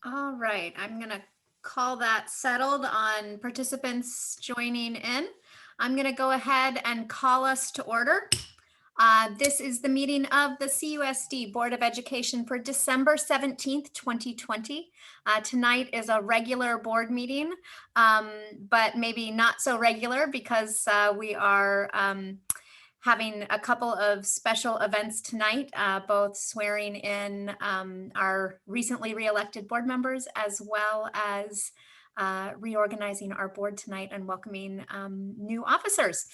All right, I'm going to call that settled on participants joining in. I'm going to go ahead and call us to order. This is the meeting of the CUSD Board of Education for December 17th, 2020. Tonight is a regular board meeting, but maybe not so regular because we are having a couple of special events tonight, both swearing in our recently re-elected board members, as well as reorganizing our board tonight and welcoming new officers.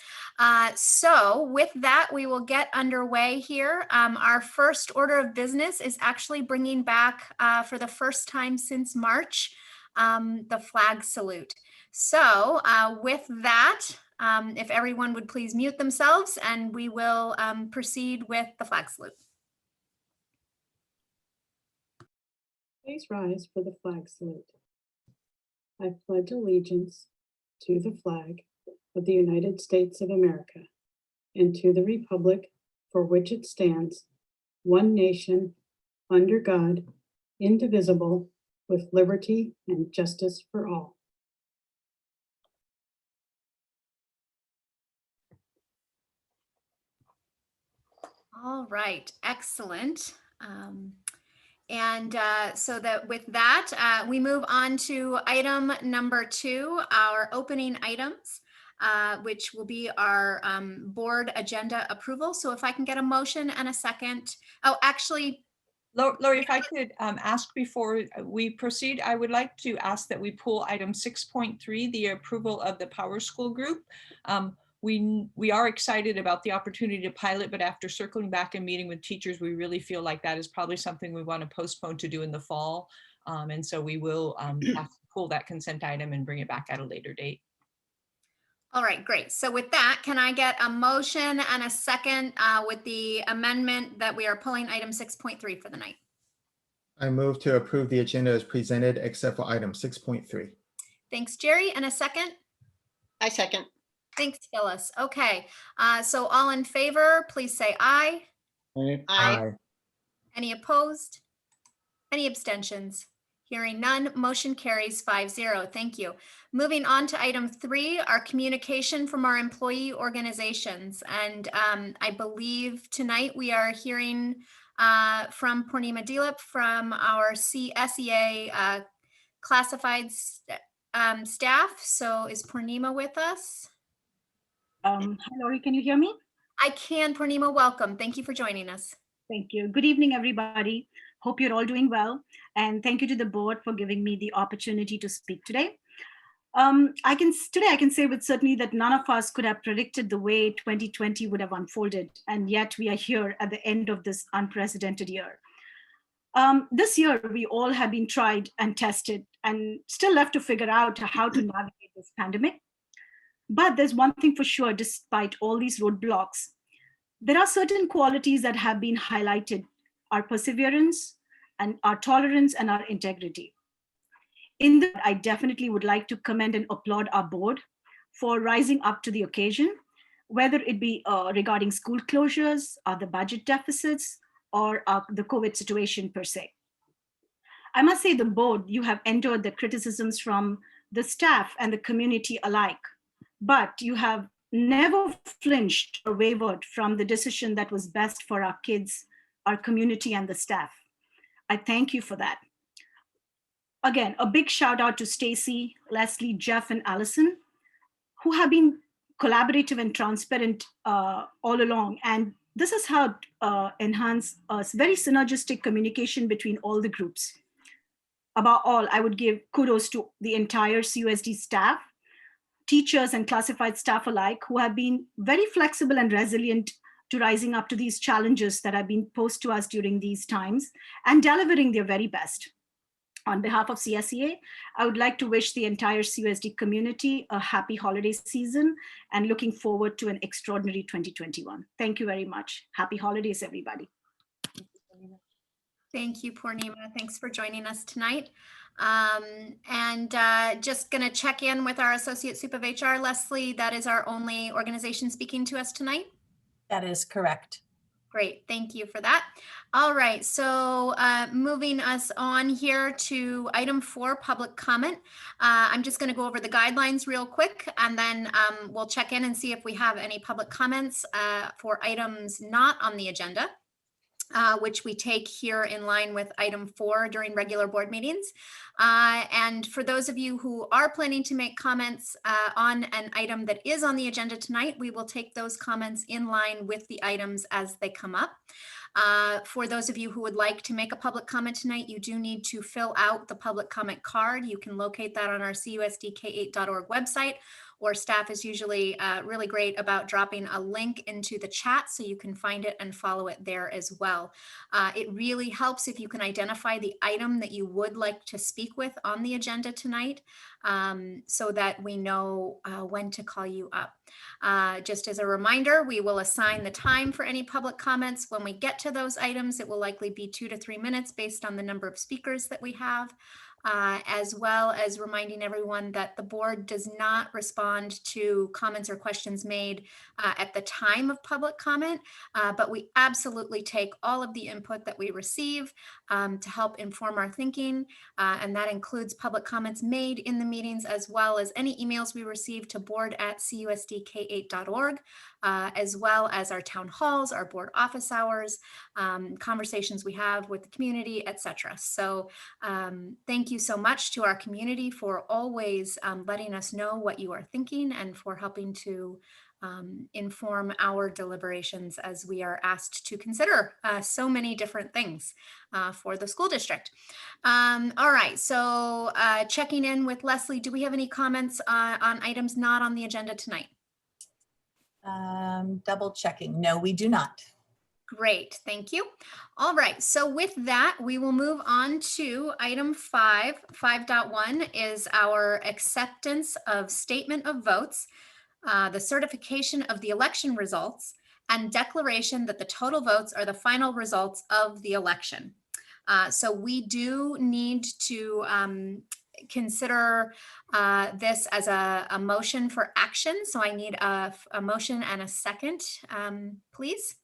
So with that, we will get underway here. Our first order of business is actually bringing back, for the first time since March, the flag salute. So with that, if everyone would please mute themselves, and we will proceed with the flag salute. Please rise for the flag salute. I pledge allegiance to the flag of the United States of America and to the republic for which it stands, one nation, under God, indivisible, with liberty and justice for all. All right, excellent. So that with that, we move on to item number 2, our opening items, which will be our board agenda approval. So if I can get a motion and a second. Oh, actually, Lori, if I could ask before we proceed, I would like to ask that we pull item 6.3, the approval of the Power School Group. We are excited about the opportunity to pilot, but after circling back and meeting with teachers, we really feel like that is probably something we want to postpone to do in the fall. And so we will have to pull that consent item and bring it back at a later date. All right, great. So with that, can I get a motion and a second with the amendment that we are pulling item 6.3 for the night? I move to approve the agenda as presented, except for item 6.3. Thanks, Jerry. And a second? I second. Thanks, Phyllis. Okay, so all in favor, please say aye. Aye. Any opposed? Any abstentions? Hearing none, motion carries 5-0. Thank you. Moving on to item 3, our communication from our employee organizations. And I believe tonight we are hearing from Purnima Dilip from our CSEA classified staff. So is Purnima with us? Hi, Lori, can you hear me? I can. Purnima, welcome. Thank you for joining us. Thank you. Good evening, everybody. Hope you're all doing well. And thank you to the board for giving me the opportunity to speak today. I can say with certainty that none of us could have predicted the way 2020 would have unfolded. And yet we are here at the end of this unprecedented year. This year, we all have been tried and tested and still left to figure out how to navigate this pandemic. But there's one thing for sure, despite all these roadblocks, there are certain qualities that have been highlighted: our perseverance and our tolerance and our integrity. In that, I definitely would like to commend and applaud our board for rising up to the occasion, whether it be regarding school closures, or the budget deficits, or the COVID situation per se. I must say the board, you have endured the criticisms from the staff and the community alike, but you have never flinched or wavered from the decision that was best for our kids, our community, and the staff. I thank you for that. Again, a big shout out to Stacy, Leslie, Jeff, and Allison, who have been collaborative and transparent all along. And this has helped enhance a very synergistic communication between all the groups. Above all, I would give kudos to the entire CUSD staff, teachers and classified staff alike, who have been very flexible and resilient to rising up to these challenges that have been posed to us during these times and delivering their very best. On behalf of CSEA, I would like to wish the entire CUSD community a happy holiday season and looking forward to an extraordinary 2021. Thank you very much. Happy holidays, everybody. Thank you, Purnima. Thanks for joining us tonight. Just going to check in with our Associate Sup of HR, Leslie. That is our only organization speaking to us tonight. That is correct. Great, thank you for that. All right, so moving us on here to item 4, public comment. I'm just going to go over the guidelines real quick, and then we'll check in and see if we have any public comments for items not on the agenda. Which we take here in line with item 4 during regular board meetings. And for those of you who are planning to make comments on an item that is on the agenda tonight, we will take those comments in line with the items as they come up. For those of you who would like to make a public comment tonight, you do need to fill out the public comment card. You can locate that on our CUSDK8.org website, or staff is usually really great about dropping a link into the chat so you can find it and follow it there as well. It really helps if you can identify the item that you would like to speak with on the agenda tonight, so that we know when to call you up. Just as a reminder, we will assign the time for any public comments. When we get to those items, it will likely be 2 to 3 minutes based on the number of speakers that we have. As well as reminding everyone that the board does not respond to comments or questions made at the time of public comment, but we absolutely take all of the input that we receive to help inform our thinking, and that includes public comments made in the meetings, as well as any emails we receive to board@cusdk8.org, as well as our town halls, our board office hours, conversations we have with the community, etc. So thank you so much to our community for always letting us know what you are thinking and for helping to inform our deliberations as we are asked to consider so many different things for the school district. All right, so checking in with Leslie, do we have any comments on items not on the agenda tonight? Double checking. No, we do not. Great, thank you. All right, so with that, we will move on to item 5. 5.1 is our acceptance of statement of votes, the certification of the election results, and declaration that the total votes are the final results of the election. So we do need to consider this as a motion for action. So I need a motion and a second, please.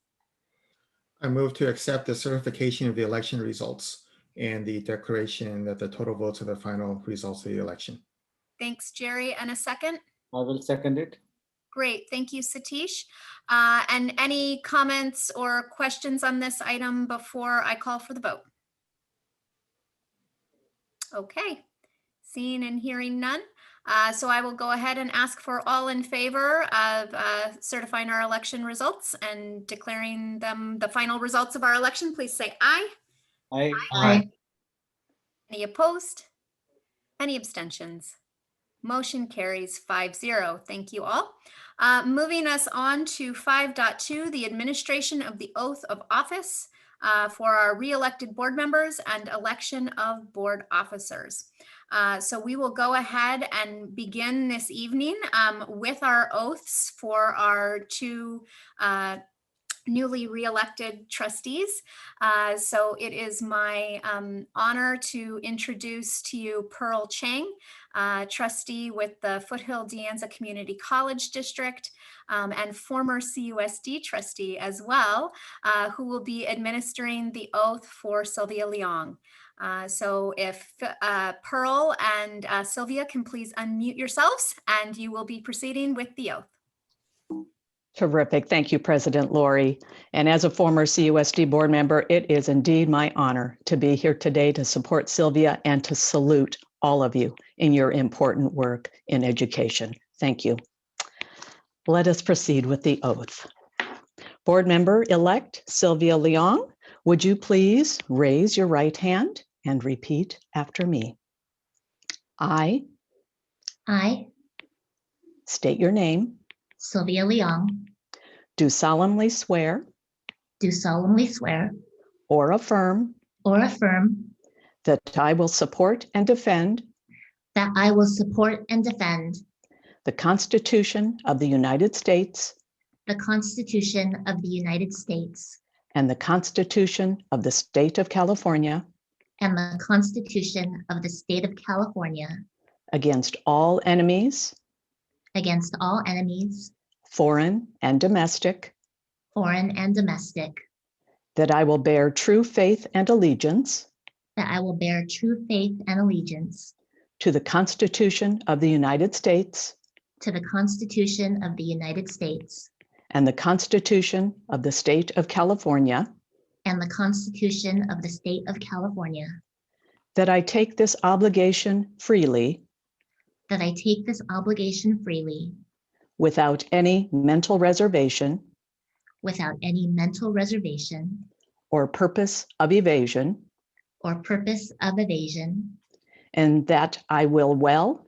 I move to accept the certification of the election results and the declaration that the total votes are the final results of the election. Thanks, Jerry. And a second? I will second it. Great. Thank you, Satish. And any comments or questions on this item before I call for the vote? Okay. Seeing and hearing none. So I will go ahead and ask for all in favor of certifying our election results and declaring them the final results of our election. Please say aye. Aye. Aye. Any opposed? Any abstentions? Motion carries 5-0. Thank you all. Moving us on to 5.2, the administration of the oath of office for our re-elected board members and election of board officers. So we will go ahead and begin this evening with our oaths for our 2 newly re-elected trustees. So it is my honor to introduce to you Pearl Chang, trustee with the Foothill De Anza Community College District, and former CUSD trustee as well, who will be administering the oath for Sylvia Leong. So if Pearl and Sylvia can please unmute yourselves, and you will be proceeding with the oath. Terrific. Thank you, President Lori. And as a former CUSD board member, it is indeed my honor to be here today to support Sylvia and to salute all of you in your important work in education. Thank you. Let us proceed with the oath. Board member-elect Sylvia Leong, would you please raise your right hand and repeat after me? I state your name. Sylvia Leong, Do solemnly swear do solemnly swear or affirm or affirm that I will support and defend that I will support and defend the Constitution of the United States the Constitution of the United States and the Constitution of the State of California and the Constitution of the State of California against all enemies, against all enemies, foreign and domestic, foreign and domestic, that I will bear true faith and allegiance that I will bear true faith and allegiance to the Constitution of the United States to the Constitution of the United States and the Constitution of the State of California, and the Constitution of the State of California, that I take this obligation freely that I take this obligation freely without any mental reservation without any mental reservation or purpose of evasion, or purpose of evasion, and that I will well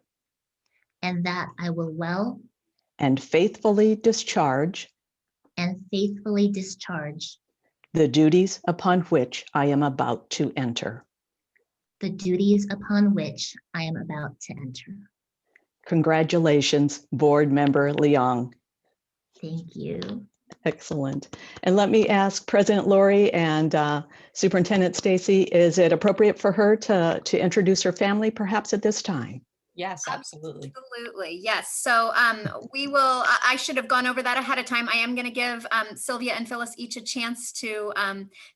and that I will well and faithfully discharge and faithfully discharge the duties upon which I am about to enter. the duties upon which I am about to enter. Congratulations, Board Member Leong. Thank you. Excellent. And let me ask President Lori and Superintendent Stacy, is it appropriate for her to introduce her family perhaps at this time? Yes, absolutely. Absolutely, yes. So we will, I should have gone over that ahead of time. I am going to give Sylvia and Phyllis each a chance to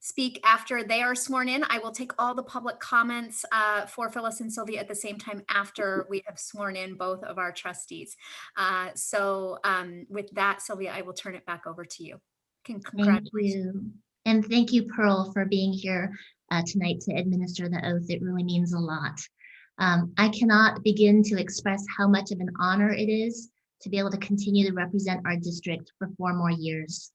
speak after they are sworn in. I will take all the public comments for Phyllis and Sylvia at the same time after we have sworn in both of our trustees. So with that, Sylvia, I will turn it back over to you. Thank Congratulations. you. And thank you, Pearl, for being here tonight to administer the oath. It really means a lot. I cannot begin to express how much of an honor it is to be able to continue to represent our district for 4 more years.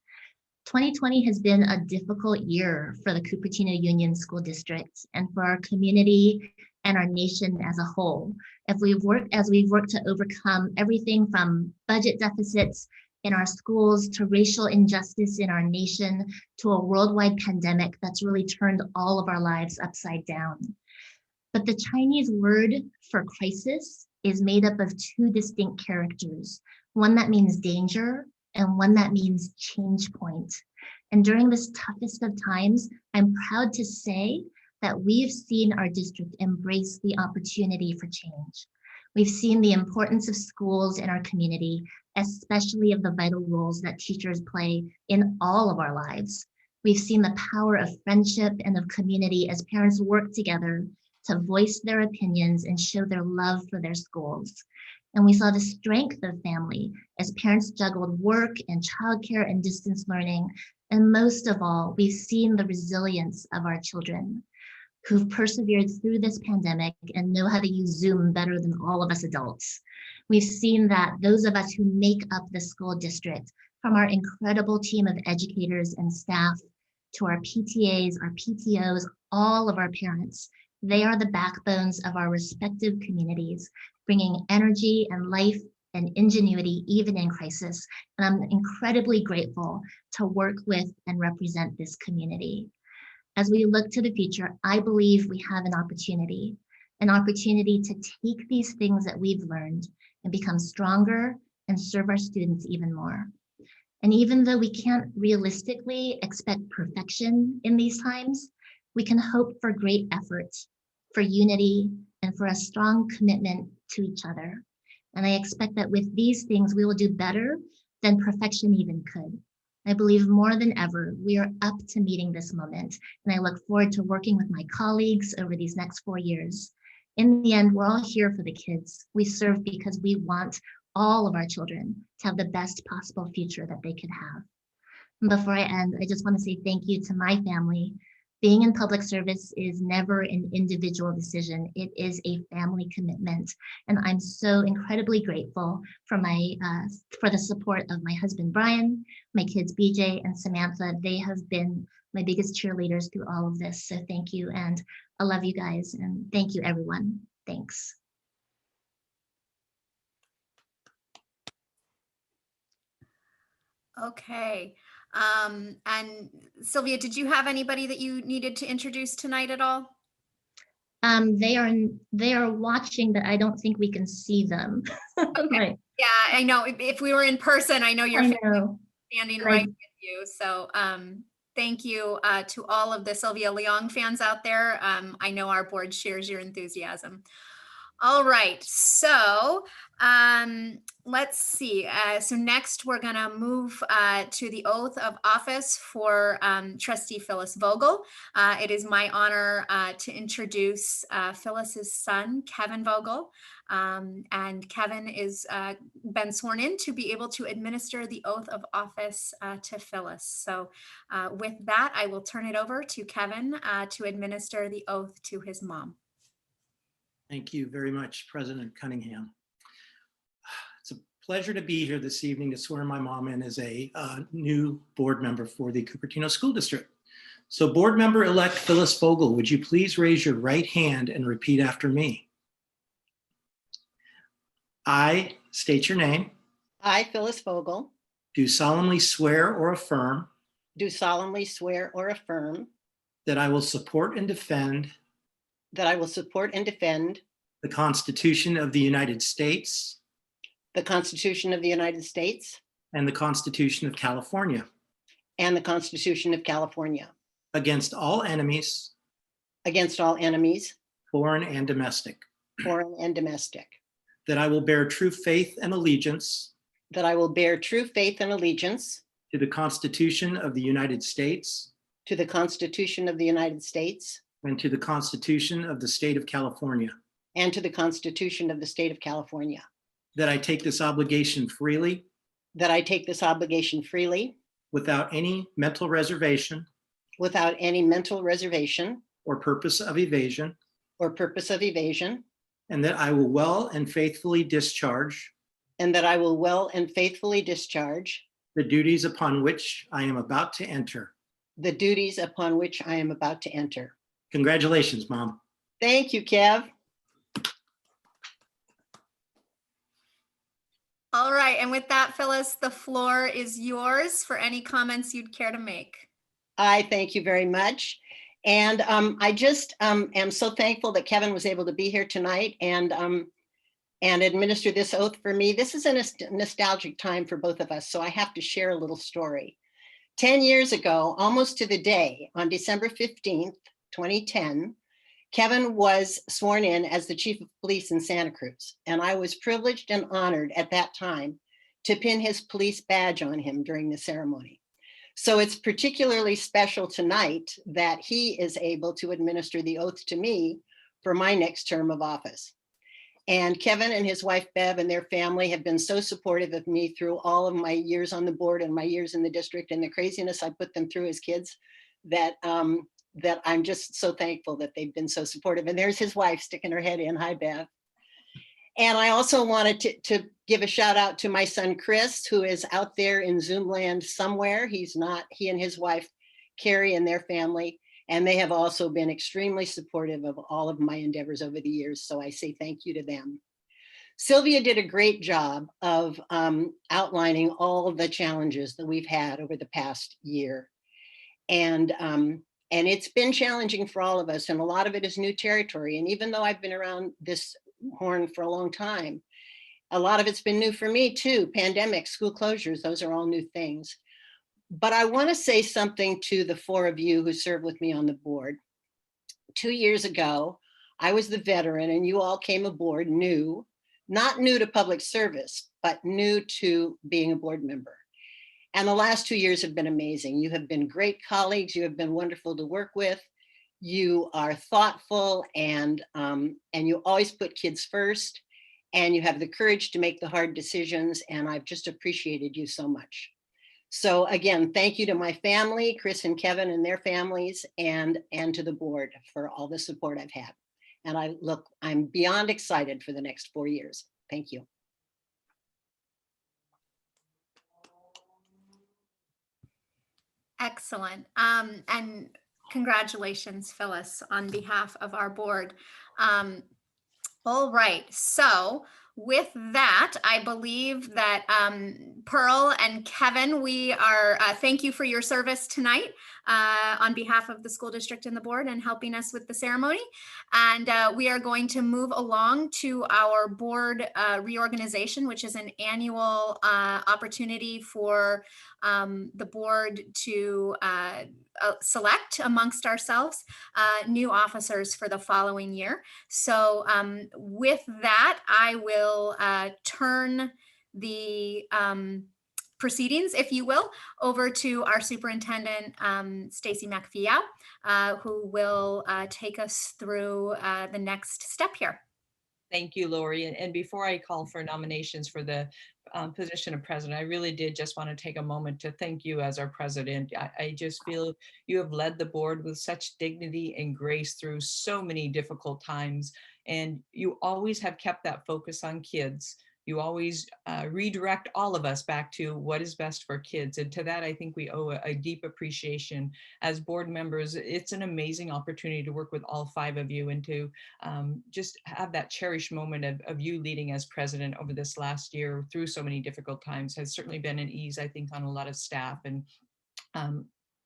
2020 has been a difficult year for the Cupertino Union School District and for our community and our nation as a whole. As we've worked to overcome everything from budget deficits in our schools to racial injustice in our nation to a worldwide pandemic that's really turned all of our lives upside down. But the Chinese word for crisis is made up of 2 distinct characters, one that means danger and one that means change point. And during this toughest of times, I'm proud to say that we've seen our district embrace the opportunity for change. We've seen the importance of schools in our community, especially of the vital roles that teachers play in all of our lives. We've seen the power of friendship and of community as parents work together to voice their opinions and show their love for their schools. And we saw the strength of family as parents juggled work and childcare and distance learning. And most of all, we've seen the resilience of our children who've persevered through this pandemic and know how to use Zoom better than all of us adults. We've seen that those of us who make up the school district, from our incredible team of educators and staff to our PTAs, our PTOs, all of our parents, they are the backbones of our respective communities, bringing energy and life and ingenuity even in crisis. And I'm incredibly grateful to work with and represent this community. As we look to the future, I believe we have an opportunity to take these things that we've learned and become stronger and serve our students even more. And even though we can't realistically expect perfection in these times, we can hope for great effort, for unity, and for a strong commitment to each other. And I expect that with these things, we will do better than perfection even could. I believe more than ever, we are up to meeting this moment, and I look forward to working with my colleagues over these next 4 years. In the end, we're all here for the kids. We serve because we want all of our children to have the best possible future that they could have. And before I end, I just want to say thank you to my family. Being in public service is never an individual decision. It is a family commitment. And I'm so incredibly grateful for the support of my husband, Brian, my kids, BJ and Samantha. They have been my biggest cheerleaders through all of this. So thank you. And I love you guys. And thank you, everyone. Thanks. Okay. And Sylvia, did you have anybody that you needed to introduce tonight at all? They are watching, but I don't think we can see them. Okay. Right. Yeah, I know. If we were in person, I know you're standing right with you. So thank you to all of the Sylvia Leong fans out there. I know our board shares your enthusiasm. All right, so let's see. So next we're gonna move to the oath of office for Trustee Phyllis Vogel. It is my honor to introduce Phyllis's son, Kevin Vogel. And Kevin is been sworn in to be able to administer the oath of office to Phyllis. So with that, I will turn it over to Kevin to administer the oath to his mom. Thank you very much, President Cunningham. It's a pleasure to be here this evening to swear my mom in as a new board member for the Cupertino School District. So board member-elect Phyllis Vogel, would you please raise your right hand and repeat after me? I state your name. I, Phyllis Vogel, Do solemnly swear or affirm do solemnly swear or affirm that I will support and defend that I will support and defend the Constitution of the United States the Constitution of the United States and the Constitution of California and the Constitution of California against all enemies, against all enemies, foreign and domestic, foreign and domestic, that I will bear true faith and allegiance that I will bear true faith and allegiance to the Constitution of the United States to the Constitution of the United States and to the Constitution of the State of California, and to the Constitution of the State of California, that I take this obligation freely that I take this obligation freely without any mental reservation without any mental reservation or purpose of evasion, or purpose of evasion, and that I will well and faithfully discharge and that I will well and faithfully discharge the duties upon which I am about to enter. the duties upon which I am about to enter. Congratulations, Mom. Thank you, Kev. All right, and with that, Phyllis, the floor is yours for any comments you'd care to make. I thank you very much. And I just am so thankful that Kevin was able to be here tonight and administer this oath for me. This is a nostalgic time for both of us, so I have to share a little story. 10 years ago, almost to the day, on December 15th, 2010, Kevin was sworn in as the chief of police in Santa Cruz, and I was privileged and honored at that time to pin his police badge on him during the ceremony. So it's particularly special tonight that he is able to administer the oath to me for my next term of office. And Kevin and his wife, Bev, and their family have been so supportive of me through all of my years on the board and my years in the district and the craziness I put them through as kids that I'm just so thankful that they've been so supportive. And there's his wife sticking her head in. Hi, Bev. And I also wanted to give a shout out to my son, Chris, who is out there in Zoom land somewhere. He's not, he and his wife, Carrie, and their family. And they have also been extremely supportive of all of my endeavors over the years. So I say thank you to them. Sylvia did a great job of outlining all the challenges that we've had over the past year. And it's been challenging for all of us. And a lot of it is new territory. And even though I've been around this horn for a long time, a lot of it's been new for me too. Pandemic, school closures, those are all new things. But I want to say something to the four of you who serve with me on the board. 2 years ago, I was the veteran and you all came aboard new, not new to public service, but new to being a board member. And the last 2 years have been amazing. You have been great colleagues. You have been wonderful to work with. You are thoughtful and you always put kids first and you have the courage to make the hard decisions. And I've just appreciated you so much. So again, thank you to my family, Chris and Kevin and their families, and to the board for all the support I've had. And I'm beyond excited for the next 4 years. Thank you. Excellent. And congratulations, Phyllis, on behalf of our board. All right, so with that, I believe that Pearl and Kevin, we are, thank you for your service tonight on behalf of the school district and the board and helping us with the ceremony. And we are going to move along to our board reorganization, which is an annual opportunity for the board to select amongst ourselves new officers for the following year. So with that, I will turn the proceedings, if you will, over to our superintendent, Stacy McPhee, who will take us through the next step here. Thank you, Lori. And before I call for nominations for the position of president, I really did just want to take a moment to thank you as our president. I just feel you have led the board with such dignity and grace through so many difficult times. And you always have kept that focus on kids. You always redirect all of us back to what is best for kids. And to that, I think we owe a deep appreciation as board members. It's an amazing opportunity to work with all 5 of you and to just have that cherished moment of you leading as president over this last year through so many difficult times has certainly been an ease, I think, on a lot of staff. And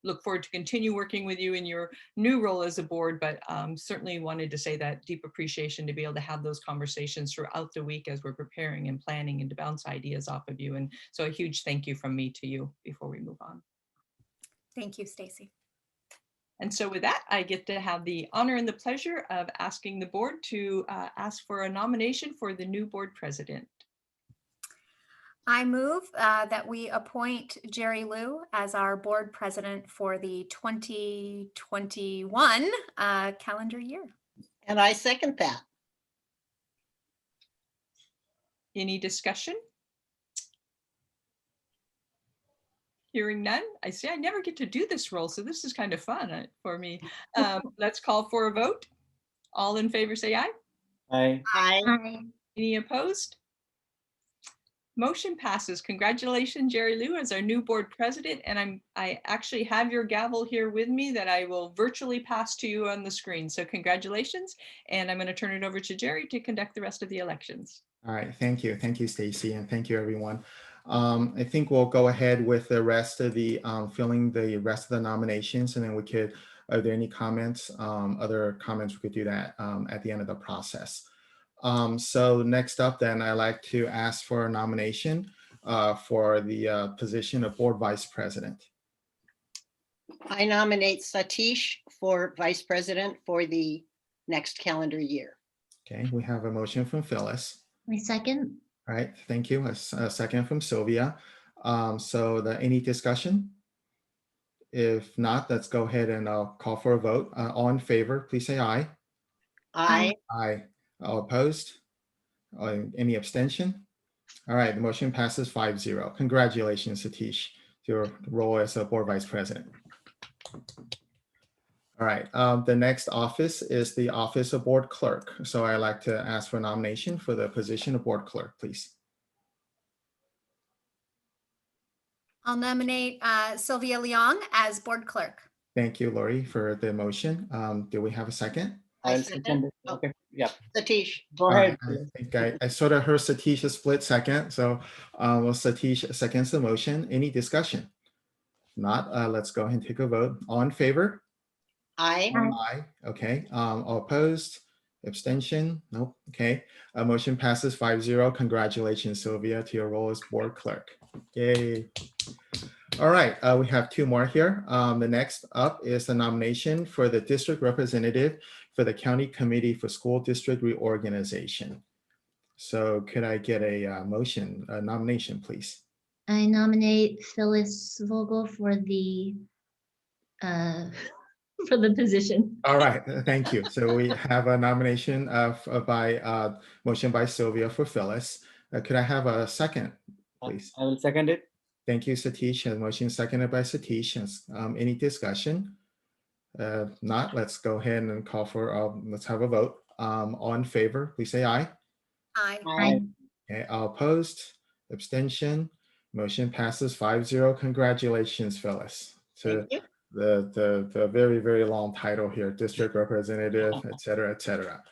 look forward to continue working with you in your new role as a board, but certainly wanted to say that deep appreciation to be able to have those conversations throughout the week as we're preparing and planning and to bounce ideas off of you. And so a huge thank you from me to you before we move on. Thank you, Stacy. And so with that, I get to have the honor and the pleasure of asking the board to ask for a nomination for the new board president. I move that we appoint Jerry Liu as our board president for the 2021 calendar year. And I second that. Any discussion? Hearing none, I see I never get to do this role, so this is kind of fun for me. Let's call for a vote. All in favor say aye. Aye. Aye. Aye. Any opposed? Motion passes. Congratulations, Jerry Liu, as our new board president. And I actually have your gavel here with me that I will virtually pass to you on the screen. So congratulations. And I'm going to turn it over to Jerry to conduct the rest of the elections. All right, thank you. Thank you, Stacy, and thank you, everyone. I think we'll go ahead with the rest of the filling the rest of the nominations, and then we could, are there any comments, other comments, we could do that at the end of the process. So next up, then, I'd like to ask for a nomination for the position of board vice president. I nominate Satish for vice president for the next calendar year. Okay, we have a motion from Phyllis. My second. All right, thank you. A second from Sylvia. So any discussion? If not, let's go ahead and I'll call for a vote. All in favor, please say aye. Aye. Aye. All opposed? Any abstention? All right, the motion passes 5-0. Congratulations, Satish, to your role as a board vice president. All right, the next office is the office of board clerk. So I'd like to ask for a nomination for the position of board clerk, please. I'll nominate Sylvia Leong as board clerk. Thank you, Lori, for the motion. Do we have a second? I I'll second. second it. Okay, yeah, Satish. go All right, ahead. I think I sort of heard Satish a split second. So well, Satish seconds the motion. Any discussion? Not, let's go ahead and take a vote. All in favor? Aye. Aye. Okay. All opposed? Abstention? Nope. Okay. Motion passes 5-0. Congratulations, Sylvia, to your role as board clerk. Yay. All right. We have 2 more here. The next up is the nomination for the district representative for the County Committee for School District Reorganization. So could I get a motion, a nomination, please? I nominate Phyllis Vogel for the position. All right, thank you. So we have a nomination by motion by Sylvia for Phyllis. Could I have a second, please? I will second it. Thank you, Satish. And motion seconded by Satish. Any discussion? Not, let's go ahead and call for, let's have a vote. All in favor, please say aye. Aye. Aye. Okay, all opposed, abstention, motion passes 5-0. Congratulations, Phyllis, to Thank you. the very, very long title here, district representative, et cetera, et cetera.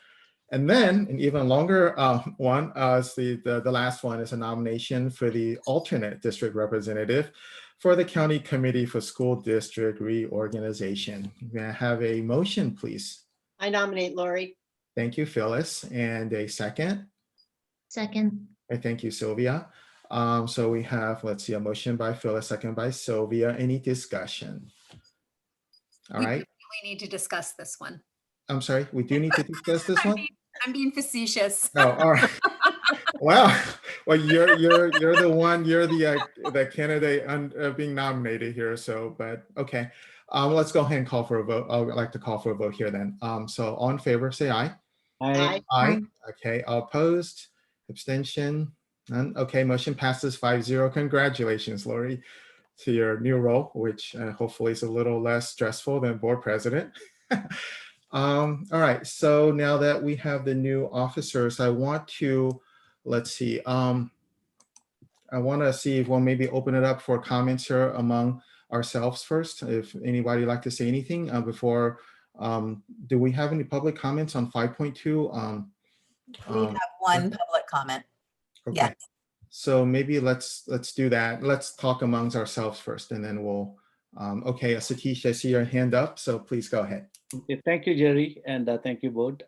And then an even longer one is the last one is a nomination for the alternate district representative for the County Committee for School District Reorganization. May I have a motion, please? I nominate Lori. Thank you, Phyllis. And a second? Second. Thank you, Sylvia. So we have, let's see, a motion by Phyllis, second by Sylvia. Any discussion? All We right. really need to discuss this one. I'm sorry, we do need to discuss this one? I'm being facetious. Oh, all right. Wow. Well, you're the one, you're the candidate being nominated here. So, but okay. Let's go ahead and call for a vote. I would like to call for a vote here then. So all in favor, say aye. Aye. Aye. Okay. All opposed? Abstention? None. Okay. Motion passes 5-0. Congratulations, Lori, to your new role, which hopefully is a little less stressful than board president. All right. So now that we have the new officers, I want to, let's see. I want to see if we'll maybe open it up for comments here among ourselves first. If anybody like to say anything before, do we have any public comments on 5.2? We have one public comment. Okay. Yes. So maybe let's do that. Let's talk amongst ourselves first, and then we'll. Okay, Satish, I see your hand up, so please go ahead. Okay, thank you, Jerry, and thank you, board.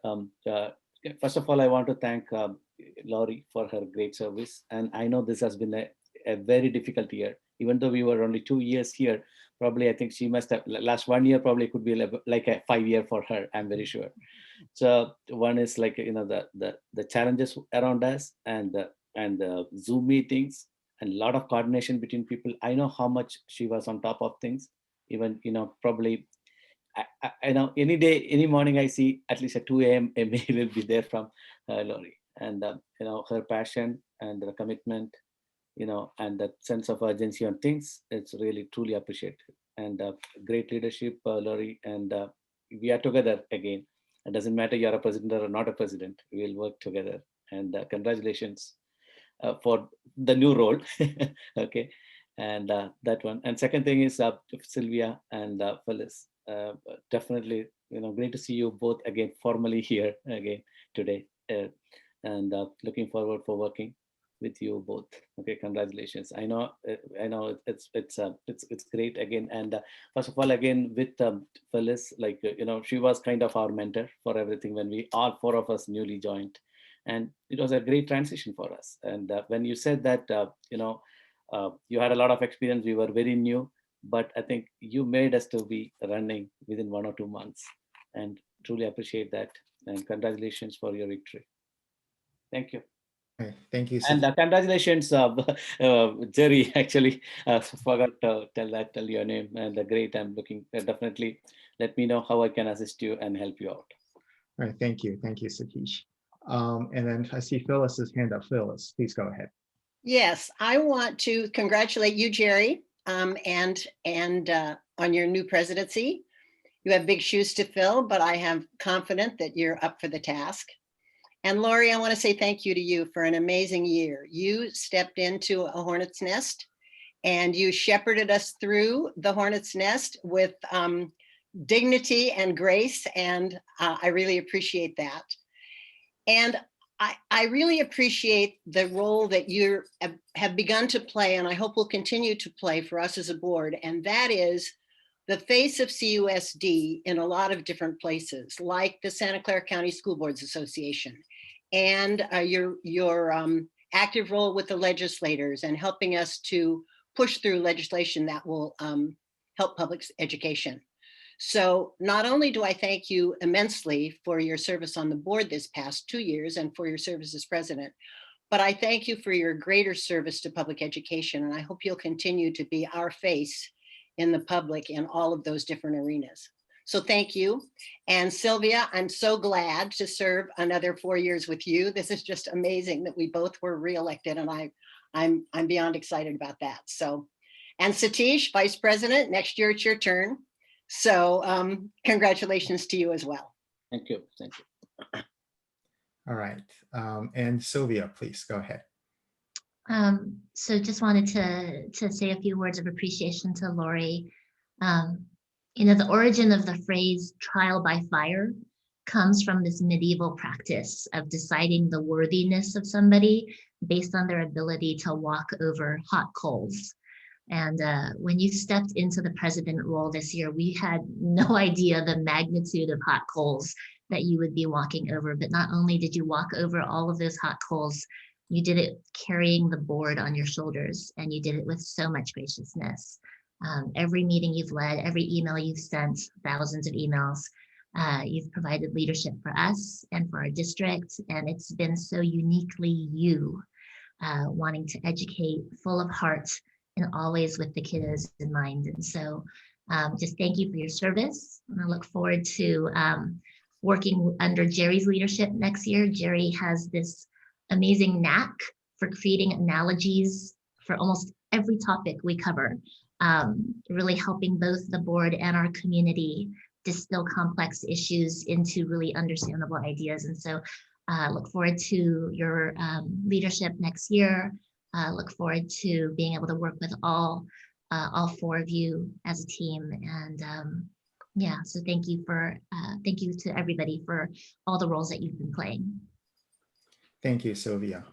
First of all, I want to thank Lori for her great service, and I know this has been a very difficult year. Even though we were only 2 years here, probably I think she must have last 1 year probably could be like a 5 year for her. I'm very sure. So one is like the challenges around us and the Zoom meetings and a lot of coordination between people. I know how much she was on top of things. Even probably I know any day, any morning I see at least at 2 a.m. a mail will be there from Lori, and her passion and the commitment, and that sense of urgency on things. It's really truly appreciated, and great leadership, Lori, and we are together again. It doesn't matter you're a president or not a president. We'll work together, and congratulations for the new role. Okay, and that one. And second thing is Sylvia and Phyllis. Definitely, great to see you both again formally here again today, and looking forward for working with you both. Okay, congratulations. I know it's great again. And first of all, again with Phyllis, she was kind of our mentor for everything when we all 4 of us newly joined, and it was a great transition for us. And when you said that you had a lot of experience, we were very new, but I think you made us to be running within 1 or 2 months, and truly appreciate that. And congratulations for your victory. Thank you. Okay, thank you. And congratulations, Jerry. Actually, forgot to tell your name. And great. I'm looking definitely. Let me know how I can assist you and help you out. All right, thank you, Satish. And then I see Phyllis's hand up. Phyllis, please go ahead. Yes, I want to congratulate you, Jerry, and on your new presidency. You have big shoes to fill, but I am confident that you're up for the task. And Lori, I want to say thank you to you for an amazing year. You stepped into a hornet's nest and you shepherded us through the hornet's nest with dignity and grace. And I really appreciate that. And I really appreciate the role that you have begun to play, and I hope will continue to play for us as a board. And that is the face of CUSD in a lot of different places, like the Santa Clara County School Boards Association, and your active role with the legislators and helping us to push through legislation that will help public education. So not only do I thank you immensely for your service on the board this past 2 years and for your service as president, but I thank you for your greater service to public education. And I hope you'll continue to be our face in the public in all of those different arenas. So thank you. And Sylvia, I'm so glad to serve another 4 years with you. This is just amazing that we both were reelected, and I'm beyond excited about that. So, and Satish, Vice President, next year it's your turn. So congratulations to you as well. Thank you. Thank you. All right. And Sylvia, please go ahead. So just wanted to say a few words of appreciation to Lori. The origin of the phrase trial by fire comes from this medieval practice of deciding the worthiness of somebody based on their ability to walk over hot coals. And when you stepped into the president role this year, we had no idea the magnitude of hot coals that you would be walking over. But not only did you walk over all of those hot coals, you did it carrying the board on your shoulders, and you did it with so much graciousness. Every meeting you've led, every email you've sent, thousands of emails, you've provided leadership for us and for our district, and it's been so uniquely you, wanting to educate, full of heart, and always with the kiddos in mind. And so just thank you for your service. And I look forward to working under Jerry's leadership next year. Jerry has this amazing knack for creating analogies for almost every topic we cover, really helping both the board and our community distill complex issues into really understandable ideas. And so look forward to your leadership next year. Look forward to being able to work with all four of you as a team. And yeah, so thank you to everybody for all the roles that you've been playing. Thank you, Sylvia.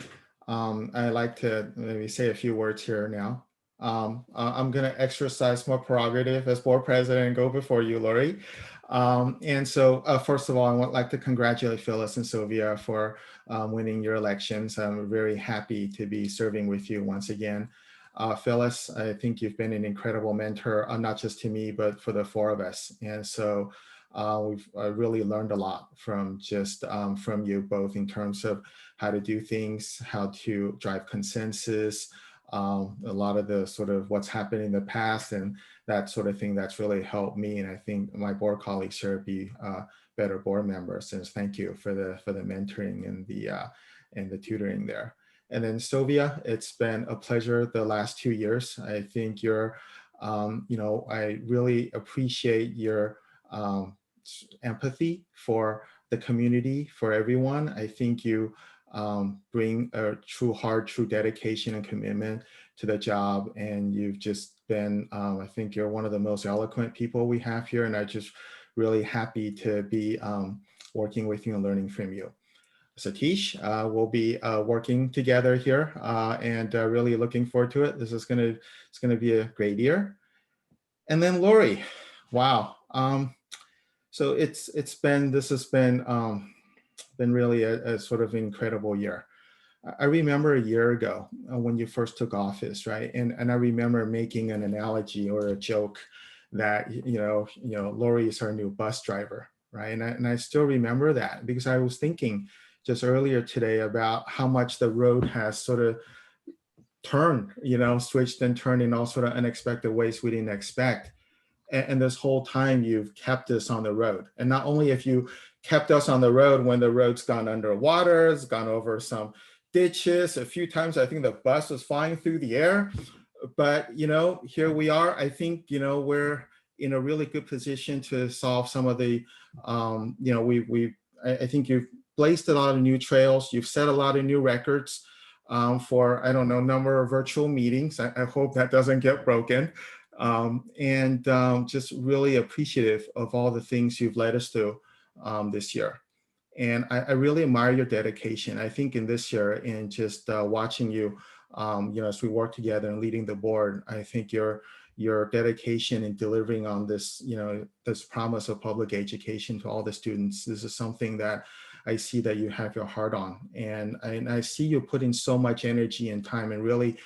I'd like to maybe say a few words here now. I'm going to exercise more prerogative as board president and go before you, Lori. And so first of all, I would like to congratulate Phyllis and Sylvia for winning your elections. I'm very happy to be serving with you once again. Phyllis, I think you've been an incredible mentor, not just to me, but for the four of us. And so we've really learned a lot from from you both in terms of how to do things, how to drive consensus, a lot of the sort of what's happened in the past and that sort of thing that's really helped me. And I think my board colleagues here be better board members. And thank you for the mentoring and the tutoring there. And then Sylvia, it's been a pleasure the last 2 years. I think you're, I really appreciate your empathy for the community, for everyone. I think you bring a true heart, true dedication and commitment to the job. And you've just been, I think you're one of the most eloquent people we have here. And I'm just really happy to be working with you and learning from you. Satish, we'll be working together here and really looking forward to it. This is it's gonna be a great year. And then Lori, wow. So this has been really a sort of incredible year. I remember a year ago when you first took office, right? And I remember making an analogy or a joke that, Lori is our new bus driver, right? And I still remember that because I was thinking just earlier today about how much the road has sort of turned, switched and turned in all sort of unexpected ways we didn't expect. And this whole time you've kept us on the road. And not only have you kept us on the road when the road's gone underwater, it's gone over some ditches. A few times I think the bus was flying through the air. But, here we are. I think, we're in a really good position to solve some of the, I think you've blazed a lot of new trails. You've set a lot of new records for, I don't know, number of virtual meetings. I hope that doesn't get broken. Just really appreciative of all the things you've led us to this year. And I really admire your dedication. I think in this year, in just watching you, as we work together and leading the board, I think your dedication in delivering on this, this promise of public education to all the students, this is something that I see that you have your heart on. And I see you putting so much energy and time and really,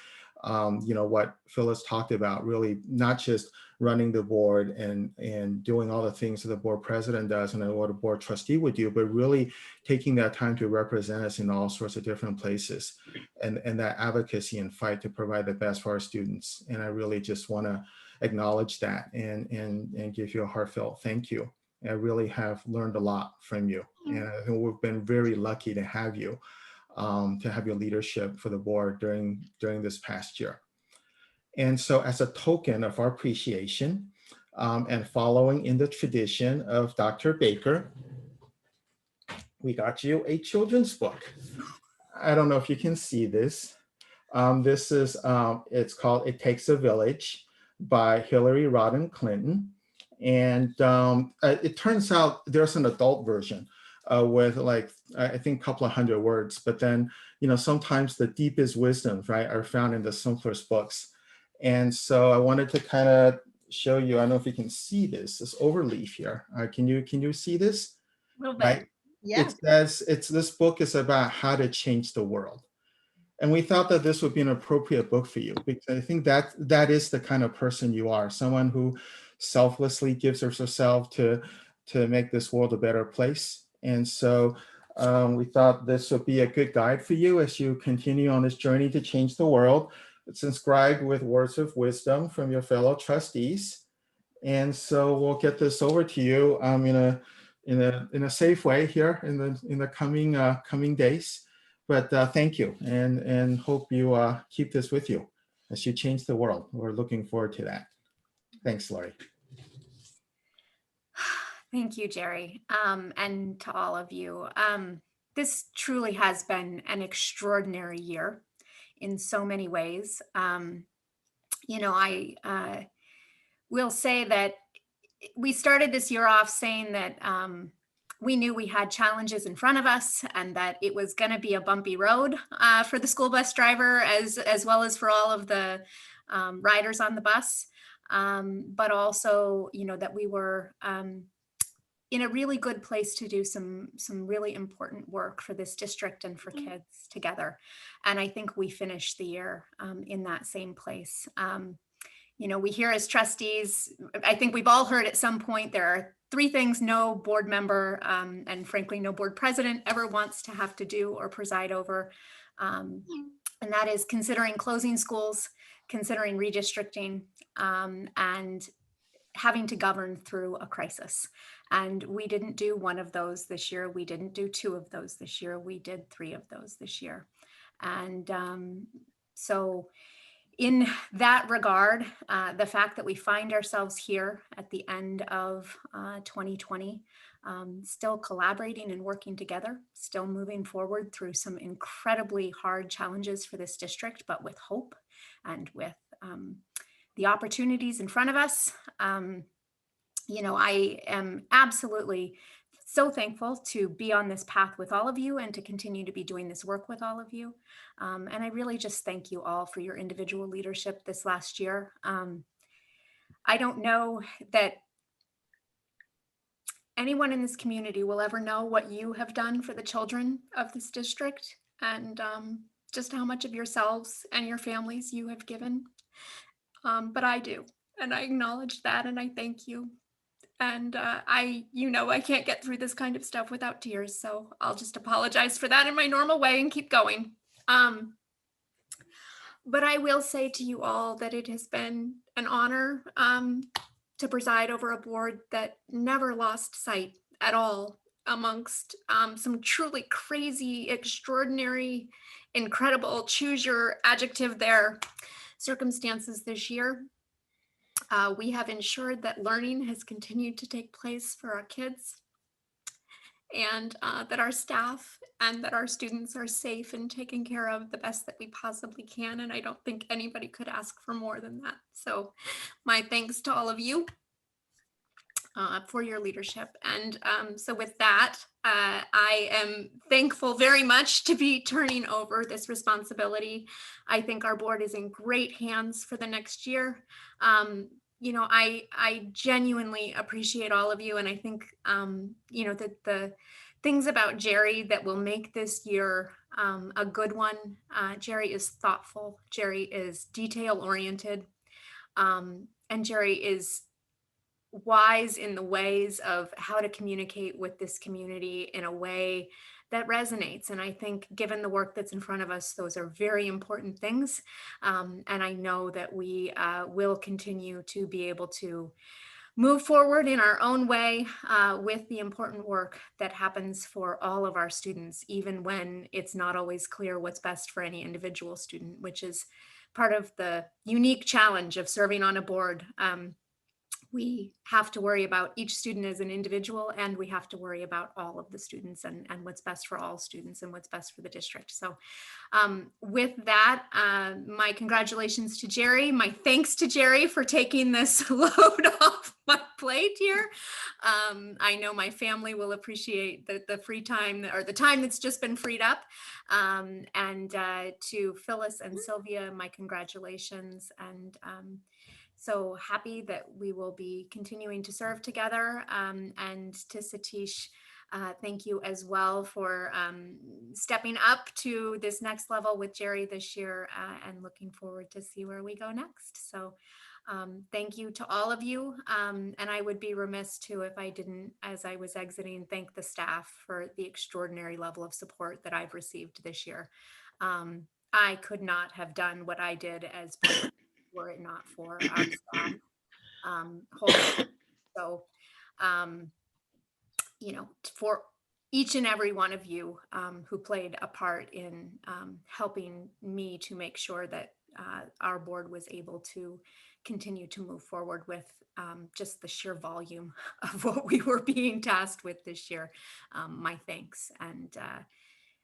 what Phyllis talked about, really not just running the board and doing all the things that the board president does and what a board trustee would do, but really taking that time to represent us in all sorts of different places and that advocacy and fight to provide the best for our students. And I really just want to acknowledge that and give you a heartfelt thank you. I really have learned a lot from you. And I think we've been very lucky to have you. To have your leadership for the board during this past year. And so as a token of our appreciation and following in the tradition of Dr. Baker, we got you a children's book. I don't know if you can see this. This is, it's called It Takes a Village by Hillary Rodham Clinton. And it turns out there's an adult version with like, I think a couple of hundred words, but then, sometimes the deepest wisdoms, right, are found in the simplest books. And so I wanted to kind of show you, I don't know if you can see this overleaf here. Can you see this? A little bit. Right? Yeah. It says this book is about how to change the world. And we thought that this would be an appropriate book for you because I think that is the kind of person you are, someone who selflessly gives of herself to make this world a better place. And so we thought this would be a good guide for you as you continue on this journey to change the world. It's inscribed with words of wisdom from your fellow trustees. And so we'll get this over to you in a safe way here in the coming days. But thank you, and hope you keep this with you as you change the world. We're looking forward to that. Thanks, Lori. Thank you, Jerry, and to all of you. This truly has been an extraordinary year in so many ways. I will say that we started this year off saying that we knew we had challenges in front of us and that it was going to be a bumpy road for the school bus driver as well as for all of the riders on the bus. But also, that we were in a really good place to do some really important work for this district and for kids together. And I think we finished the year in that same place. We hear as trustees, I think we've all heard at some point, there are 3 things no board member and frankly, no board president ever wants to have to do or preside over. And that is considering closing schools, considering redistricting, and having to govern through a crisis. And we didn't do 1 of those this year. We didn't do 2 of those this year. We did 3 of those this year. And so in that regard, the fact that we find ourselves here at the end of 2020, still collaborating and working together, still moving forward through some incredibly hard challenges for this district, but with hope and with the opportunities in front of us. I am absolutely so thankful to be on this path with all of you and to continue to be doing this work with all of you. And I really just thank you all for your individual leadership this last year. I don't know that anyone in this community will ever know what you have done for the children of this district and just how much of yourselves and your families you have given. But I do, and I acknowledge that, and I thank you. And I can't get through this kind of stuff without tears. So I'll just apologize for that in my normal way and keep going. But I will say to you all that it has been an honor to preside over a board that never lost sight at all amongst some truly crazy, extraordinary, incredible, choose your adjective there, circumstances this year. We have ensured that learning has continued to take place for our kids and that our staff and that our students are safe and taken care of the best that we possibly can. And I don't think anybody could ask for more than that. So my thanks to all of you for your leadership. And so with that, I am thankful very much to be turning over this responsibility. I think our board is in great hands for the next year. I genuinely appreciate all of you. And I think, the things about Jerry that will make this year a good one. Jerry is thoughtful. Jerry is detail oriented. And Jerry is wise in the ways of how to communicate with this community in a way that resonates. And I think given the work that's in front of us, those are very important things. And I know that we will continue to be able to move forward in our own way with the important work that happens for all of our students, even when it's not always clear what's best for any individual student, which is part of the unique challenge of serving on a board we have to worry about each student as an individual, and we have to worry about all of the students and what's best for all students and what's best for the district. So with that, my congratulations to Jerry, my thanks to Jerry for taking this load off my plate here. I know my family will appreciate the free time, or the time that's just been freed up. And to Phyllis and Sylvia, my congratulations. And so happy that we will be continuing to serve together. And to Satish, thank you as well for stepping up to this next level with Jerry this year, and looking forward to see where we go next. So thank you to all of you. And I would be remiss too if I didn't, as I was exiting, thank the staff for the extraordinary level of support that I've received this year. I could not have done what I did as board were it not for our staff. So, you know, for each and every one of you who played a part in helping me to make sure that our board was able to continue to move forward with just the sheer volume of what we were being tasked with this year. My thanks and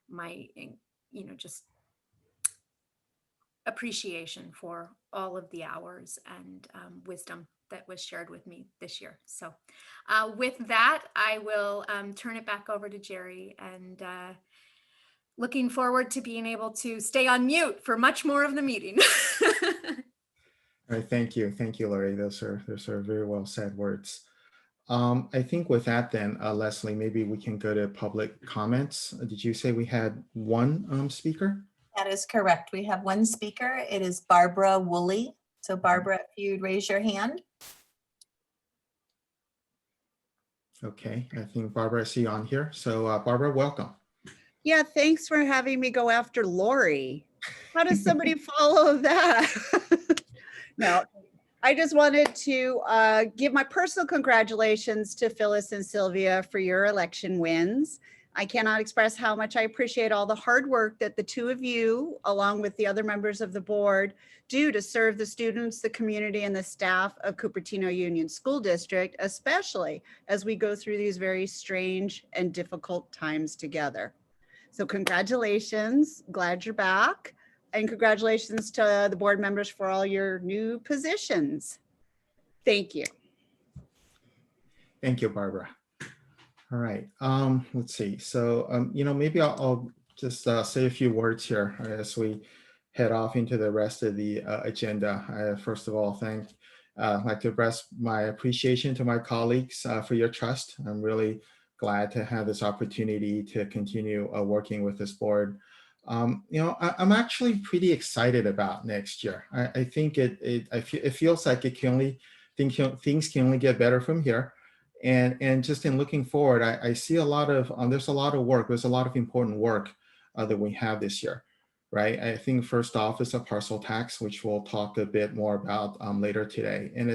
my, you know, just appreciation for all of the hours and wisdom that was shared with me this year. So with that, I will turn it back over to Jerry, and looking forward to being able to stay on mute for much more of the meeting. All right, thank you, Lori. Those are very well said words. I think with that then, Leslie, maybe we can go to public comments. Did you say we had one speaker? That is correct. We have one speaker. It is Barbara Woolley. So Barbara, if you'd raise your hand. Okay, I think Barbara, I see you on here. So Barbara, welcome. Yeah, thanks for having me go after Lori. How does somebody follow that? No, I just wanted to give my personal congratulations to Phyllis and Sylvia for your election wins. I cannot express how much I appreciate all the hard work that the two of you, along with the other members of the board, do to serve the students, the community, and the staff of Cupertino Union School District, especially as we go through these very strange and difficult times together. So congratulations, glad you're back. And congratulations to the board members for all your new positions. Thank you. Thank you, Barbara. All right, let's see. So, you know, maybe I'll just say a few words here as we head off into the rest of the agenda. First of all, I'd like to express my appreciation to my colleagues for your trust. I'm really glad to have this opportunity to continue working with this board. You know, I'm actually pretty excited about next year. I think it feels like things can only get better from here. And just in looking forward, I see a lot of, there's a lot of work, there's a lot of important work that we have this year, right? I think first off is a parcel tax, which we'll talk a bit more about later today. And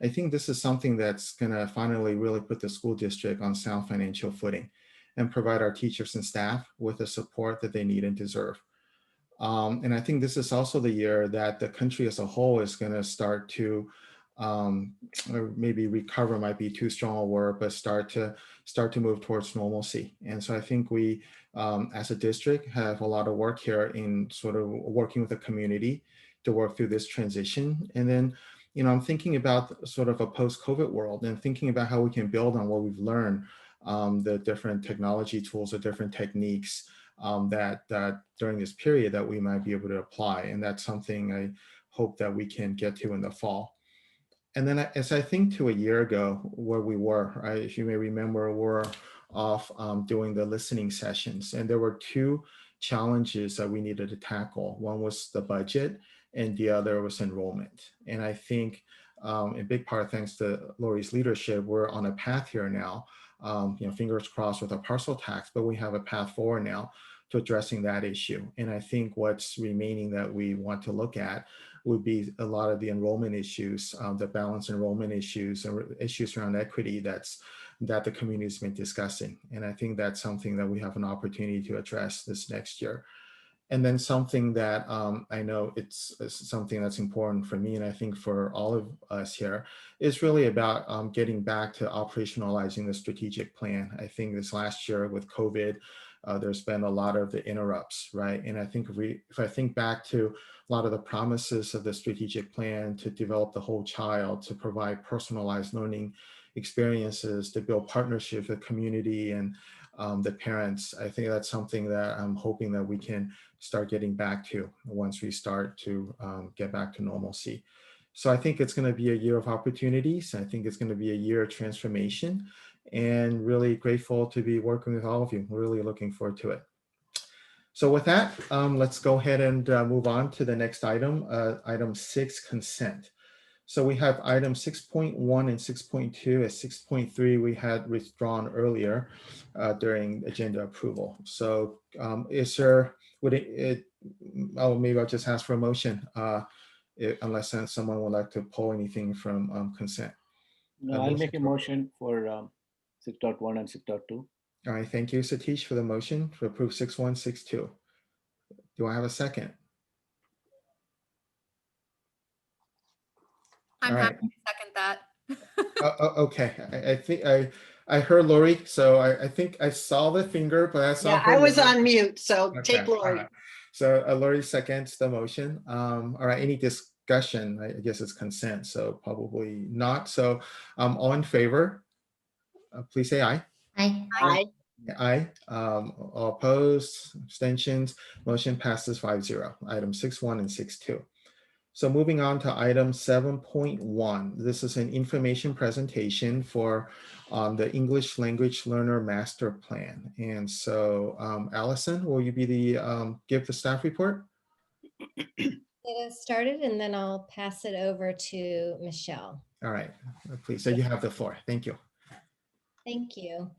I think this is something that's gonna finally really put the school district on sound financial footing and provide our teachers and staff with the support that they need and deserve. And I think this is also the year that the country as a whole is gonna start to or maybe recover might be too strong a word, but start to move towards normalcy. And so I think we, as a district, have a lot of work here in sort of working with the community to work through this transition. And then, you know, I'm thinking about sort of a post-COVID world and thinking about how we can build on what we've learned, the different technology tools, the different techniques that during this period that we might be able to apply. And that's something I hope that we can get to in the fall. And then as I think to a year ago where we were, right, if you may remember, we're off doing the listening sessions, and there were two challenges that we needed to tackle. One was the budget and the other was enrollment. And I think in big part, thanks to Lori's leadership, we're on a path here now, you know, fingers crossed with a parcel tax, but we have a path forward now to addressing that issue. And I think what's remaining that we want to look at would be a lot of the enrollment issues, the balanced enrollment issues, and issues around equity that the community has been discussing. And I think that's something that we have an opportunity to address this next year. And then something that I know it's something that's important for me, and I think for all of us here, is really about getting back to operationalizing the strategic plan. I think this last year with COVID, there's been a lot of the interrupts, right? And I think if I think back to a lot of the promises of the strategic plan to develop the whole child, to provide personalized learning experiences, to build partnerships with community and the parents, I think that's something that I'm hoping that we can start getting back to once we start to get back to normalcy. So I think it's going to be a year of opportunities. I think it's going to be a year of transformation, and really grateful to be working with all of you. We're really looking forward to it. So with that, let's go ahead and move on to the next item, item 6, consent. So we have item 6.1 and 6.2. At 6.3, we had withdrawn earlier during agenda approval. So is there, oh, maybe I'll just ask for a motion, unless someone would like to pull anything from consent. No, I'll make a motion for 6.1 and 6.2. All right, thank you, Satish, for the motion to approve 6.1, 6.2. Do I have a second? I'm All right. happy to second that. Okay, I think I heard Lori, so I think I saw the finger, but I saw Yeah, her I was name. on mute, so Okay, take all Lori. right. So Lori seconds the motion. All right, any discussion? I guess it's consent, so probably not. So all in favor, please say aye. Aye. Aye. Aye. All opposed, abstentions, motion passes 5-0. Item 6.1 and 6.2. So moving on to item 7.1. This is an information presentation for the English Language Learner Master Plan. And so Allison, will you be the give the staff report? Get us started, and then I'll pass it over to Michelle. All right, please. So you have the floor. Thank you. Thank you.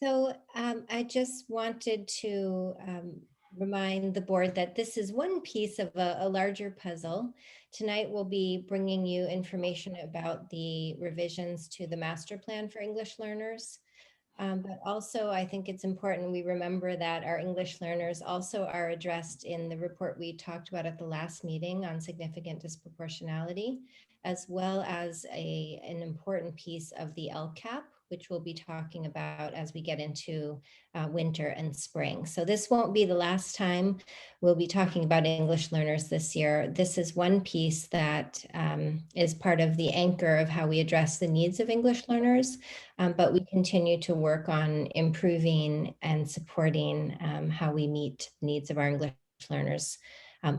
So I just wanted to remind the board that this is one piece of a larger puzzle. Tonight we'll be bringing you information about the revisions to the master plan for English learners. But also I think it's important we remember that our English learners also are addressed in the report we talked about at the last meeting on significant disproportionality, as well as an important piece of the LCAP, which we'll be talking about as we get into winter and spring. So this won't be the last time we'll be talking about English learners this year. This is one piece that is part of the anchor of how we address the needs of English learners, but we continue to work on improving and supporting how we meet the needs of our English learners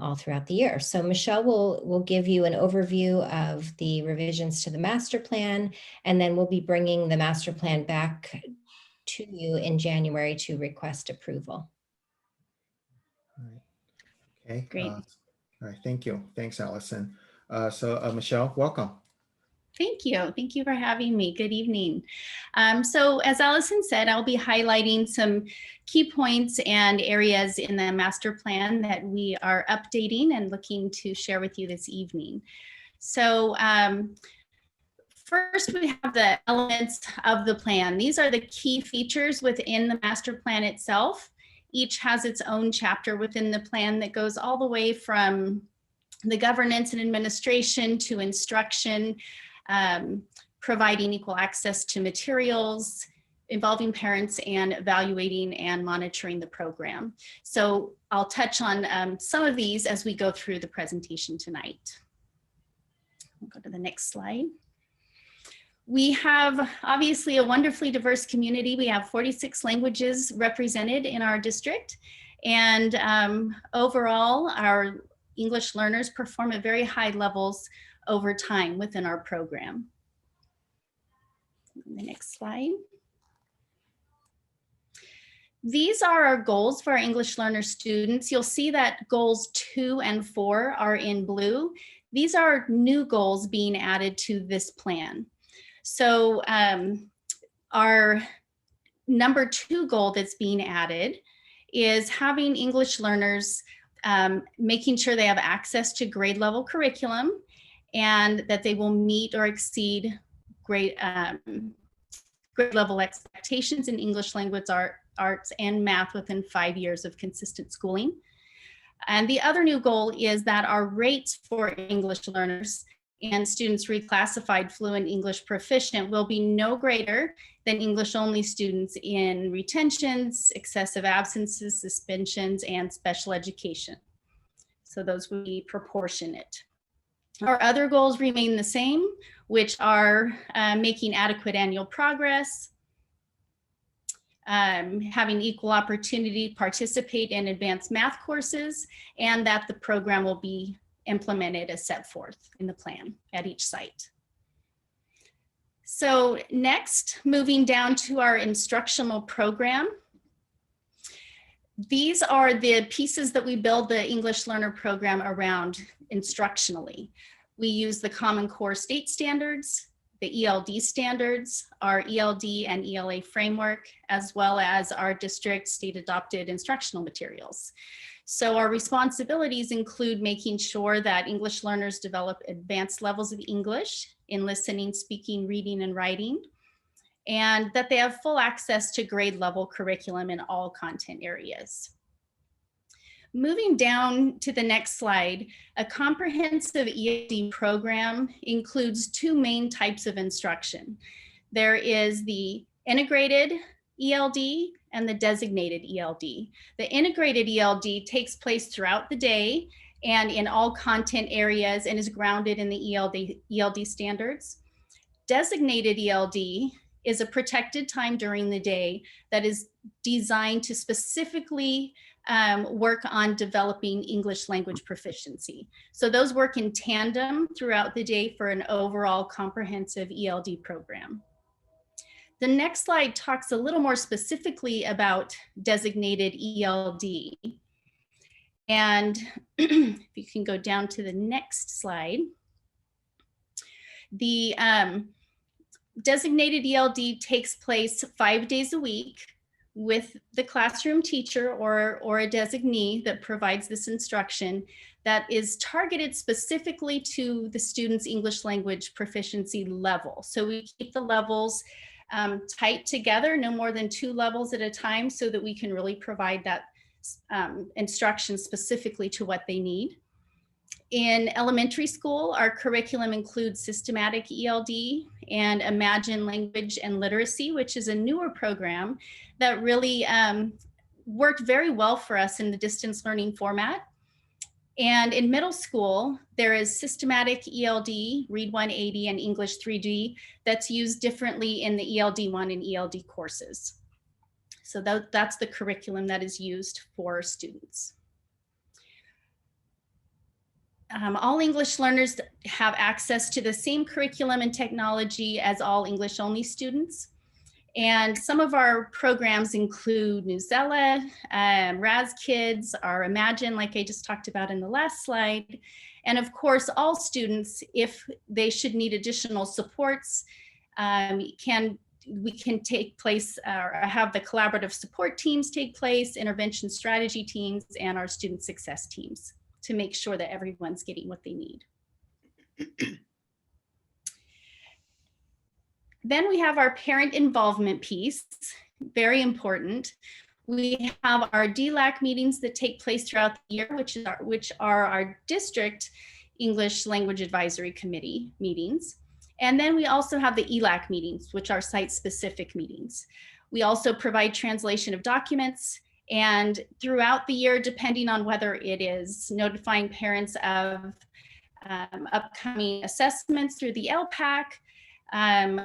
all throughout the year. So Michelle will give you an overview of the revisions to the master plan, and then we'll be bringing the master plan back to you in January to request approval. Okay. Great. All right. Thank you. Thanks, Allison. So Michelle, welcome. Thank you. Thank you for having me. Good evening. So as Allison said, I'll be highlighting some key points and areas in the master plan that we are updating and looking to share with you this evening. So first, we have the elements of the plan. These are the key features within the master plan itself. Each has its own chapter within the plan that goes all the way from the governance and administration to instruction, providing equal access to materials, involving parents, and evaluating and monitoring the program. So I'll touch on some of these as we go through the presentation tonight. We'll go to the next slide. We have obviously a wonderfully diverse community. We have 46 languages represented in our district. And overall, our English learners perform at very high levels over time within our program. The next slide. These are our goals for our English learner students. You'll see that goals 2 and 4 are in blue. These are new goals being added to this plan. So our number 2 goal that's being added is having English learners making sure they have access to grade level curriculum and that they will meet or exceed grade level expectations in English language arts and math within 5 years of consistent schooling. And the other new goal is that our rates for English learners and students reclassified fluent English proficient will be no greater than English only students in retentions, excessive absences, suspensions, and special education. So those would be proportionate. Our other goals remain the same, which are making adequate annual progress, having equal opportunity to participate in advanced math courses, and that the program will be implemented as set forth in the plan at each site. So next, moving down to our instructional program. These are the pieces that we build the English Learner program around instructionally. We use the Common Core state standards, the ELD standards, our ELD and ELA framework, as well as our district state adopted instructional materials. So our responsibilities include making sure that English learners develop advanced levels of English in listening, speaking, reading, and writing, and that they have full access to grade level curriculum in all content areas. Moving down to the next slide, a comprehensive ELD program includes two main types of instruction. There is the integrated ELD and the designated ELD. The integrated ELD takes place throughout the day and in all content areas and is grounded in the ELD standards. Designated ELD is a protected time during the day that is designed to specifically work on developing English language proficiency. So those work in tandem throughout the day for an overall comprehensive ELD program. The next slide talks a little more specifically about designated ELD. And if you can go down to the next slide. The designated ELD takes place 5 days a week with the classroom teacher or a designee that provides this instruction that is targeted specifically to the student's English language proficiency level. So we keep the levels tight together, no more than 2 levels at a time, so that we can really provide that instruction specifically to what they need. In elementary school, our curriculum includes systematic ELD and Imagine Language and Literacy, which is a newer program that really worked very well for us in the distance learning format. And in middle school, there is systematic ELD, Read 180, and English 3D that's used differently in the ELD 1 and ELD courses. So that's the curriculum that is used for students. All English learners have access to the same curriculum and technology as all English only students. And some of our programs include Newsella, Raz Kids, our Imagine, like I just talked about in the last slide. And of course, all students, if they should need additional supports, we can take place or have the collaborative support teams take place, intervention strategy teams, and our student success teams to make sure that everyone's getting what they need. Then we have our parent involvement piece, very important. We have our DLAC meetings that take place throughout the year, which are our district English Language Advisory Committee meetings. And then we also have the ELAC meetings, which are site-specific meetings. We also provide translation of documents, and throughout the year, depending on whether it is notifying parents of upcoming assessments through the LPAC,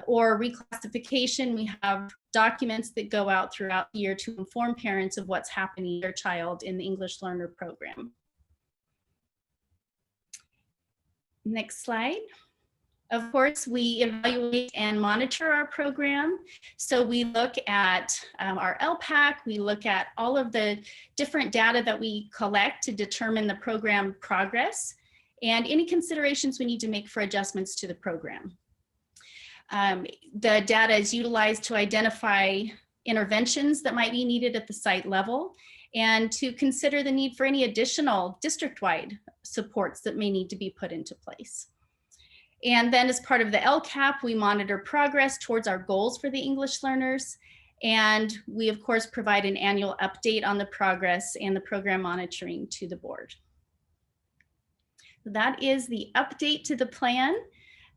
or reclassification, we have documents that go out throughout the year to inform parents of what's happening to their child in the English Learner program. Next slide. Of course, we evaluate and monitor our program. So we look at our LPAC, we look at all of the different data that we collect to determine the program progress and any considerations we need to make for adjustments to the program. The data is utilized to identify interventions that might be needed at the site level and to consider the need for any additional district-wide supports that may need to be put into place. And then as part of the LCAP, we monitor progress towards our goals for the English learners. And we, of course, provide an annual update on the progress and the program monitoring to the board. That is the update to the plan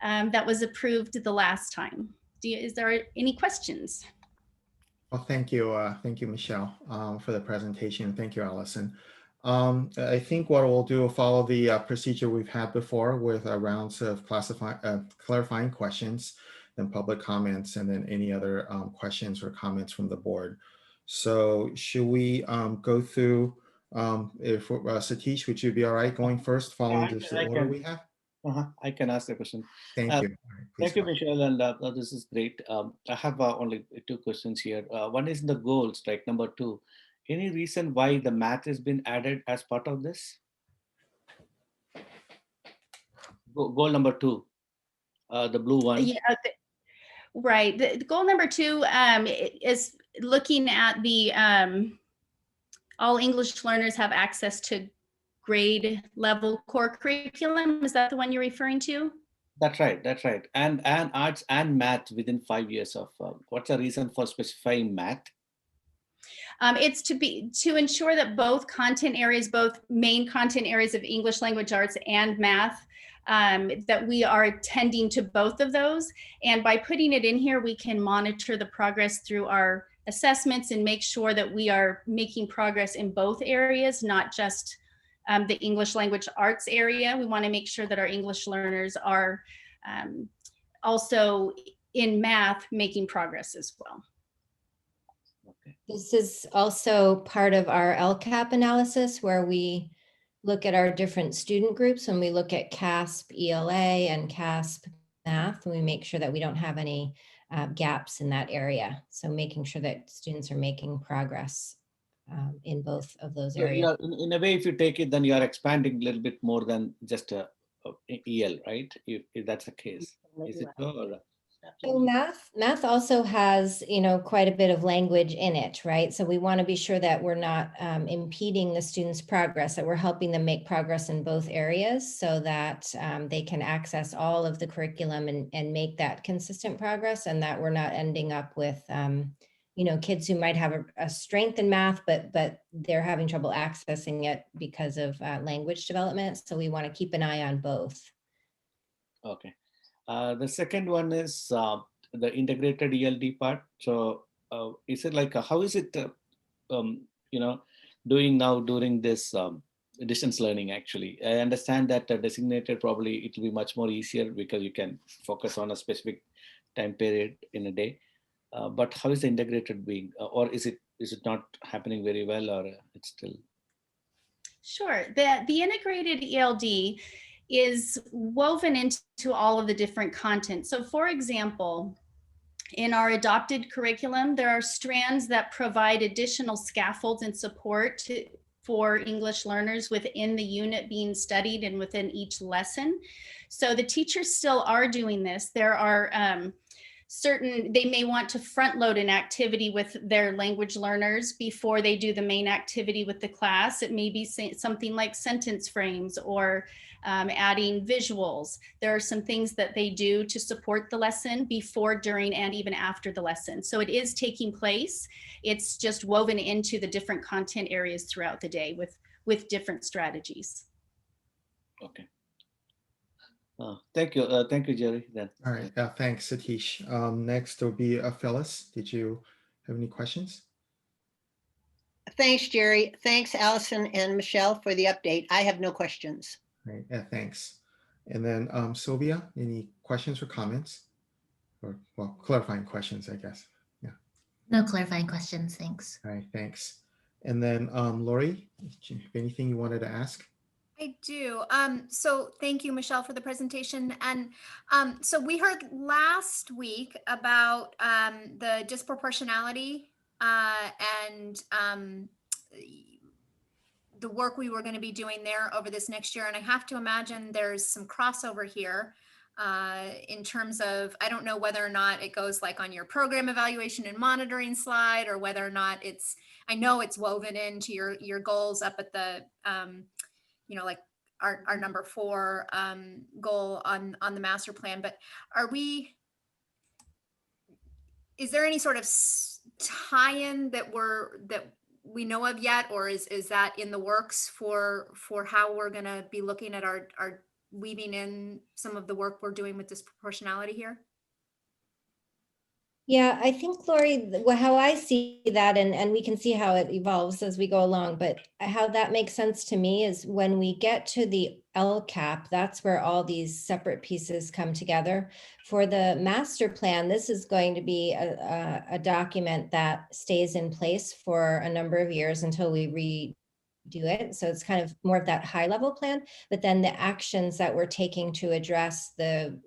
that was approved the last time. Is there any questions? Well, thank you, Michelle, for the presentation. Thank you, Allison. I think what we'll do will follow the procedure we've had before with rounds of clarifying questions, then public comments, and then any other questions or comments from the board. So should we go through, if Satish, would you be all right going first following Yeah, this order we have? I can ask the question. Thank you. All right, please Thank you, go. Michelle, and this is great. I have only 2 questions here. One is the goals, right? Number 2, any reason why the math has been added as part of this? Goal number 2, the blue one. Yeah, right. The goal number 2 is looking at the all English learners have access to grade level core curriculum. Is that the one you're referring to? That's right. That's right. And arts and math within 5 years of. What's the reason for specifying math? It's to ensure that both content areas, both main content areas of English language arts and math, that we are attending to both of those. And by putting it in here, we can monitor the progress through our assessments and make sure that we are making progress in both areas, not just the English language arts area. We want to make sure that our English learners are also in math making progress as well. This is also part of our LCAP analysis where we look at our different student groups and we look at CASP ELA and CASP math, and we make sure that we don't have any gaps in that area. So making sure that students are making progress in both of those areas. Yeah, in a way, if you take it, then you are expanding a little bit more than just a EL, right? If that's the case, is it so? Or? So math also has, quite a bit of language in it, right? So we want to be sure that we're not impeding the students' progress, that we're helping them make progress in both areas so that they can access all of the curriculum and make that consistent progress, and that we're not ending up with, kids who might have a strength in math, but they're having trouble accessing it because of language development. So we want to keep an eye on both. Okay. The second one is the integrated ELD part. So is it like, how is it, doing now during this distance learning actually? I understand that designated probably it will be much more easier because you can focus on a specific time period in a day. But how is the integrated being, or is it not happening very well, or it's still? Sure. The integrated ELD is woven into all of the different content. So for example, in our adopted curriculum, there are strands that provide additional scaffolds and support for English learners within the unit being studied and within each lesson. So the teachers still are doing this. There are they may want to front load an activity with their language learners before they do the main activity with the class. It may be something like sentence frames or adding visuals. There are some things that they do to support the lesson before, during, and even after the lesson. So it is taking place. It's just woven into the different content areas throughout the day with different strategies. Okay. Thank you, Jerry. Then. All right, thanks, Satish. Next will be Phyllis. Did you have any questions? Thanks, Jerry. Thanks, Allison and Michelle, for the update. I have no questions. Right, thanks. And then Sylvia, any questions or comments? Or, well, clarifying questions, I guess. Yeah. No clarifying questions, thanks. All right, thanks. And then Lori, anything you wanted to ask? I do. So thank you, Michelle, for the presentation. And so we heard last week about the disproportionality and the work we were going to be doing there over this next year. And I have to imagine there's some crossover here in terms of, I don't know whether or not it goes like on your program evaluation and monitoring slide, or whether or not I know it's woven into your goals up at the, like our number 4 goal on the master plan. But is there any sort of tie-in that we know of yet, or is that in the works for how we're going to be looking at our weaving in some of the work we're doing with disproportionality here? Yeah, I think, Lori, how I see that, and we can see how it evolves as we go along, but how that makes sense to me is when we get to the LCAP, that's where all these separate pieces come together. For the master plan, this is going to be a document that stays in place for a number of years until we redo it. So it's kind of more of that high level plan, but then the actions that we're taking to address the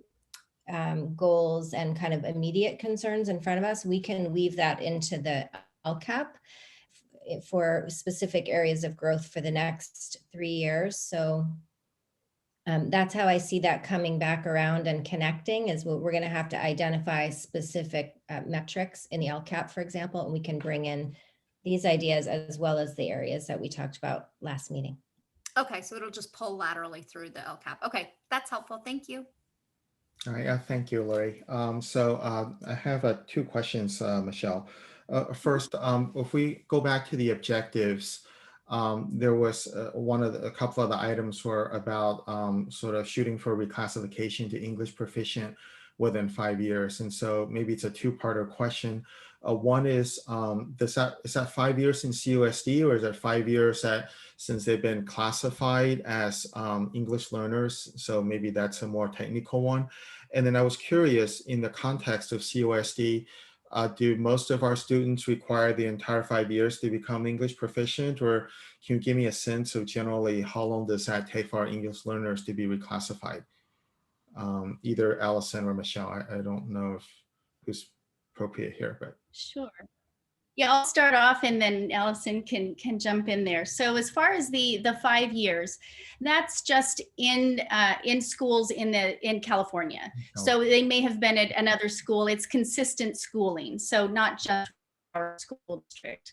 goals and kind of immediate concerns in front of us, we can weave that into the LCAP for specific areas of growth for the next 3 years. So that's how I see that coming back around and connecting, is what we're going to have to identify specific metrics in the LCAP, for example, and we can bring in these ideas as well as the areas that we talked about last meeting. Okay, so it'll just pull laterally through the LCAP. Okay, that's helpful. Thank you. All right, thank you, Lori. I have 2 questions, Michelle. First, if we go back to the objectives, there was a couple of the items were about sort of shooting for reclassification to English proficient within 5 years, and so maybe it's a 2-parter question. One is that 5 years in CUSD, or is it 5 years since they've been classified as English learners? So maybe that's a more technical one. And then I was curious, in the context of CUSD, do most of our students require the entire 5 years to become English proficient, or can you give me a sense of generally how long does that take for our English learners to be reclassified? Either Allison or Michelle, I don't know who's appropriate here, but. Sure. Yeah, I'll start off and then Allison can jump in there. So as far as the 5 years, that's just in schools in California. So they may have been at another school. It's consistent schooling, so not just our school district.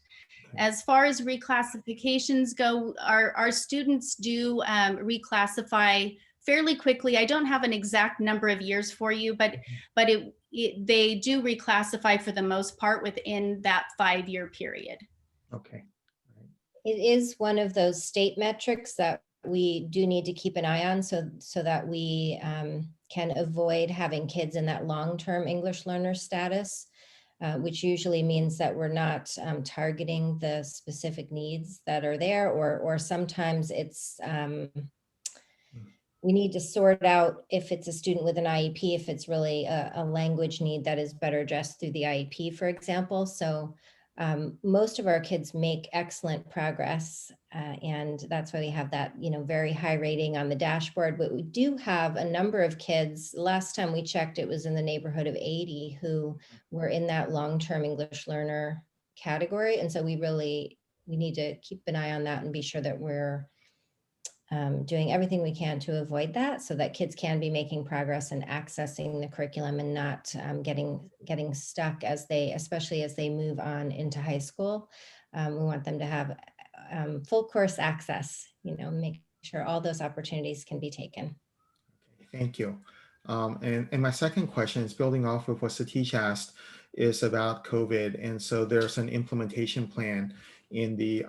As far as reclassifications go, our students do reclassify fairly quickly. I don't have an exact number of years for you, but they do reclassify for the most part within that 5-year period. Okay. It is one of those state metrics that we do need to keep an eye on, so that we can avoid having kids in that long-term English learner status, which usually means that we're not targeting the specific needs that are there, or sometimes it's we need to sort out if it's a student with an IEP, if it's really a language need that is better addressed through the IEP, for example. So most of our kids make excellent progress, and that's why we have that, very high rating on the dashboard. But we do have a number of kids, last time we checked, it was in the neighborhood of 80 who were in that long-term English learner category. And so we need to keep an eye on that and be sure that we're doing everything we can to avoid that, so that kids can be making progress and accessing the curriculum and not getting stuck especially as they move on into high school. We want them to have full course access, make sure all those opportunities can be taken. Thank you. And my second question is building off of what Satish asked, is about COVID. And so there's an implementation plan in the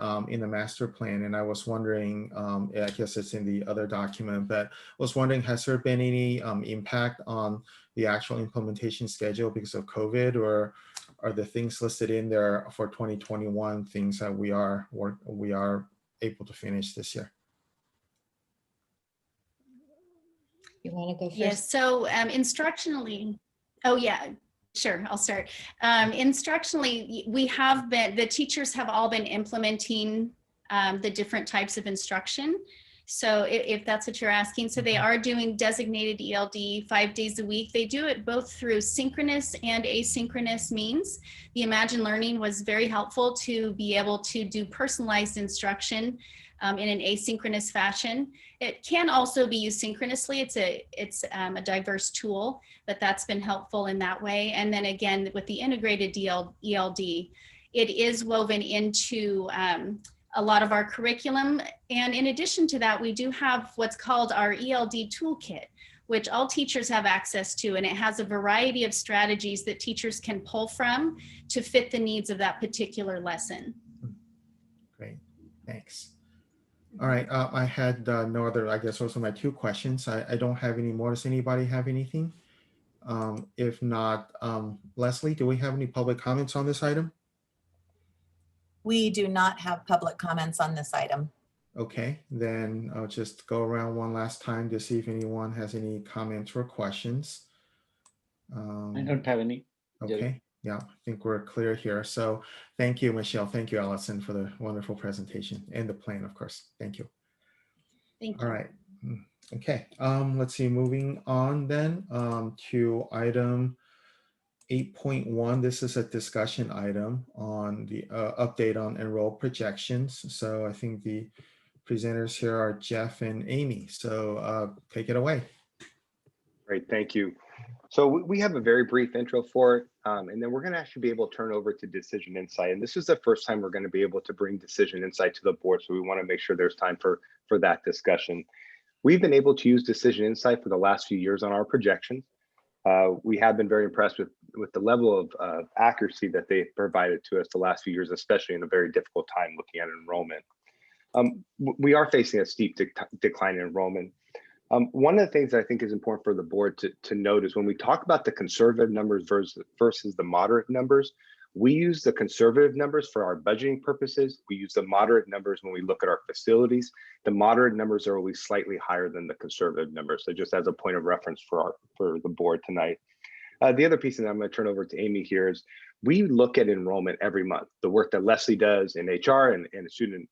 master plan. And I was wondering, I guess it's in the other document, but I was wondering, has there been any impact on the actual implementation schedule because of COVID, or are the things listed in there for 2021 things that we are able to finish this year? You want to go first? Yes, so instructionally, oh yeah, sure, I'll start. Instructionally, the teachers have all been implementing the different types of instruction. So if that's what you're asking, so they are doing designated ELD 5 days a week. They do it both through synchronous and asynchronous means. The Imagine Learning was very helpful to be able to do personalized instruction in an asynchronous fashion. It can also be used synchronously. It's a diverse tool, but that's been helpful in that way. And then again, with the integrated ELD, it is woven into a lot of our curriculum. And in addition to that, we do have what's called our ELD toolkit, which all teachers have access to, and it has a variety of strategies that teachers can pull from to fit the needs of that particular lesson. Great, thanks. All right, I had no other, I guess those are my two questions. I don't have any more. Does anybody have anything? If not, Leslie, do we have any public comments on this item? We do not have public comments on this item. Okay, then I'll just go around one last time to see if anyone has any comments or questions. I don't have any. Jerry. Okay, yeah, I think we're clear here. So thank you, Michelle. Thank you, Allison, for the wonderful presentation and the plan, of course. Thank you. Thank you. All right. Okay, let's see, moving on then to item 8.1. This is a discussion item on the update on enroll projections. So I think the presenters here are Jeff and Amy. So take it away. Great, thank you. So we have a very brief intro for it, and then we're going to actually be able to turn over to Decision Insight. And this is the first time we're going to be able to bring Decision Insight to the board. So we want to make sure there's time for that discussion. We've been able to use Decision Insight for the last few years on our projections. We have been very impressed with the level of accuracy that they've provided to us the last few years, especially in a very difficult time looking at enrollment. We are facing a steep decline in enrollment. One of the things that I think is important for the board to note is when we talk about the conservative numbers versus the moderate numbers, we use the conservative numbers for our budgeting purposes. We use the moderate numbers when we look at our facilities. The moderate numbers are always slightly higher than the conservative numbers. So just as a point of reference for the board tonight. The other piece that I'm going to turn over to Amy here is we look at enrollment every month. The work that Leslie does in HR and student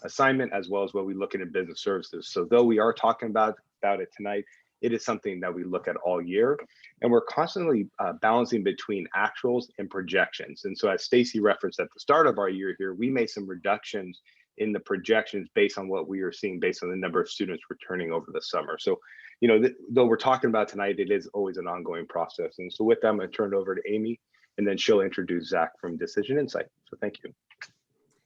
assignment, as well as what we look at in business services. So though we are talking about it tonight, it is something that we look at all year, and we're constantly balancing between actuals and projections. And so as Stacy referenced at the start of our year here, we made some reductions in the projections based on what we are seeing based on the number of students returning over the summer. So, you know, though we're talking about tonight, it is always an ongoing process. And so with that, I'm going to turn it over to Amy, and then she'll introduce Zach from Decision Insight. So thank you.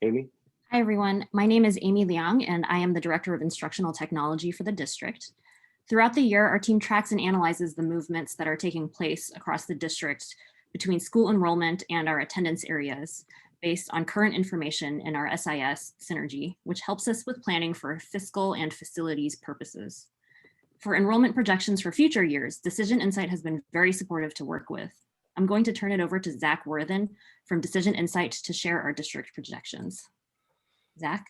Amy. Hi, everyone. My name is Amy Liang, and I am the Director of Instructional Technology for the district. Throughout the year, our team tracks and analyzes the movements that are taking place across the district between school enrollment and our attendance areas based on current information in our SIS synergy, which helps us with planning for fiscal and facilities purposes. For enrollment projections for future years, Decision Insight has been very supportive to work with. I'm going to turn it over to Zach Worthen from Decision Insight to share our district projections. Zach?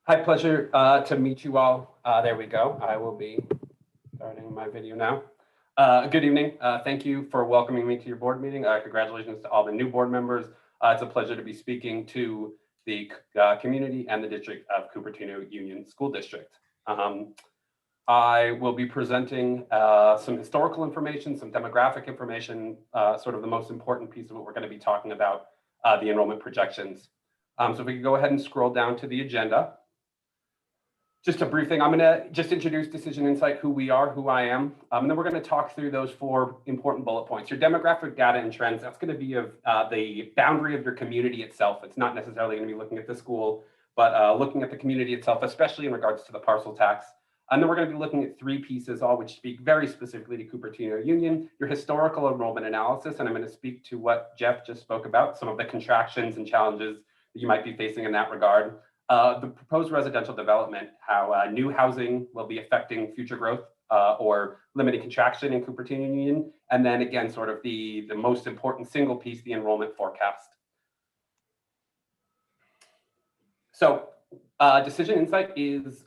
Hi, pleasure to meet you all. There we go. I will be starting my video now. Good evening. Thank you for welcoming me to your board meeting. Congratulations to all the new board members. It's a pleasure to be speaking to the community and the district of Cupertino Union School District. I will be presenting some historical information, some demographic information, sort of the most important piece of what we're going to be talking about, the enrollment projections. So if we could go ahead and scroll down to the agenda. Just a brief thing, I'm gonna just introduce Decision Insight, who we are, who I am, and then we're gonna talk through those 4 important bullet points. Your demographic data and trends, that's gonna be of the boundary of your community itself. It's not necessarily gonna be looking at the school, but looking at the community itself, especially in regards to the parcel tax. And then we're gonna be looking at 3 pieces, all which speak very specifically to Cupertino Union, your historical enrollment analysis, and I'm gonna speak to what Jeff just spoke about, some of the contractions and challenges that you might be facing in that regard. The proposed residential development, how new housing will be affecting future growth or limiting contraction in Cupertino Union. And then again, sort of the most important single piece, the enrollment forecast. So Decision Insight is,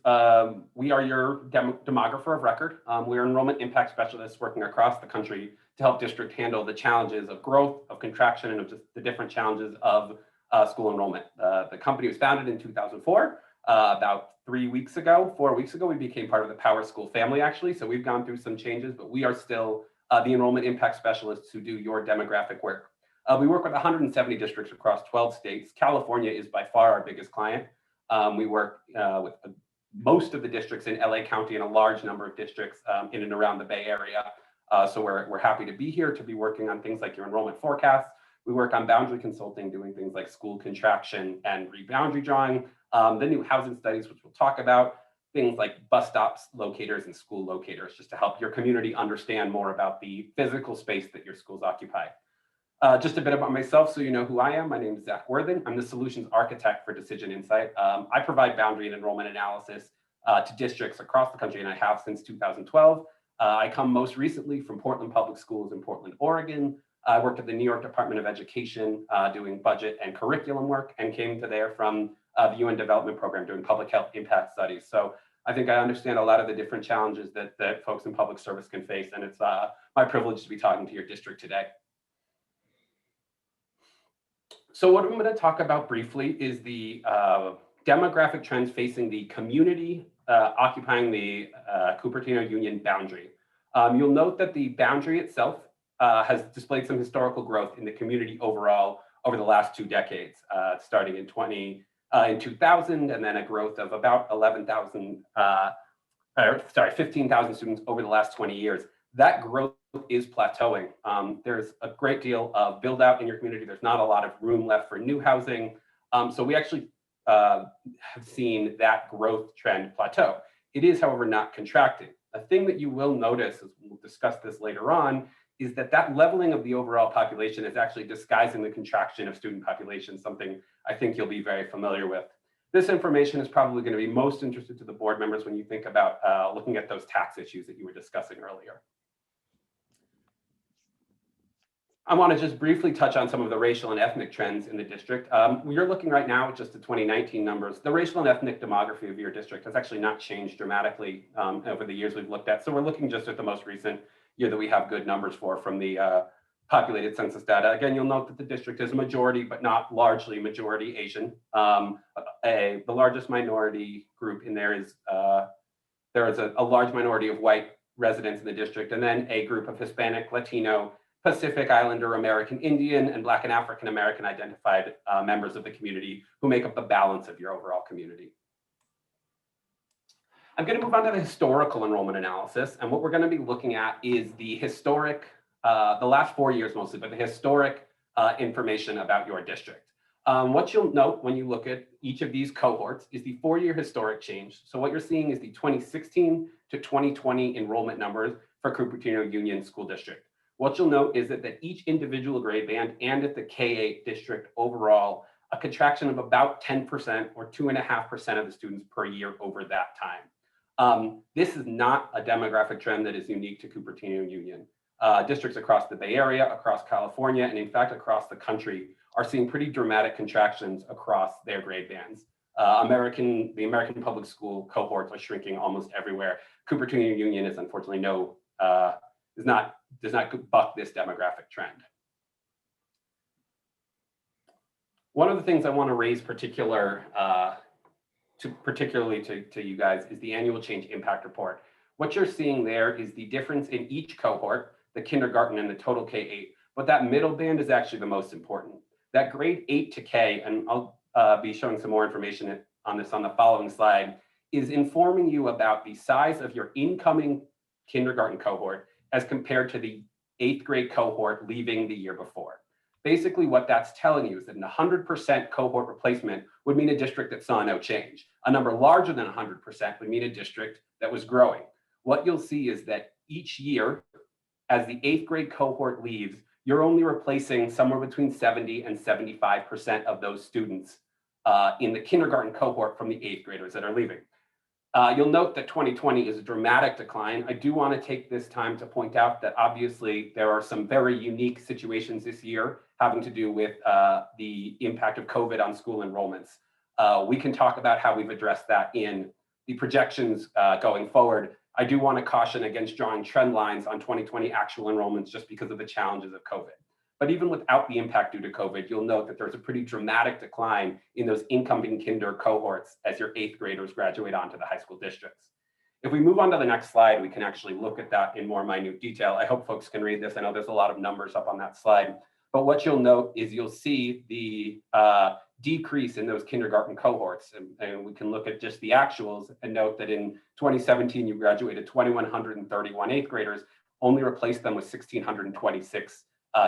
we are your demographer of record. We're enrollment impact specialists working across the country to help district handle the challenges of growth, of contraction, and of just the different challenges of school enrollment. The company was founded in 2004. About 4 weeks ago, we became part of the Power School family, actually. So we've gone through some changes, but we are still the enrollment impact specialists who do your demographic work. We work with 170 districts across 12 states. California is by far our biggest client. We work with most of the districts in LA County and a large number of districts in and around the Bay Area. So we're happy to be here to be working on things like your enrollment forecasts. We work on boundary consulting, doing things like school contraction and reboundary drawing, the new housing studies, which we'll talk about, things like bus stops, locators, and school locators, just to help your community understand more about the physical space that your schools occupy. Just a bit about myself, so you know who I am. My name is Zach Worthen. I'm the solutions architect for Decision Insight. I provide boundary and enrollment analysis to districts across the country, and I have since 2012. I come most recently from Portland Public Schools in Portland, Oregon. I worked at the New York Department of Education doing budget and curriculum work, and came to there from the UN Development Program doing public health impact studies. So I think I understand a lot of the different challenges that folks in public service can face, and it's my privilege to be talking to your district today. So what I'm going to talk about briefly is the demographic trends facing the community occupying the Cupertino Union boundary. You'll note that the boundary itself has displayed some historical growth in the community overall over the last 2 decades, starting in 2000, and then a growth of about 15,000 students over the last 20 years. That growth is plateauing. There's a great deal of build out in your community. There's not a lot of room left for new housing. So we actually have seen that growth trend plateau. It is, however, not contracting. A thing that you will notice, as we'll discuss this later on, is that that leveling of the overall population is actually disguising the contraction of student population, something I think you'll be very familiar with. This information is probably going to be most interested to the board members when you think about looking at those tax issues that you were discussing earlier. I want to just briefly touch on some of the racial and ethnic trends in the district. You're looking right now at just the 2019 numbers. The racial and ethnic demography of your district has actually not changed dramatically over the years we've looked at. So we're looking just at the most recent year that we have good numbers for from the populated census data. Again, you'll note that the district is majority, but not largely majority Asian. The largest minority group in there is a large minority of white residents in the district, and then a group of Hispanic, Latino, Pacific Islander, American Indian, and Black and African American identified members of the community who make up the balance of your overall community. I'm going to move on to the historical enrollment analysis, and what we're going to be looking at is the historic, the last 4 years mostly, but the historic information about your district. What you'll note when you look at each of these cohorts is the 4-year historic change. So what you're seeing is the 2016 to 2020 enrollment numbers for Cupertino Union School District. What you'll note is that each individual grade band and at the K-8 district overall, a contraction of about 10% or 2.5% of the students per year over that time. This is not a demographic trend that is unique to Cupertino Union. Districts across the Bay Area, across California, and in fact across the country are seeing pretty dramatic contractions across their grade bands. The American public school cohorts are shrinking almost everywhere. Cupertino Union is unfortunately does not buck this demographic trend. One of the things I want to raise particularly to you guys is the annual change impact report. What you're seeing there is the difference in each cohort, the kindergarten and the total K-8, but that middle band is actually the most important. That grade 8 to K, and I'll be showing some more information on this on the following slide, is informing you about the size of your incoming kindergarten cohort as compared to the 8th grade cohort leaving the year before. Basically, what that's telling you is that an 100% cohort replacement would mean a district that saw no change. A number larger than 100% would mean a district that was growing. What you'll see is that each year, as the 8th grade cohort leaves, you're only replacing somewhere between 70 and 75% of those students in the kindergarten cohort from the 8th graders that are leaving. You'll note that 2020 is a dramatic decline. I do want to take this time to point out that obviously there are some very unique situations this year having to do with the impact of COVID on school enrollments. We can talk about how we've addressed that in the projections going forward. I do want to caution against drawing trend lines on 2020 actual enrollments just because of the challenges of COVID. But even without the impact due to COVID, you'll note that there's a pretty dramatic decline in those incoming kinder cohorts as your 8th graders graduate onto the high school districts. If we move on to the next slide, we can actually look at that in more minute detail. I hope folks can read this. I know there's a lot of numbers up on that slide, but what you'll note is you'll see the decrease in those kindergarten cohorts. And we can look at just the actuals and note that in 2017, you graduated 2,131 8th graders, only replaced them with 1,626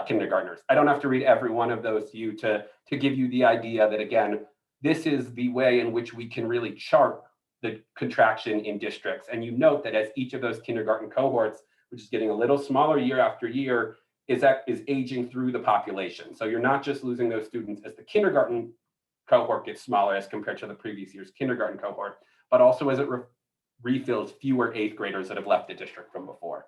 kindergartners. I don't have to read every one of those to you to give you the idea that, again, this is the way in which we can really chart the contraction in districts. And you note that as each of those kindergarten cohorts, which is getting a little smaller year after year, is aging through the population. So you're not just losing those students as the kindergarten cohort gets smaller as compared to the previous year's kindergarten cohort, but also as it refills fewer 8th graders that have left the district from before.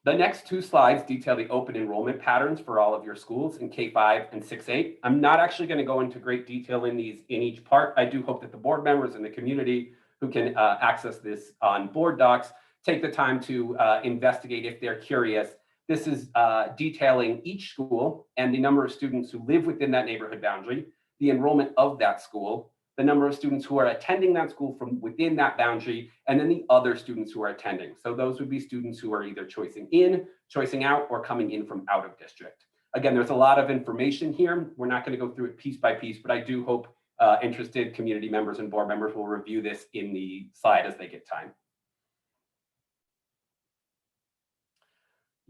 The next 2 slides detail the open enrollment patterns for all of your schools in K-5 and 6-8. I'm not actually going to go into great detail in each part. I do hope that the board members and the community who can access this on board docs take the time to investigate if they're curious. This is detailing each school and the number of students who live within that neighborhood boundary, the enrollment of that school, the number of students who are attending that school from within that boundary, and then the other students who are attending. So those would be students who are either choicing in, choicing out, or coming in from out of district. Again, there's a lot of information here. We're not going to go through it piece by piece, but I do hope interested community members and board members will review this in the slide as they get time.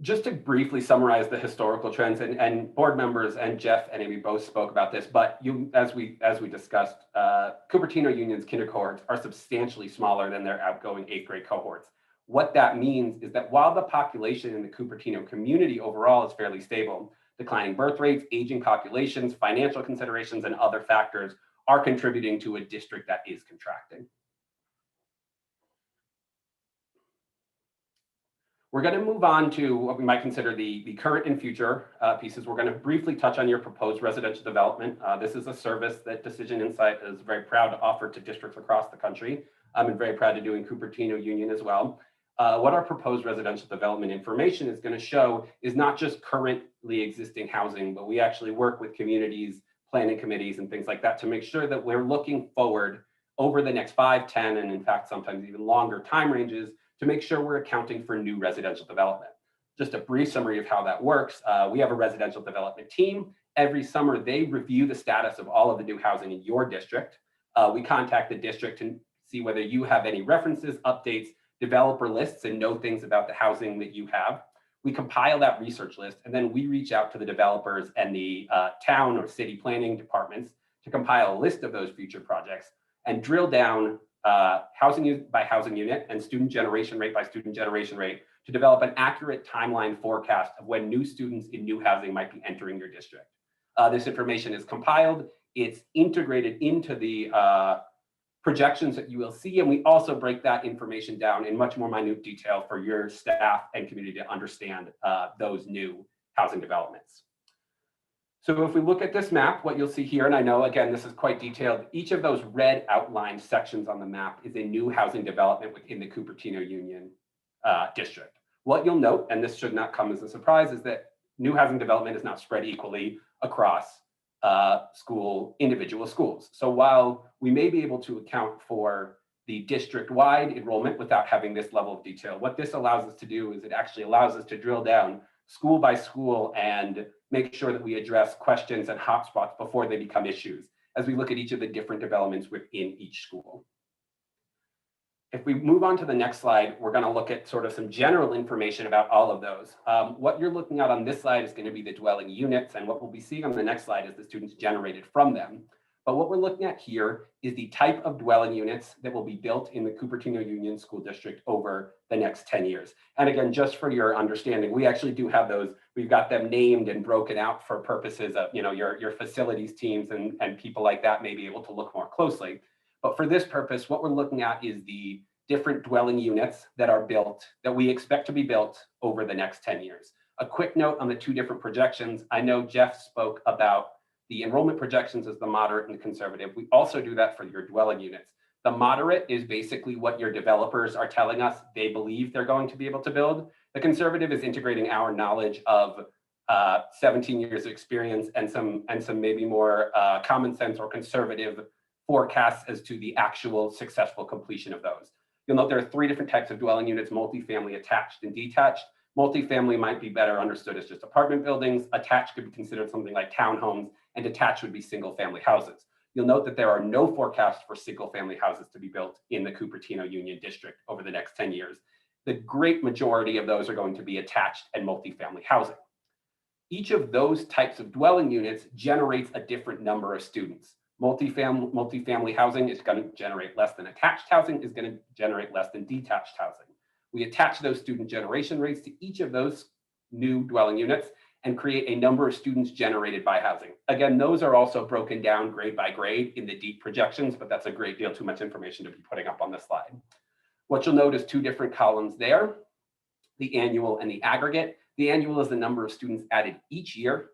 Just to briefly summarize the historical trends, and board members and Jeff and Amy both spoke about this, but as we discussed, Cupertino Union's kinder cohorts are substantially smaller than their outgoing 8th grade cohorts. What that means is that while the population in the Cupertino community overall is fairly stable, declining birth rates, aging populations, financial considerations, and other factors are contributing to a district that is contracting. We're going to move on to what we might consider the current and future pieces. We're going to briefly touch on your proposed residential development. This is a service that Decision Insight is very proud to offer to districts across the country. I'm very proud to do in Cupertino Union as well. What our proposed residential development information is going to show is not just currently existing housing, but we actually work with communities, planning committees, and things like that to make sure that we're looking forward over the next 5, 10, and in fact, sometimes even longer time ranges to make sure we're accounting for new residential development. Just a brief summary of how that works. We have a residential development team. Every summer, they review the status of all of the new housing in your district. We contact the district to see whether you have any references, updates, developer lists, and know things about the housing that you have. We compile that research list, and then we reach out to the developers and the town or city planning departments to compile a list of those future projects and drill down housing by housing unit and student generation rate by student generation rate to develop an accurate timeline forecast of when new students in new housing might be entering your district. This information is compiled, it's integrated into the projections that you will see, and we also break that information down in much more minute detail for your staff and community to understand those new housing developments. So if we look at this map, what you'll see here, and I know, again, this is quite detailed, each of those red outlined sections on the map is a new housing development within the Cupertino Union district. What you'll note, and this should not come as a surprise, is that new housing development is not spread equally across individual schools. So while we may be able to account for the district-wide enrollment without having this level of detail, what this allows us to do is it actually allows us to drill down school by school and make sure that we address questions and hotspots before they become issues as we look at each of the different developments within each school. If we move on to the next slide, we're going to look at sort of some general information about all of those. What you're looking at on this slide is going to be the dwelling units, and what we'll be seeing on the next slide is the students generated from them. But what we're looking at here is the type of dwelling units that will be built in the Cupertino Union School District over the next 10 years. And again, just for your understanding, we actually do have those. We've got them named and broken out for purposes of, your facilities teams and people like that may be able to look more closely. But for this purpose, what we're looking at is the different dwelling units that are built, that we expect to be built over the next 10 years. A quick note on the 2 different projections. I know Jeff spoke about the enrollment projections as the moderate and the conservative. We also do that for your dwelling units. The moderate is basically what your developers are telling us they believe they're going to be able to build. The conservative is integrating our knowledge of 17 years of experience and some maybe more common sense or conservative forecasts as to the actual successful completion of those. You'll note there are 3 different types of dwelling units: multifamily, attached, and detached. Multifamily might be better understood as just apartment buildings. Attached could be considered something like townhomes, and detached would be single family houses. You'll note that there are no forecasts for single family houses to be built in the Cupertino Union District over the next 10 years. The great majority of those are going to be attached and multifamily housing. Each of those types of dwelling units generates a different number of students. Multifamily housing is going to generate less than attached housing, is going to generate less than detached housing. We attach those student generation rates to each of those new dwelling units and create a number of students generated by housing. Again, those are also broken down grade by grade in the deep projections, but that's a great deal too much information to be putting up on this slide. What you'll note is two different columns there, the annual and the aggregate. The annual is the number of students added each year,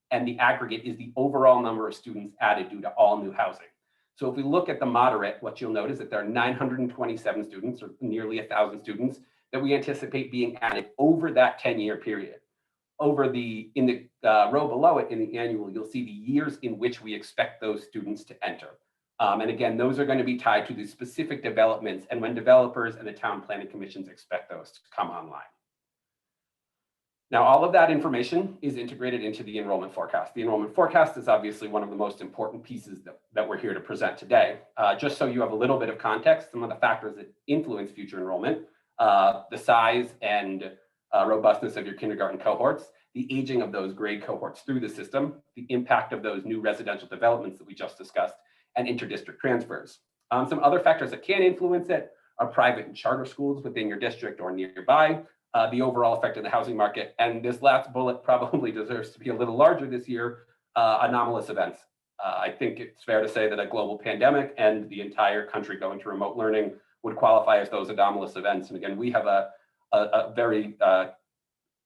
and the aggregate is the overall number of students added due to all new housing. So if we look at the moderate, what you'll notice is that there are 927 students, or nearly 1,000 students, that we anticipate being added over that 10-year period. In the row below it, in the annual, you'll see the years in which we expect those students to enter. And again, those are going to be tied to the specific developments and when developers and the town planning commissions expect those to come online. Now, all of that information is integrated into the enrollment forecast. The enrollment forecast is obviously one of the most important pieces that we're here to present today. Just so you have a little bit of context, some of the factors that influence future enrollment, the size and robustness of your kindergarten cohorts, the aging of those grade cohorts through the system, the impact of those new residential developments that we just discussed, and interdistrict transfers. Some other factors that can influence it are private and charter schools within your district or nearby, the overall effect of the housing market, and this last bullet probably deserves to be a little larger this year, anomalous events. I think it's fair to say that a global pandemic and the entire country going to remote learning would qualify as those anomalous events. And again, we have a very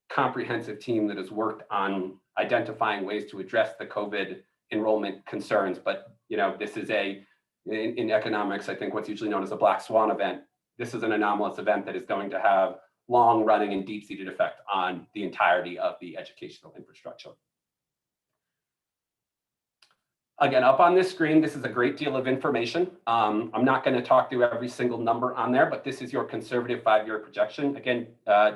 comprehensive team that has worked on identifying ways to address the COVID enrollment concerns. But this is in economics, I think what's usually known as a black swan event. This is an anomalous event that is going to have long running and deep-seated effect on the entirety of the educational infrastructure. Again, up on this screen, this is a great deal of information. I'm not going to talk through every single number on there, but this is your conservative 5-year projection. Again,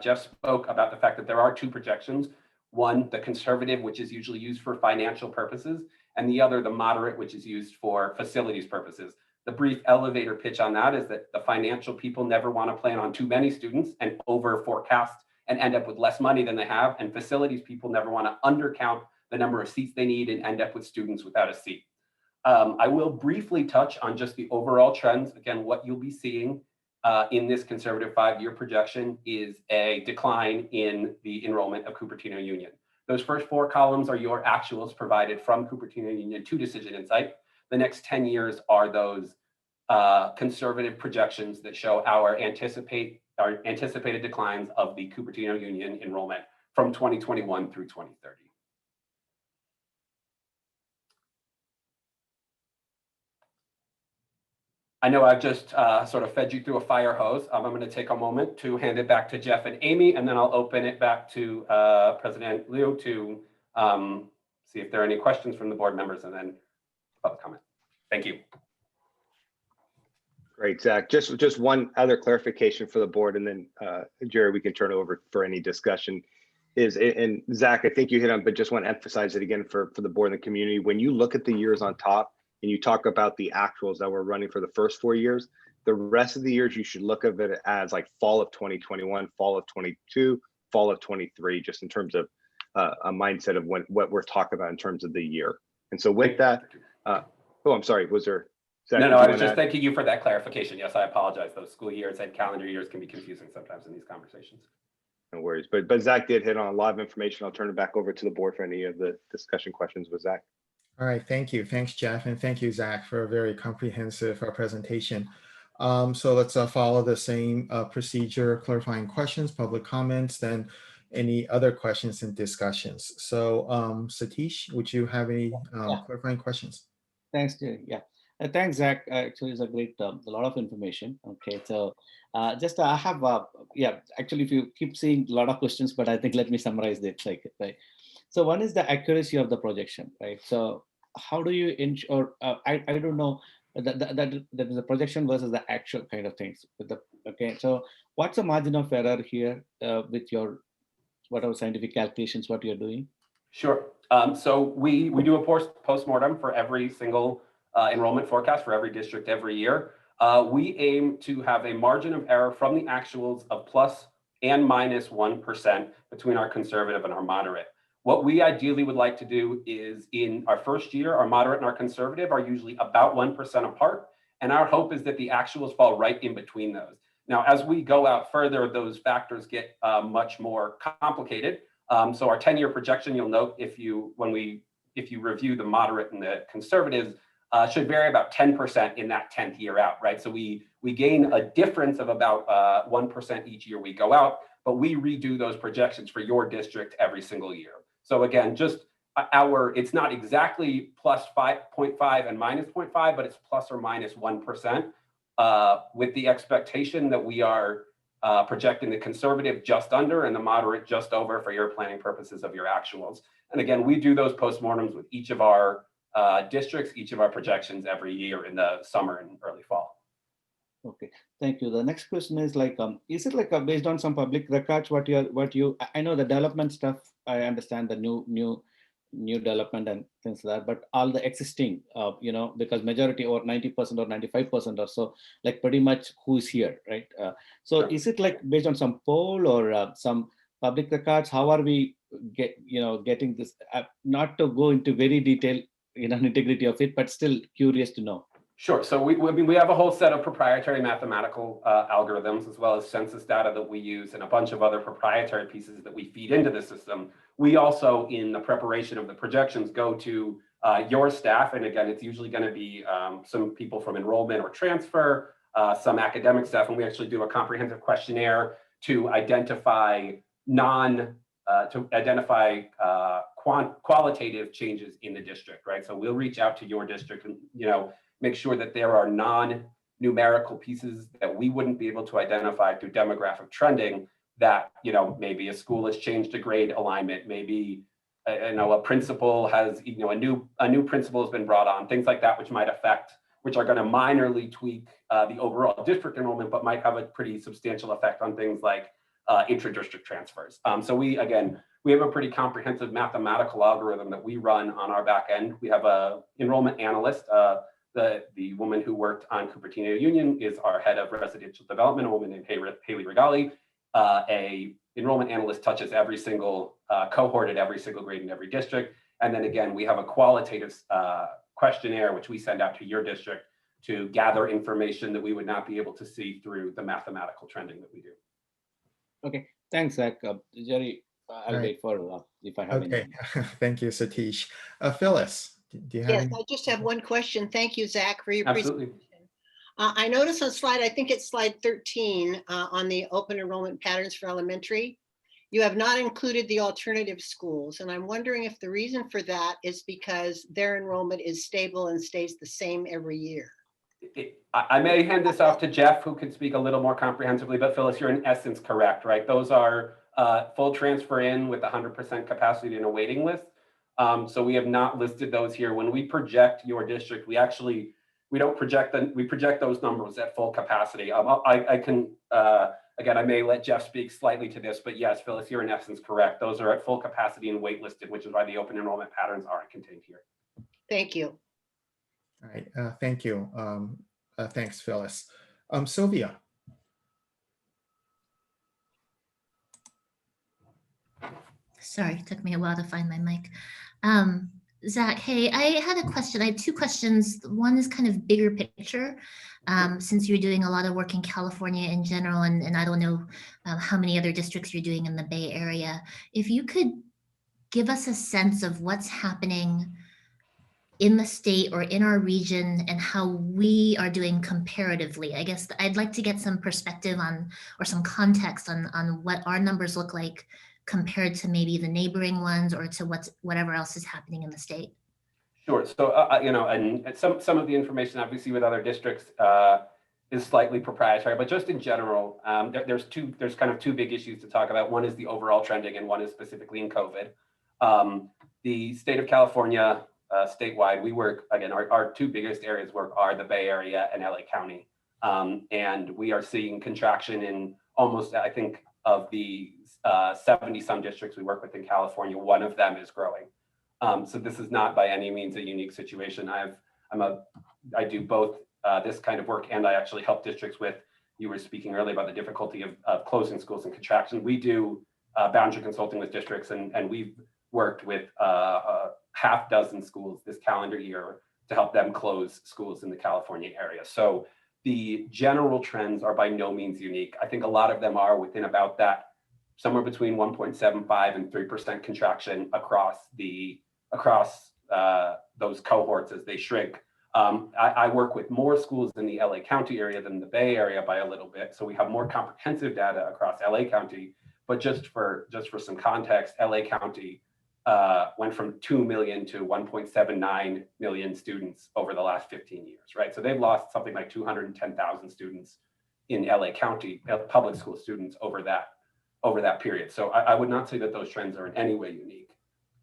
Jeff spoke about the fact that there are two projections. One, the conservative, which is usually used for financial purposes, and the other, the moderate, which is used for facilities purposes. The brief elevator pitch on that is that the financial people never want to plan on too many students and over forecast and end up with less money than they have. And facilities people never want to undercount the number of seats they need and end up with students without a seat. I will briefly touch on just the overall trends. Again, what you'll be seeing in this conservative 5-year projection is a decline in the enrollment of Cupertino Union. Those first 4 columns are your actuals provided from Cupertino Union to Decision Insight. The next 10 years are those conservative projections that show our anticipated declines of the Cupertino Union enrollment from 2021 through 2030. I know I've just sort of fed you through a fire hose. I'm going to take a moment to hand it back to Jeff and Amy, and then I'll open it back to President Liu to see if there are any questions from the board members and then public comment. Thank you. Great, Zach. Just one other clarification for the board, and then Jerry, we can turn it over for any discussion. And Zach, I think you hit on, but just want to emphasize it again for the board and the community. When you look at the years on top and you talk about the actuals that we're running for the first 4 years, the rest of the years you should look at it as like fall of 2021, fall of 22, fall of 23, just in terms of a mindset of what we're talking about in terms of the year. And so with that, oh, I'm sorry, was there? Zach, no, I was just thanking you for that clarification. Yes, I apologize. Those school years and calendar years can be confusing sometimes in these conversations. No worries, but Zach did hit on a lot of information. I'll turn it back over to the board for any of the discussion questions with Zach. All right, thank you. Thanks, Jeff, and thank you, Zach, for a very comprehensive presentation. So let's follow the same procedure, clarifying questions, public comments, then any other questions and discussions. So Satish, would you have any clarifying questions? Thanks, Jerry. Yeah. Thanks, Zach. Actually, it's a great, a lot of information. Okay, so just I have, actually, if you keep seeing a lot of questions, but I think let me summarize it. Right. So one is the accuracy of the projection, right? So how do you ensure? I don't know that is the projection versus the actual kind of things. Okay, so what's the margin of error here with your whatever scientific calculations what you're doing? Sure. So we do a post-mortem for every single enrollment forecast for every district every year. We aim to have a margin of error from the actuals of plus and minus 1% between our conservative and our moderate. What we ideally would like to do is in our first year, our moderate and our conservative are usually about 1% apart. And our hope is that the actuals fall right in between those. Now, as we go out further, those factors get much more complicated. So our 10-year projection, you'll note if you review the moderate and the conservatives, should vary about 10% in that 10th year out, right? So we gain a difference of about 1% each year we go out, but we redo those projections for your district every single year. So again, just it's not exactly plus 5.5 and minus 0.5, but it's plus or minus 1%, with the expectation that we are projecting the conservative just under and the moderate just over for your planning purposes of your actuals. And again, we do those postmortems with each of our districts, each of our projections every year in the summer and early fall. Okay, thank you. The next question is like, is it like based on some public records? I know the development stuff. I understand the new development and things like that, but all the existing, because majority or 90% or 95% or so, like pretty much who's here, right? So Sure. Is it like based on some poll or some public records? How are we getting this? Not to go into very detailed, integrity of it, but still curious to know. Sure. So we have a whole set of proprietary mathematical algorithms, as well as census data that we use and a bunch of other proprietary pieces that we feed into the system. We also, in the preparation of the projections, go to your staff. And again, it's usually going to be some people from enrollment or transfer, some academic staff. And we actually do a comprehensive questionnaire to identify qualitative changes in the district, right? So we'll reach out to your district and, make sure that there are non-numerical pieces that we wouldn't be able to identify through demographic trending that, maybe a school has changed a grade alignment, maybe, a principal has, a new principal has been brought on, things like that, which are going to minorly tweak the overall district enrollment, but might have a pretty substantial effect on things like intra-district transfers. So we have a pretty comprehensive mathematical algorithm that we run on our back end. We have a enrollment analyst. The woman who worked on Cupertino Union is our head of residential development, a woman named Haley Regali. A enrollment analyst touches every single cohort at every single grade in every district. And then again, we have a qualitative questionnaire, which we send out to your district to gather information that we would not be able to see through the mathematical trending that we do. Okay, thanks, Zach. Jerry, I'll wait for if I have any. Okay, thank you, Satish. Phyllis, do you have Yes, any? I just have one question. Thank you, Zach, for your Absolutely. presentation. I noticed on slide, I think it's slide 13, on the open enrollment patterns for elementary, you have not included the alternative schools. And I'm wondering if the reason for that is because their enrollment is stable and stays the same every year. I may hand this off to Jeff, who can speak a little more comprehensively, but Phyllis, you're in essence correct, right? Those are full transfer in with 100% capacity in a waiting list. So we have not listed those here. When we project your district, we don't project them. We project those numbers at full capacity. I can, again, I may let Jeff speak slightly to this, but yes, Phyllis, you're in essence correct. Those are at full capacity and waitlisted, which is why the open enrollment patterns aren't contained here. Thank you. All right, thank you. Thanks, Phyllis. Sylvia. Sorry, it took me a while to find my mic. Zach, hey, I had a question. I had two questions. One is kind of bigger picture, since you're doing a lot of work in California in general, and I don't know how many other districts you're doing in the Bay Area. If you could give us a sense of what's happening in the state or in our region and how we are doing comparatively. I guess I'd like to get some perspective on, or some context on what our numbers look like compared to maybe the neighboring ones or to whatever else is happening in the state. Sure. So, and some of the information obviously with other districts is slightly proprietary, but just in general, there's kind of two big issues to talk about. One is the overall trending and one is specifically in COVID. The state of California, statewide, we work, again, our two biggest areas work are the Bay Area and LA County. And we are seeing contraction in almost, I think, of the 70 some districts we work with in California, one of them is growing. So this is not by any means a unique situation. I do both this kind of work, and I actually help districts with, you were speaking earlier about the difficulty of closing schools and contraction. We do boundary consulting with districts, and we've worked with a half dozen schools this calendar year to help them close schools in the California area. So the general trends are by no means unique. I think a lot of them are within about that somewhere between 1.75 and 3% contraction across those cohorts as they shrink. I work with more schools in the LA County area than the Bay Area by a little bit, so we have more comprehensive data across LA County. But just for some context, LA County went from 2 million to 1.79 million students over the last 15 years, right? So they've lost something like 210,000 students in LA County, public school students over that period. So I would not say that those trends are in any way unique.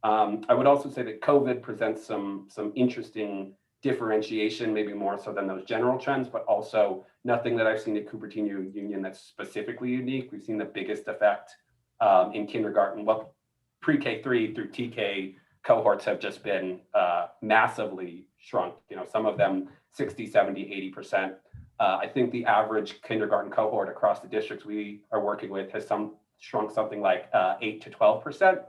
I would also say that COVID presents some interesting differentiation, maybe more so than those general trends, but also nothing that I've seen at Cupertino Union that's specifically unique. We've seen the biggest effect in kindergarten. Well, pre-K3 through TK cohorts have just been massively shrunk. You know, some of them 60, 70, 80%. I think the average kindergarten cohort across the districts we are working with has shrunk something like 8 to 12%.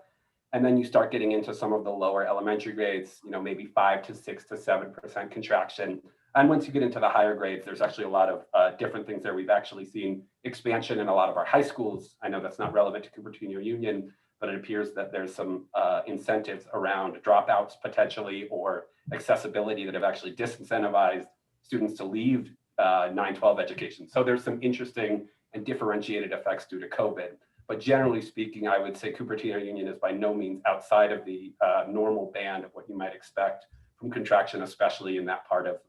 And then you start getting into some of the lower elementary grades, you know, maybe 5 to 6 to 7% contraction. And once you get into the higher grades, there's actually a lot of different things there. We've actually seen expansion in a lot of our high schools. I know that's not relevant to Cupertino Union, but it appears that there's some incentives around dropouts potentially or accessibility that have actually disincentivized students to leave 9-12 education. So there's some interesting and differentiated effects due to COVID. But generally speaking, I would say Cupertino Union is by no means outside of the normal band of what you might expect from contraction, especially in that part of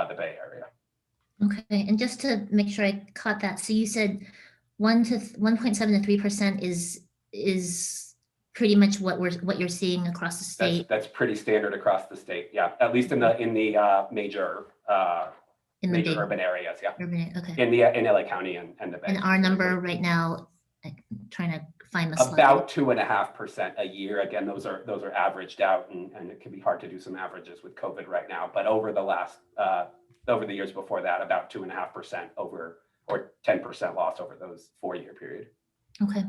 the Bay Area. Okay, and just to make sure I caught that, so you said 1.7 to 3% is pretty much what you're seeing across the state. That's pretty standard across the state, yeah. At least in the major urban areas, yeah. Okay. In LA County and the Bay. And our number right now, I'm trying to find the slide. About 2.5% a year. Again, those are averaged out, and it can be hard to do some averages with COVID right now. But over the years before that, about 2.5% over, or 10% loss over those 4-year period. Okay.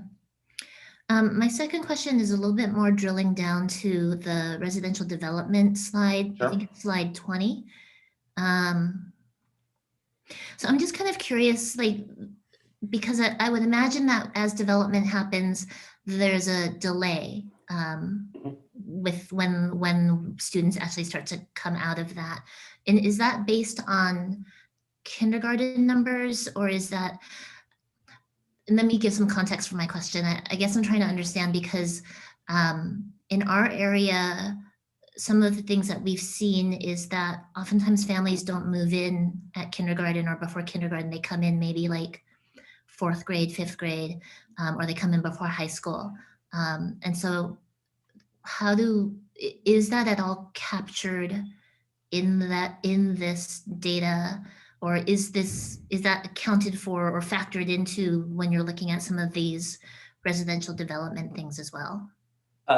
My second question is a little bit more drilling down to the residential development slide. Sure. I think it's slide 20. So I'm just kind of curious, like, because I would imagine that as development happens, there's a delay with when students actually start to come out of that. And is that based on kindergarten numbers, or is that, and let me give some context for my question. I guess I'm trying to understand because in our area, some of the things that we've seen is that oftentimes families don't move in at kindergarten or before kindergarten. They come in maybe like 4th grade, 5th grade, or they come in before high school. And so is that at all captured in this data, or is that accounted for or factored into when you're looking at some of these residential development things as well?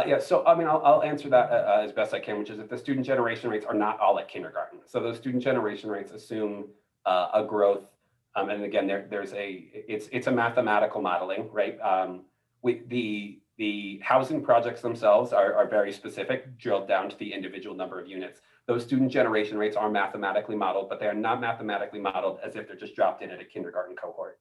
Yeah, so I mean, I'll answer that as best I can, which is that the student generation rates are not all at kindergarten. So those student generation rates assume a growth. And again, it's a mathematical modeling, right? The housing projects themselves are very specific, drilled down to the individual number of units. Those student generation rates are mathematically modeled, but they are not mathematically modeled as if they're just dropped in at a kindergarten cohort.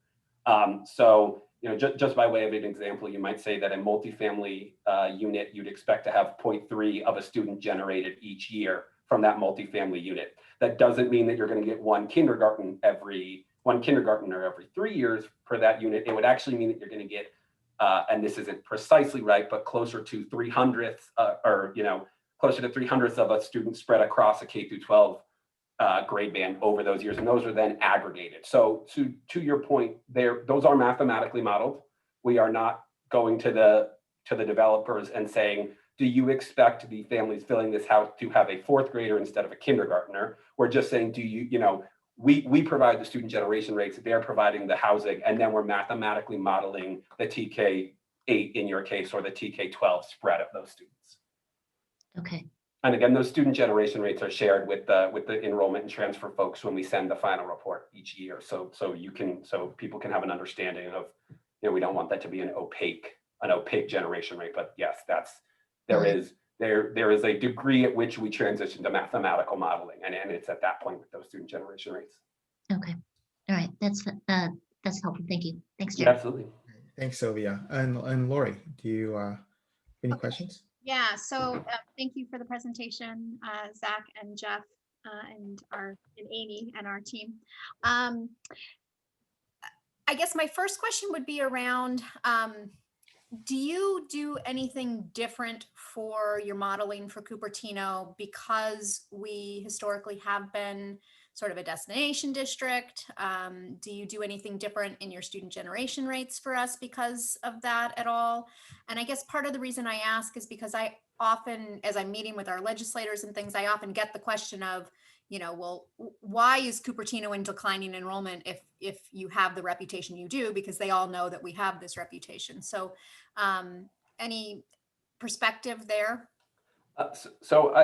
So, you know, just by way of an example, you might say that a multifamily unit, you'd expect to have 0.3 of a student generated each year from that multifamily unit. That doesn't mean that you're going to get one kindergartner every 3 years per that unit. It would actually mean that you're going to get, and this isn't precisely right, but closer to 300th, or, you know, closer to 300th of a student spread across a K through 12 grade band over those years, and those are then aggregated. So to your point, those are mathematically modeled. We are not going to the developers and saying, do you expect the families filling this house to have a 4th grader instead of a kindergartner? We're just saying, we provide the student generation rates, they're providing the housing, and then we're mathematically modeling the TK 8 in your case, or the TK 12 spread of those students. Okay. And again, those student generation rates are shared with the enrollment and transfer folks when we send the final report each year. So people can have an understanding of, you know, we don't want that to be an opaque generation rate, but yes, there is a degree at which we transition to mathematical modeling, and it's at that point with those student generation rates. Okay. All right. That's helpful. Thank you. Thanks, Yeah, Jerry. absolutely. Thanks, Sylvia. And Lori, do you any questions? Yeah, so thank you for the presentation, Zach and Jeff and Amy and our team. I guess my first question would be around, do you do anything different for your modeling for Cupertino because we historically have been sort of a destination district? Do you do anything different in your student generation rates for us because of that at all? And I guess part of the reason I ask is because I often, as I'm meeting with our legislators and things, I often get the question of, well, why is Cupertino in declining enrollment if you have the reputation you do? Because they all know that we have this reputation. So any perspective there? So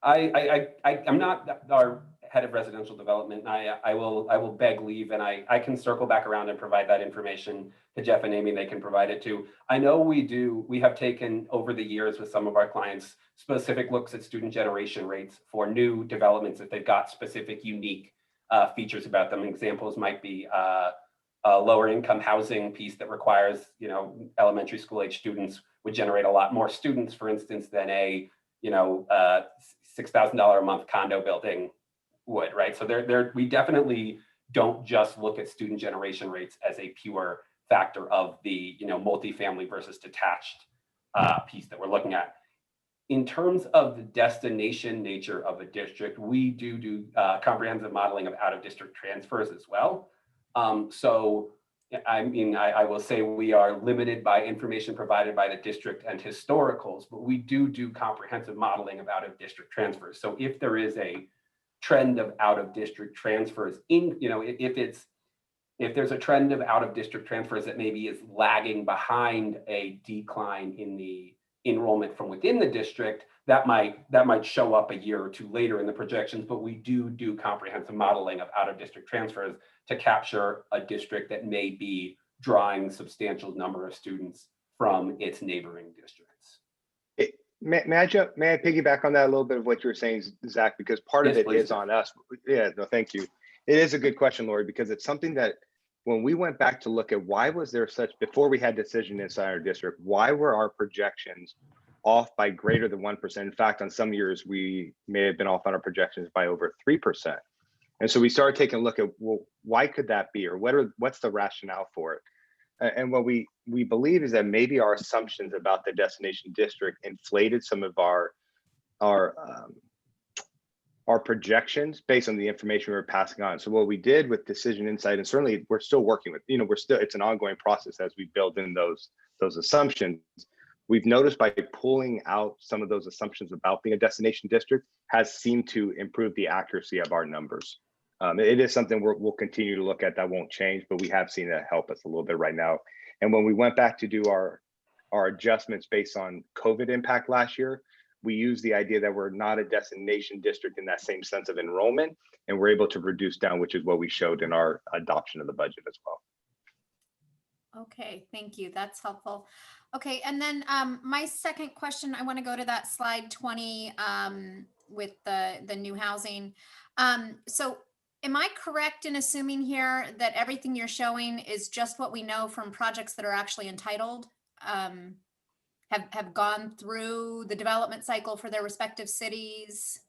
I'm not our head of residential development, and I will beg leave, and I can circle back around and provide that information to Jeff and Amy. They can provide it too. I know we have taken over the years with some of our clients specific looks at student generation rates for new developments if they've got specific unique features about them. Examples might be a lower income housing piece that requires, elementary school age students would generate a lot more students, for instance, than a $6,000 a month condo building would, right? So we definitely don't just look at student generation rates as a pure factor of the multifamily versus detached piece that we're looking at. In terms of the destination nature of a district, we do comprehensive modeling of out-of-district transfers as well. So I will say we are limited by information provided by the district and historicals, but we do comprehensive modeling of out-of-district transfers. So if there is a trend of out-of-district transfers if there's a trend of out-of-district transfers that maybe is lagging behind a decline in the enrollment from within the district, that might show up a year or two later in the projections, but we do comprehensive modeling of out-of-district transfers to capture a district that may be drawing a substantial number of students from its neighboring districts. May I piggyback on that a little bit of what you were saying, Zach, because part of it please. is on us. Yeah, no, thank you. It is a good question, Lori, because it's something that when we went back to look at why was there such, before we had decision inside our district, why were our projections off by greater than 1%? In fact, on some years, we may have been off on our projections by over 3%. And so we started taking a look at, well, why could that be? Or what's the rationale for it? And what we believe is that maybe our assumptions about the destination district inflated some of our projections based on the information we were passing on. So what we did with Decision Insight, and certainly we're still working with, it's an ongoing process as we build in those assumptions. We've noticed by pulling out some of those assumptions about being a destination district has seemed to improve the accuracy of our numbers. It is something we'll continue to look at. That won't change, but we have seen that help us a little bit right now. And when we went back to do our adjustments based on COVID impact last year, we used the idea that we're not a destination district in that same sense of enrollment, and we're able to reduce down, which is what we showed in our adoption of the budget as well. Okay, thank you. That's helpful. Okay, and then my second question, I want to go to that slide 20 with the new housing. So am I correct in assuming here that everything you're showing is just what we know from projects that are actually entitled, have gone through the development cycle for their respective cities?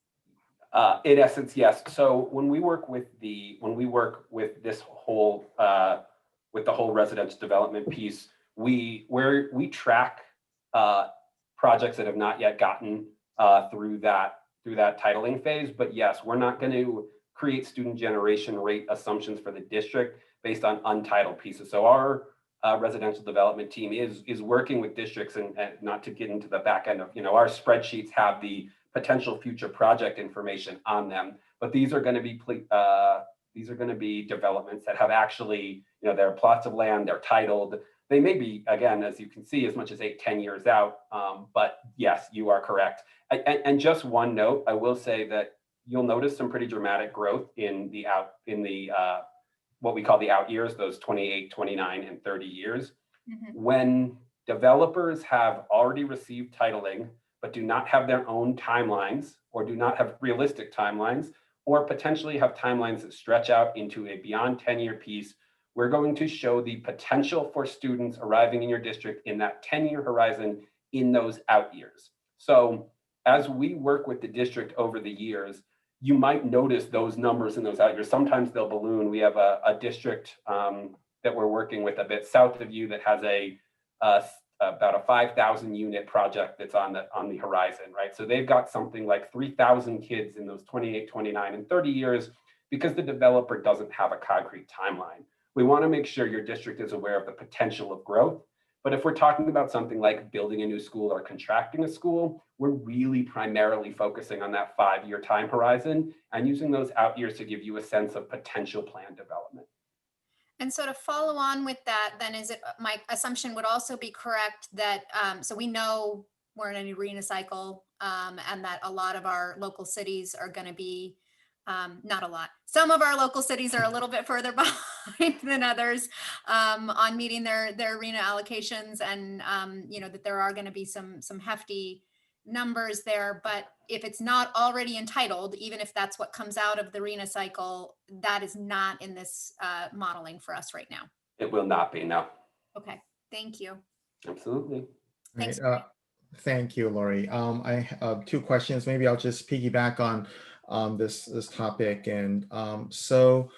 In essence, yes. So when we work with this whole with the whole residential development piece, we track projects that have not yet gotten through that titling phase. But yes, we're not going to create student generation rate assumptions for the district based on untitled pieces. So our residential development team is working with districts, and not to get into the back end of, our spreadsheets have the potential future project information on them, but these are going to be developments that have actually, they're plots of land, they're titled. They may be, again, as you can see, as much as 8-10 years out. But yes, you are correct. And just one note, I will say that you'll notice some pretty dramatic growth in what we call the out years, those 28, 29, and 30 years. Mm-hmm. When Developers have already received titling, but do not have their own timelines or do not have realistic timelines, or potentially have timelines that stretch out into a beyond 10-year piece. We're going to show the potential for students arriving in your district in that 10-year horizon in those out years. So as we work with the district over the years, you might notice those numbers in those out years. Sometimes they'll balloon. We have a district that we're working with a bit south of you that has about a 5,000 unit project that's on the horizon, right? So they've got something like 3,000 kids in those 28, 29, and 30 years because the developer doesn't have a concrete timeline. We want to make sure your district is aware of the potential of growth. But if we're talking about something like building a new school or contracting a school, we're really primarily focusing on that 5-year time horizon and using those out years to give you a sense of potential plan development. And so to follow on with that, then is it, my assumption would also be correct that, so we know we're in an arena cycle and that a lot of our local cities are going to be, not a lot, some of our local cities are a little bit further behind than others on meeting their arena allocations, and you know, that there are going to be some hefty numbers there. But if it's not already entitled, even if that's what comes out of the arena cycle, that is not in this modeling for us right now. It will not be, no. Okay, thank you. Absolutely. Thanks. Right, thank you, Lori. I have 2 questions. Maybe I'll just piggyback on this topic. And so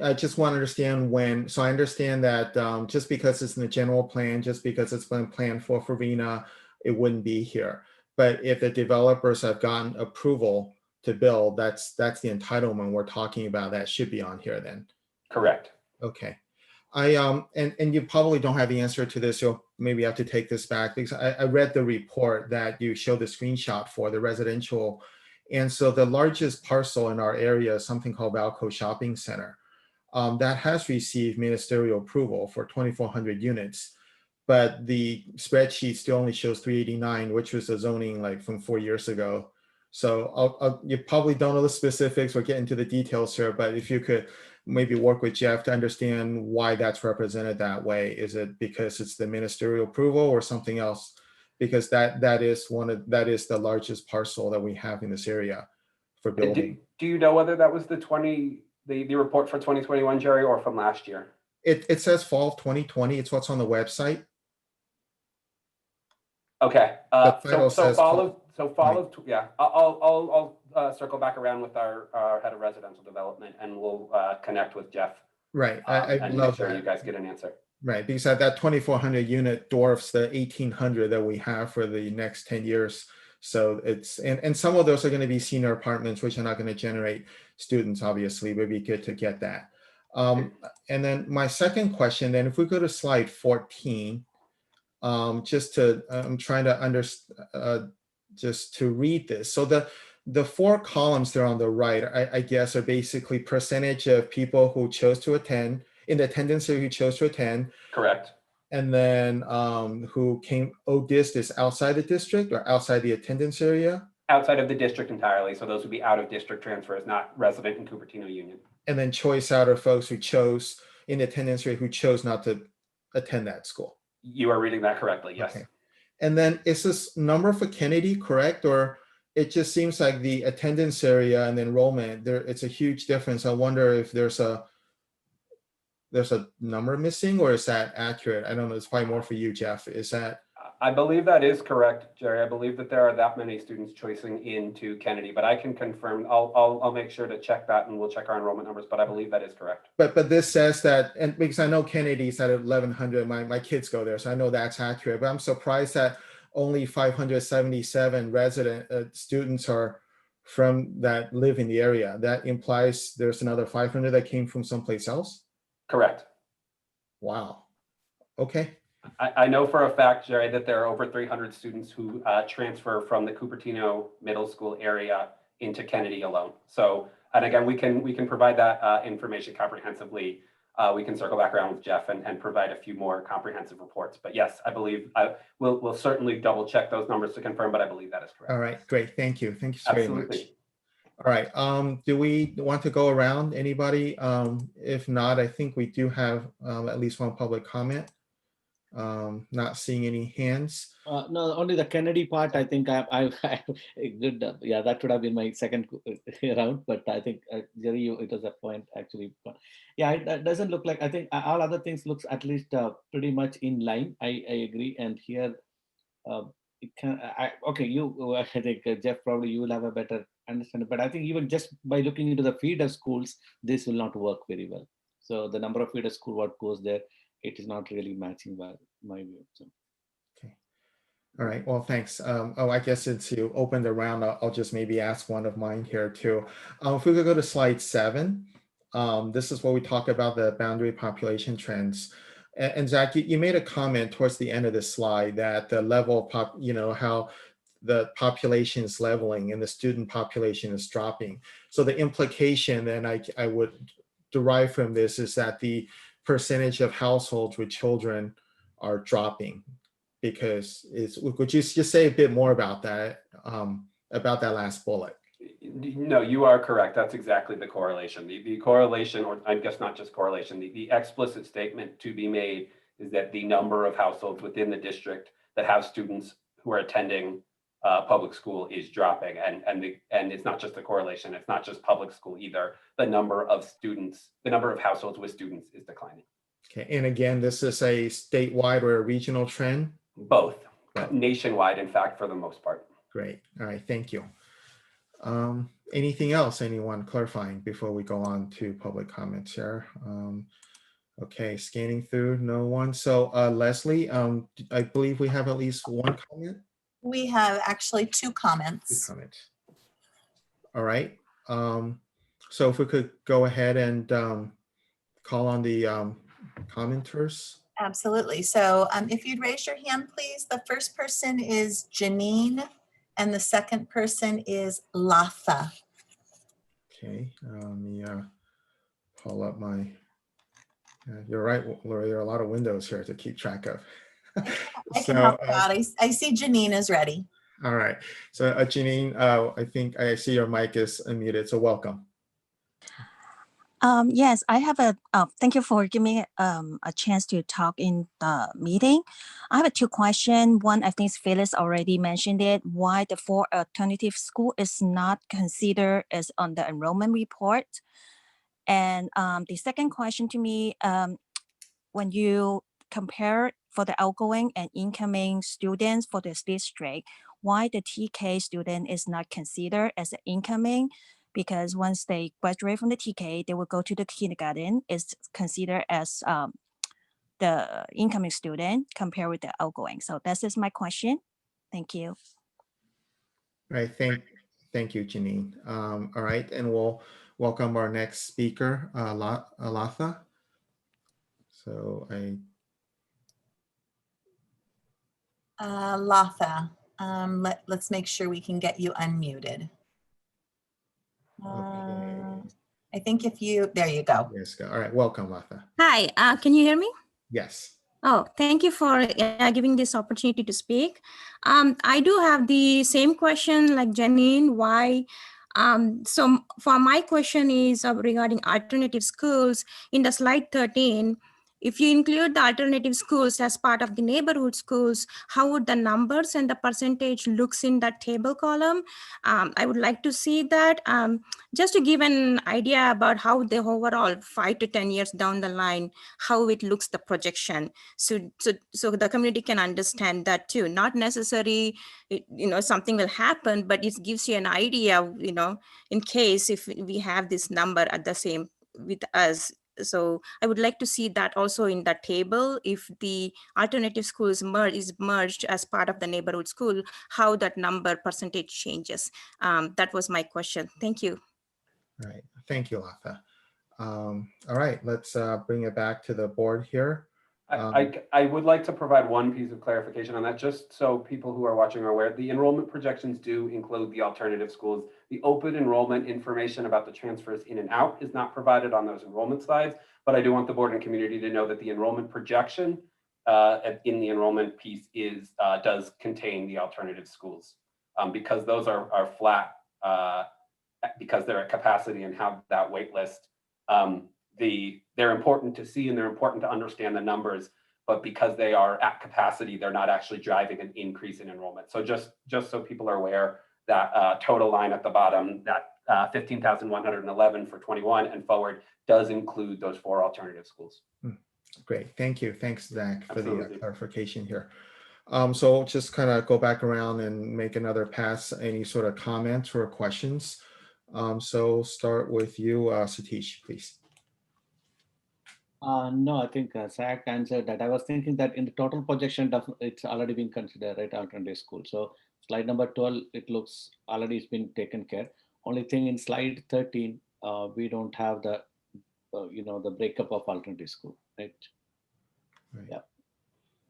I just want to understand when. So I understand that just because it's in the general plan, just because it's been planned for Farina, it wouldn't be here. But if the developers have gotten approval to build, that's the entitlement we're talking about. That should be on here then. Correct. Okay. And you probably don't have the answer to this. You'll maybe have to take this back, because I read the report that you showed the screenshot for the residential. And so the largest parcel in our area is something called Valco Shopping Center that has received ministerial approval for 2,400 units. But the spreadsheet still only shows 389, which was the zoning like from 4 years ago. So you probably don't know the specifics or get into the details here, but if you could maybe work with Jeff to understand why that's represented that way. Is it because it's the ministerial approval or something else? Because that is the largest parcel that we have in this area for building. Do you know whether that was the report for 2021, Jerry, or from last year? It says fall of 2020. It's what's on the website. Okay. So yeah. I'll circle back around with our head of residential development, and we'll connect with Jeff. Right. I and love make sure that. you guys get an answer. Right, because that 2,400 unit dwarfs the 1,800 that we have for the next 10 years. So it's, and some of those are going to be senior apartments, which are not going to generate students, obviously, but it'd be good to get that. And then my second question, then if we go to slide 14, I'm trying to just to read this. So the 4 columns there on the right, I guess, are basically percentage of people who chose to attend, in the attendance area who chose to attend. Correct. And then who came distance outside the district or outside the attendance area? Outside of the district entirely. So those would be out of district transfers, not resident in Cupertino Union. And then choice out of folks who chose in the attendance area who chose not to attend that school. You are reading that correctly, yes. Okay. And then is this number for Kennedy correct? Or it just seems like the attendance area and the enrollment, it's a huge difference. I wonder if there's a number missing, or is that accurate? I don't know. It's probably more for you, Jeff. Is that? I believe that is correct, Jerry. I believe that there are that many students choosing into Kennedy, but I can confirm. I'll make sure to check that, and we'll check our enrollment numbers. But I believe that is correct. But this says that, and because I know Kennedy's at 1,100, my kids go there, so I know that's accurate. But I'm surprised that only 577 resident students are from that live in the area. That implies there's another 500 that came from someplace else. Correct. Wow. Okay. I know for a fact, Jerry, that there are over 300 students who transfer from the Cupertino Middle School area into Kennedy alone. So, and again, we can provide that information comprehensively. We can circle back around with Jeff and provide a few more comprehensive reports. But yes, I believe we'll certainly double check those numbers to confirm, but I believe that is correct. All right, great. Thank you. Thank you so very much. Absolutely. All right. Do we want to go around? Anybody? If not, I think we do have at least one public comment. Not seeing any hands. No, only the Kennedy part. I think I good. Yeah, that would have been my second round. But I think Jerry, it was a point actually. Yeah, it doesn't look like. I think all other things looks at least pretty much in line. I agree. And here, it can. Okay, you. I think Jeff, probably you will have a better understanding. But I think even just by looking into the feeder schools, this will not work very well. So the number of feeder school what goes there, it is not really matching well, my view. So. All right, well, thanks. Oh, I guess since you opened the round, I'll just maybe ask one of mine here too. If we could go to slide 7, this is where we talk about the boundary population trends. And Zach, you made a comment towards the end of the slide that the level of how the population is leveling and the student population is dropping. So the implication then I would derive from this is that the percentage of households with children are dropping. Because would you just say a bit more about that last bullet? No, you are correct. That's exactly the correlation. The correlation, or I guess not just correlation, the explicit statement to be made is that the number of households within the district that have students who are attending public school is dropping. And it's not just a correlation. It's not just public school either. The number of students, the number of households with students is declining. Okay, and again, this is a statewide or a regional trend? Both. Nationwide, in fact, for the most part. Great. All right, thank you. Anything else anyone clarifying before we go on to public comments here? Okay, scanning through, no one. So Leslie, I believe we have at least one comment. We have actually 2 comments. 2 comments. All right. So if we could go ahead and call on the commenters. Absolutely. So if you'd raise your hand, please. The first person is Janine, and the second person is Latha. Okay, let me pull up my, you're right, Lori, there are a lot of windows here to keep track of. I can help you out. I see Janine is ready. All right, so Janine, I think I see your mic is unmuted, so welcome. Yes, I have thank you for giving me a chance to talk in the meeting. I have 2 questions. One, I think Phyllis already mentioned it, why the 4 alternative school is not considered as on the enrollment report. And the second question to me, when you compare for the outgoing and incoming students for this district, why the TK student is not considered as an incoming? Because once they graduate from the TK, they will go to the kindergarten, is considered as the incoming student compared with the outgoing. So this is my question. Thank you. All right, thank you, Janine. All right, and we'll welcome our next speaker, Latha. So Latha, let's make sure we can get you unmuted. I think if you, there you go. Yes, go. All right, welcome, Latha. Hi, can you hear me? Yes. Oh, thank you for giving this opportunity to speak. I do have the same question like Janine, why? So for my question is regarding alternative schools in the slide 13. If you include the alternative schools as part of the neighborhood schools, how would the numbers and the percentage looks in that table column? I would like to see that just to give an idea about how the overall 5 to 10 years down the line, how it looks the projection. So the community can understand that too. Not necessarily, something will happen, but it gives you an idea, in case if we have this number at the same with us. So I would like to see that also in the table. If the alternative school is merged as part of the neighborhood school, how that number percentage changes. That was my question. Thank you. All right, thank you, Latha. All right, let's bring it back to the board here. I would like to provide one piece of clarification on that, just so people who are watching are aware. The enrollment projections do include the alternative schools. The open enrollment information about the transfers in and out is not provided on those enrollment slides, but I do want the board and community to know that the enrollment projection in the enrollment piece does contain the alternative schools, because those are flat, because they're at capacity and have that wait list. They're important to see and they're important to understand the numbers, but because they are at capacity, they're not actually driving an increase in enrollment. So just so people are aware, that total line at the bottom, that 15,111 for 21 and forward does include those 4 alternative schools. Great, thank you. Thanks, Zach, for the Absolutely. clarification here. So just kind of go back around and make another pass, any sort of comments or questions. So start with you, Satish, please. No, I think Zach answered that. I was thinking that in the total projection, it's already been considered, right, alternative school. So slide number 12, it looks already it's been taken care. Only thing in slide 13, we don't have the, the breakup of alternative school, right? Right. Yeah.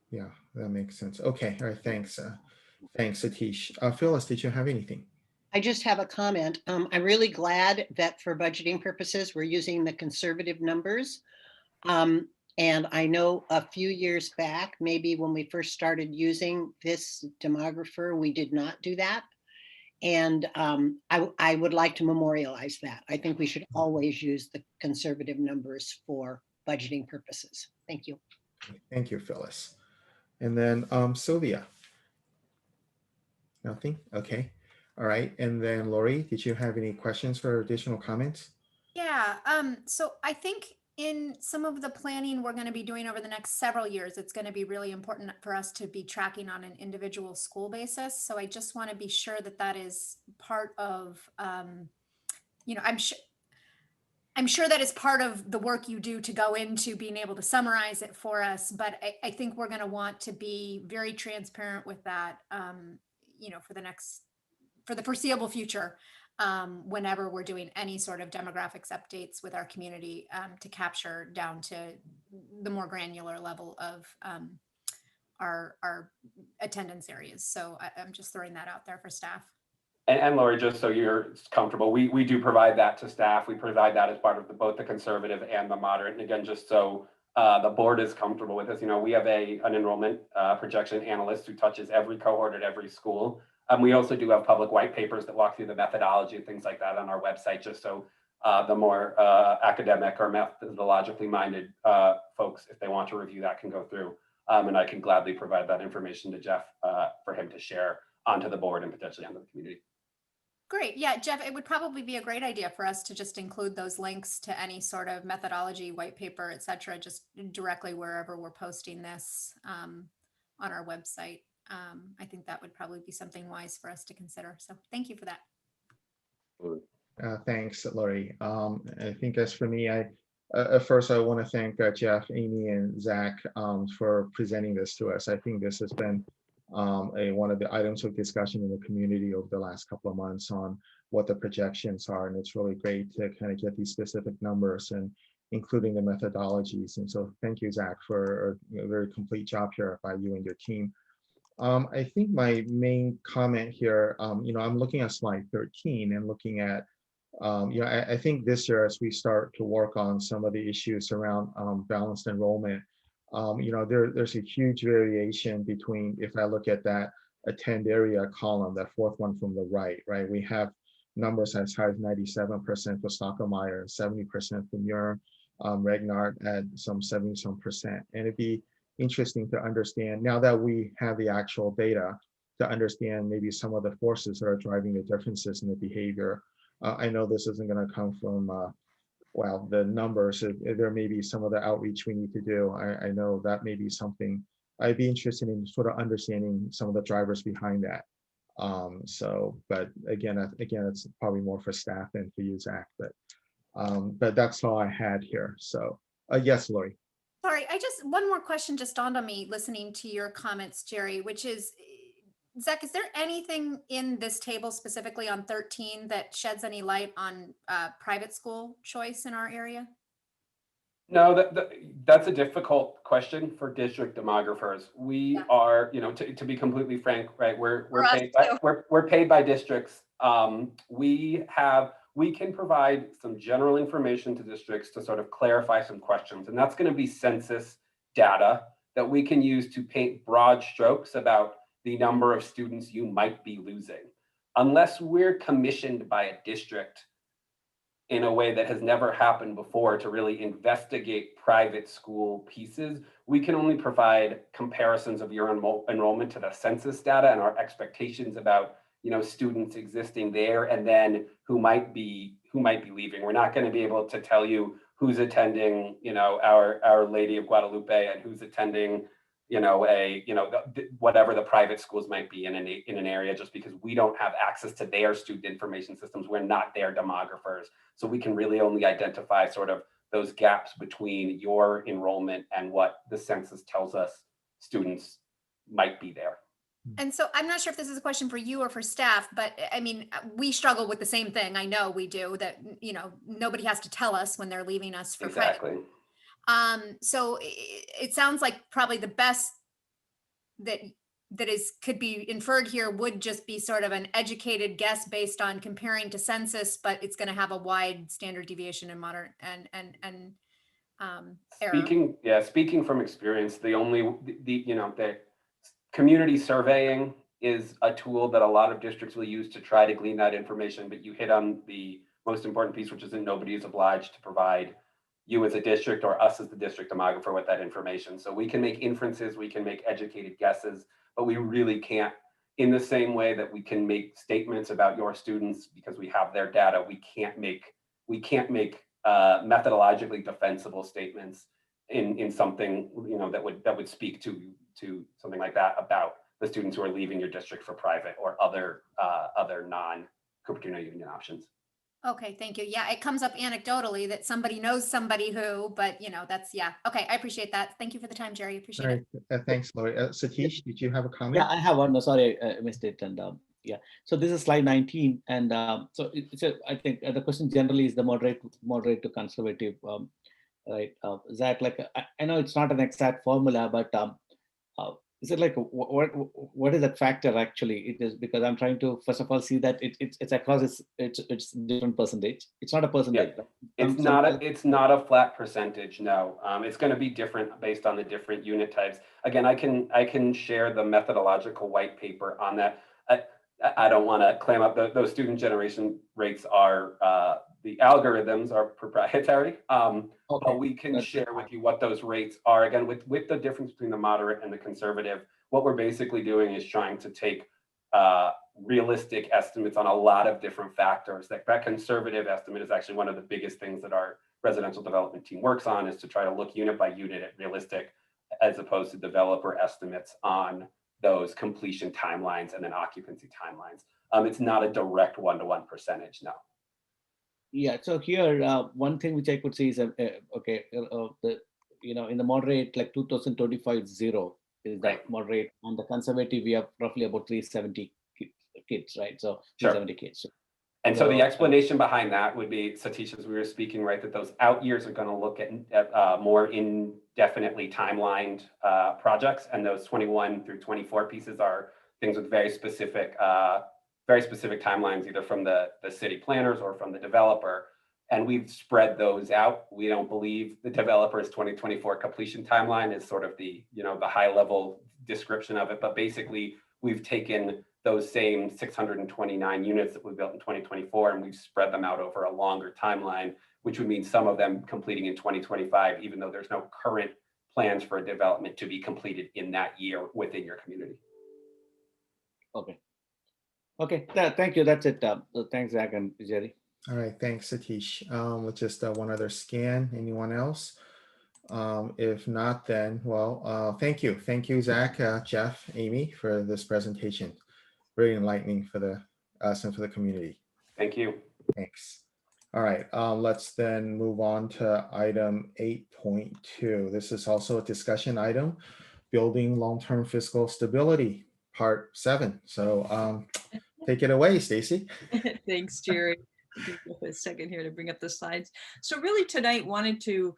Yeah, that makes sense. Okay, all right, thanks. Thanks, Satish. Phyllis, did you have anything? I just have a comment. I'm really glad that for budgeting purposes, we're using the conservative numbers. And I know a few years back, maybe when we first started using this demographer, we did not do that. And I would like to memorialize that. I think we should always use the conservative numbers for budgeting purposes. Thank you. Thank you, Phyllis. And then Sylvia. Nothing? Okay. All right. And then Lori, did you have any questions or additional comments? Yeah, so I think in some of the planning we're going to be doing over the next several years, it's going to be really important for us to be tracking on an individual school basis. So I just want to be sure that that is part of, I'm sure that is part of the work you do to go into being able to summarize it for us, but I think we're going to want to be very transparent with that, for the foreseeable future, whenever we're doing any sort of demographics updates with our community, to capture down to the more granular level of our attendance areas. So I'm just throwing that out there for staff. And Lori, just so you're comfortable, we do provide that to staff. We provide that as part of both the conservative and the moderate. And again, just so the board is comfortable with this, we have an enrollment projection analyst who touches every cohort at every school. We also do have public white papers that walk through the methodology and things like that on our website, just so the more academic or methodologically minded folks, if they want to review that, can go through. And I can gladly provide that information to Jeff for him to share onto the board and potentially onto the community. Great. Yeah, Jeff, it would probably be a great idea for us to just include those links to any sort of methodology, white paper, et cetera, just directly wherever we're posting this on our website. I think that would probably be something wise for us to consider. So thank you for that. Thanks, Lori. I think as for me, first I want to thank Jeff, Amy, and Zach for presenting this to us. I think this has been one of the items of discussion in the community over the last couple of months on what the projections are. And it's really great to kind of get these specific numbers and including the methodologies. And so thank you, Zach, for a very complete job here by you and your team. I think my main comment here, I'm looking at slide 13 and looking at, I think this year as we start to work on some of the issues around balanced enrollment, there's a huge variation between, if I look at that attend area column, that fourth one from the right, we have numbers as high as 97% for Stockelmeyer, 70% for Muir, Regnard at some 70-some%. And it'd be interesting to understand, now that we have the actual data, to understand maybe some of the forces that are driving the differences in the behavior. I know this isn't going to come from the numbers. There may be some of the outreach we need to do. I know that may be something I'd be interested in, sort of understanding some of the drivers behind that. But again, it's probably more for staff than for you, Zach. But that's all I had here. So yes, Lori. Sorry, one more question just dawned on me listening to your comments, Jerry, which is, Zach, is there anything in this table specifically on 13 that sheds any light on private school choice in our area? No, that's a difficult question for district demographers. We are, to be completely frank, right? We're paid by districts. We can provide some general information to districts to sort of clarify some questions, and that's going to be census data that we can use to paint broad strokes about the number of students you might be losing. Unless we're commissioned by a district in a way that has never happened before to really investigate private school pieces. We can only provide comparisons of your enrollment to the census data and our expectations about, you know, students existing there and then who might be leaving. We're not going to be able to tell you who's attending, you know, Our Lady of Guadalupe and who's attending, you know, whatever the private schools might be in an area, just because we don't have access to their student information systems. We're not their demographers. So we can really only identify sort of those gaps between your enrollment and what the census tells us students might be there. And so I'm not sure if this is a question for you or for staff, but I mean, we struggle with the same thing. I know we do, that, you know, nobody has to tell us when they're leaving us for private. Exactly. So it sounds like probably the best that could be inferred here would just be sort of an educated guess based on comparing to census, but it's going to have a wide standard deviation and modern and error. Speaking from experience, the community surveying is a tool that a lot of districts will use to try to glean that information, but you hit on the most important piece, which is that nobody is obliged to provide you as a district or us as the district demographer with that information. So we can make inferences, we can make educated guesses, but we really can't, in the same way that we can make statements about your students because we have their data, we can't make methodologically defensible statements in something, you know, that would speak to something like that about the students who are leaving your district for private or other non-Cupertino Union options. Okay, thank you. Yeah, it comes up anecdotally that somebody knows somebody who, but you know, that's, yeah. Okay, I appreciate that. Thank you for the time, Jerry. Appreciate All it. right, thanks, Lori. Satish, did you have a comment? Yeah, I have one. No, sorry, I missed it. And yeah, so this is slide 19, and so I think the question generally is the moderate to conservative, right? Zach, like I know it's not an exact formula, but is it like what is that factor actually? It is because I'm trying to first of all see that it's across it's different percentage. It's not a percentage. Yeah. It's not a flat percentage. No, it's going to be different based on the different unit types. Again, I can share the methodological white paper on that. I don't want to clam up those student generation rates are the algorithms are proprietary, but we can share with you what those rates are. Again, with the difference between the moderate and the conservative, what we're basically doing is trying to take realistic estimates on a lot of different factors. That conservative estimate is actually one of the biggest things that our residential development team works on, is to try to look unit by unit at realistic, as opposed to developer estimates on those completion timelines and then occupancy timelines. It's not a direct one-to-one percentage, no. Yeah, so here one thing which I could see is okay, in the moderate, like 2025 0 is that moderate, and the conservative we have roughly about 370 kids, right? So Sure. 370 kids. And so the explanation behind that would be, Satish, as we were speaking, right, that those out years are going to look at more indefinitely timelined projects, and those 21 through 24 pieces are things with very specific timelines, either from the city planners or from the developer. And we've spread those out. We don't believe the developer's 2024 completion timeline is sort of the high level description of it, but basically we've taken those same 629 units that we built in 2024, and we've spread them out over a longer timeline, which would mean some of them completing in 2025, even though there's no current plans for a development to be completed in that year within your community. Okay. Okay, thank you. That's it. Thanks, Zach and Jerry. All right, thanks, Satish. Let's just one other scan. Anyone else? If not, then, well, thank you. Thank you, Zach, Jeff, Amy, for this presentation. Very enlightening for us and for the community. Thank you. Thanks. All right, let's then move on to item 8.2. This is also a discussion item, building long-term fiscal stability, part 7. So take it away, Stacy. Thanks, Jerry. Give me a second here to bring up the slides. So really tonight wanted to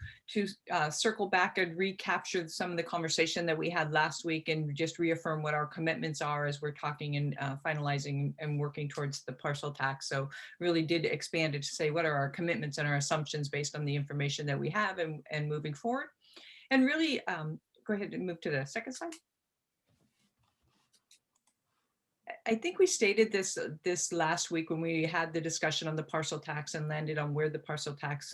circle back and recapture some of the conversation that we had last week and just reaffirm what our commitments are as we're talking and finalizing and working towards the parcel tax. So really did expand it to say what are our commitments and our assumptions based on the information that we have and moving forward. And really go ahead and move to the second slide. I think we stated this last week when we had the discussion on the parcel tax and landed on where the parcel tax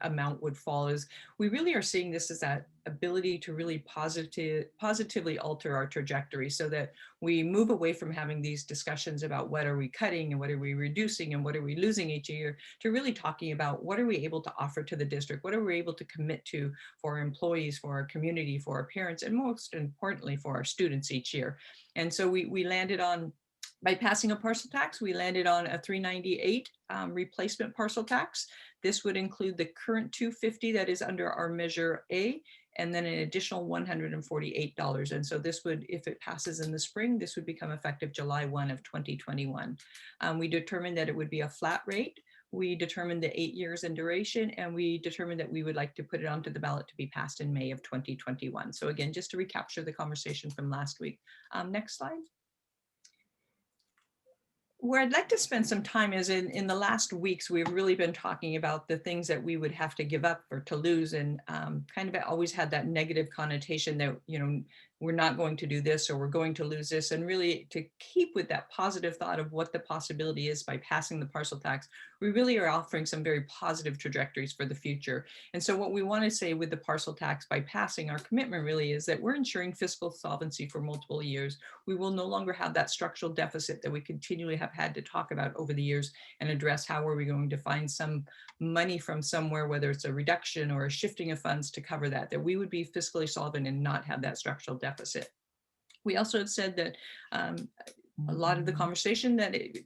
amount would fall, is we really are seeing this as that ability to really positively alter our trajectory, so that we move away from having these discussions about what are we cutting and what are we reducing and what are we losing each year, to really talking about what are we able to offer to the district, what are we able to commit to for our employees, for our community, for our parents, and most importantly for our students each year. And so we landed on, by passing a parcel tax, we landed on a $398 replacement parcel tax. This would include the current $250 that is under our Measure A, and then an additional $148. And so this would, if it passes in the spring, this would become effective July 1 of 2021. We determined that it would be a flat rate. We determined the 8 years in duration, and we determined that we would like to put it onto the ballot to be passed in May of 2021. So again, just to recapture the conversation from last week. Next slide. Where I'd like to spend some time is in the last weeks, we've really been talking about the things that we would have to give up or to lose, and kind of always had that negative connotation that, you know, we're not going to do this or we're going to lose this, and really to keep with that positive thought of what the possibility is by passing the parcel tax. We really are offering some very positive trajectories for the future. And so what we want to say with the parcel tax by passing, our commitment really is that we're ensuring fiscal solvency for multiple years. We will no longer have that structural deficit that we continually have had to talk about over the years, and address how are we going to find some money from somewhere, whether it's a reduction or a shifting of funds to cover that, that we would be fiscally solvent and not have that structural deficit. We also have said that a lot of the conversation that it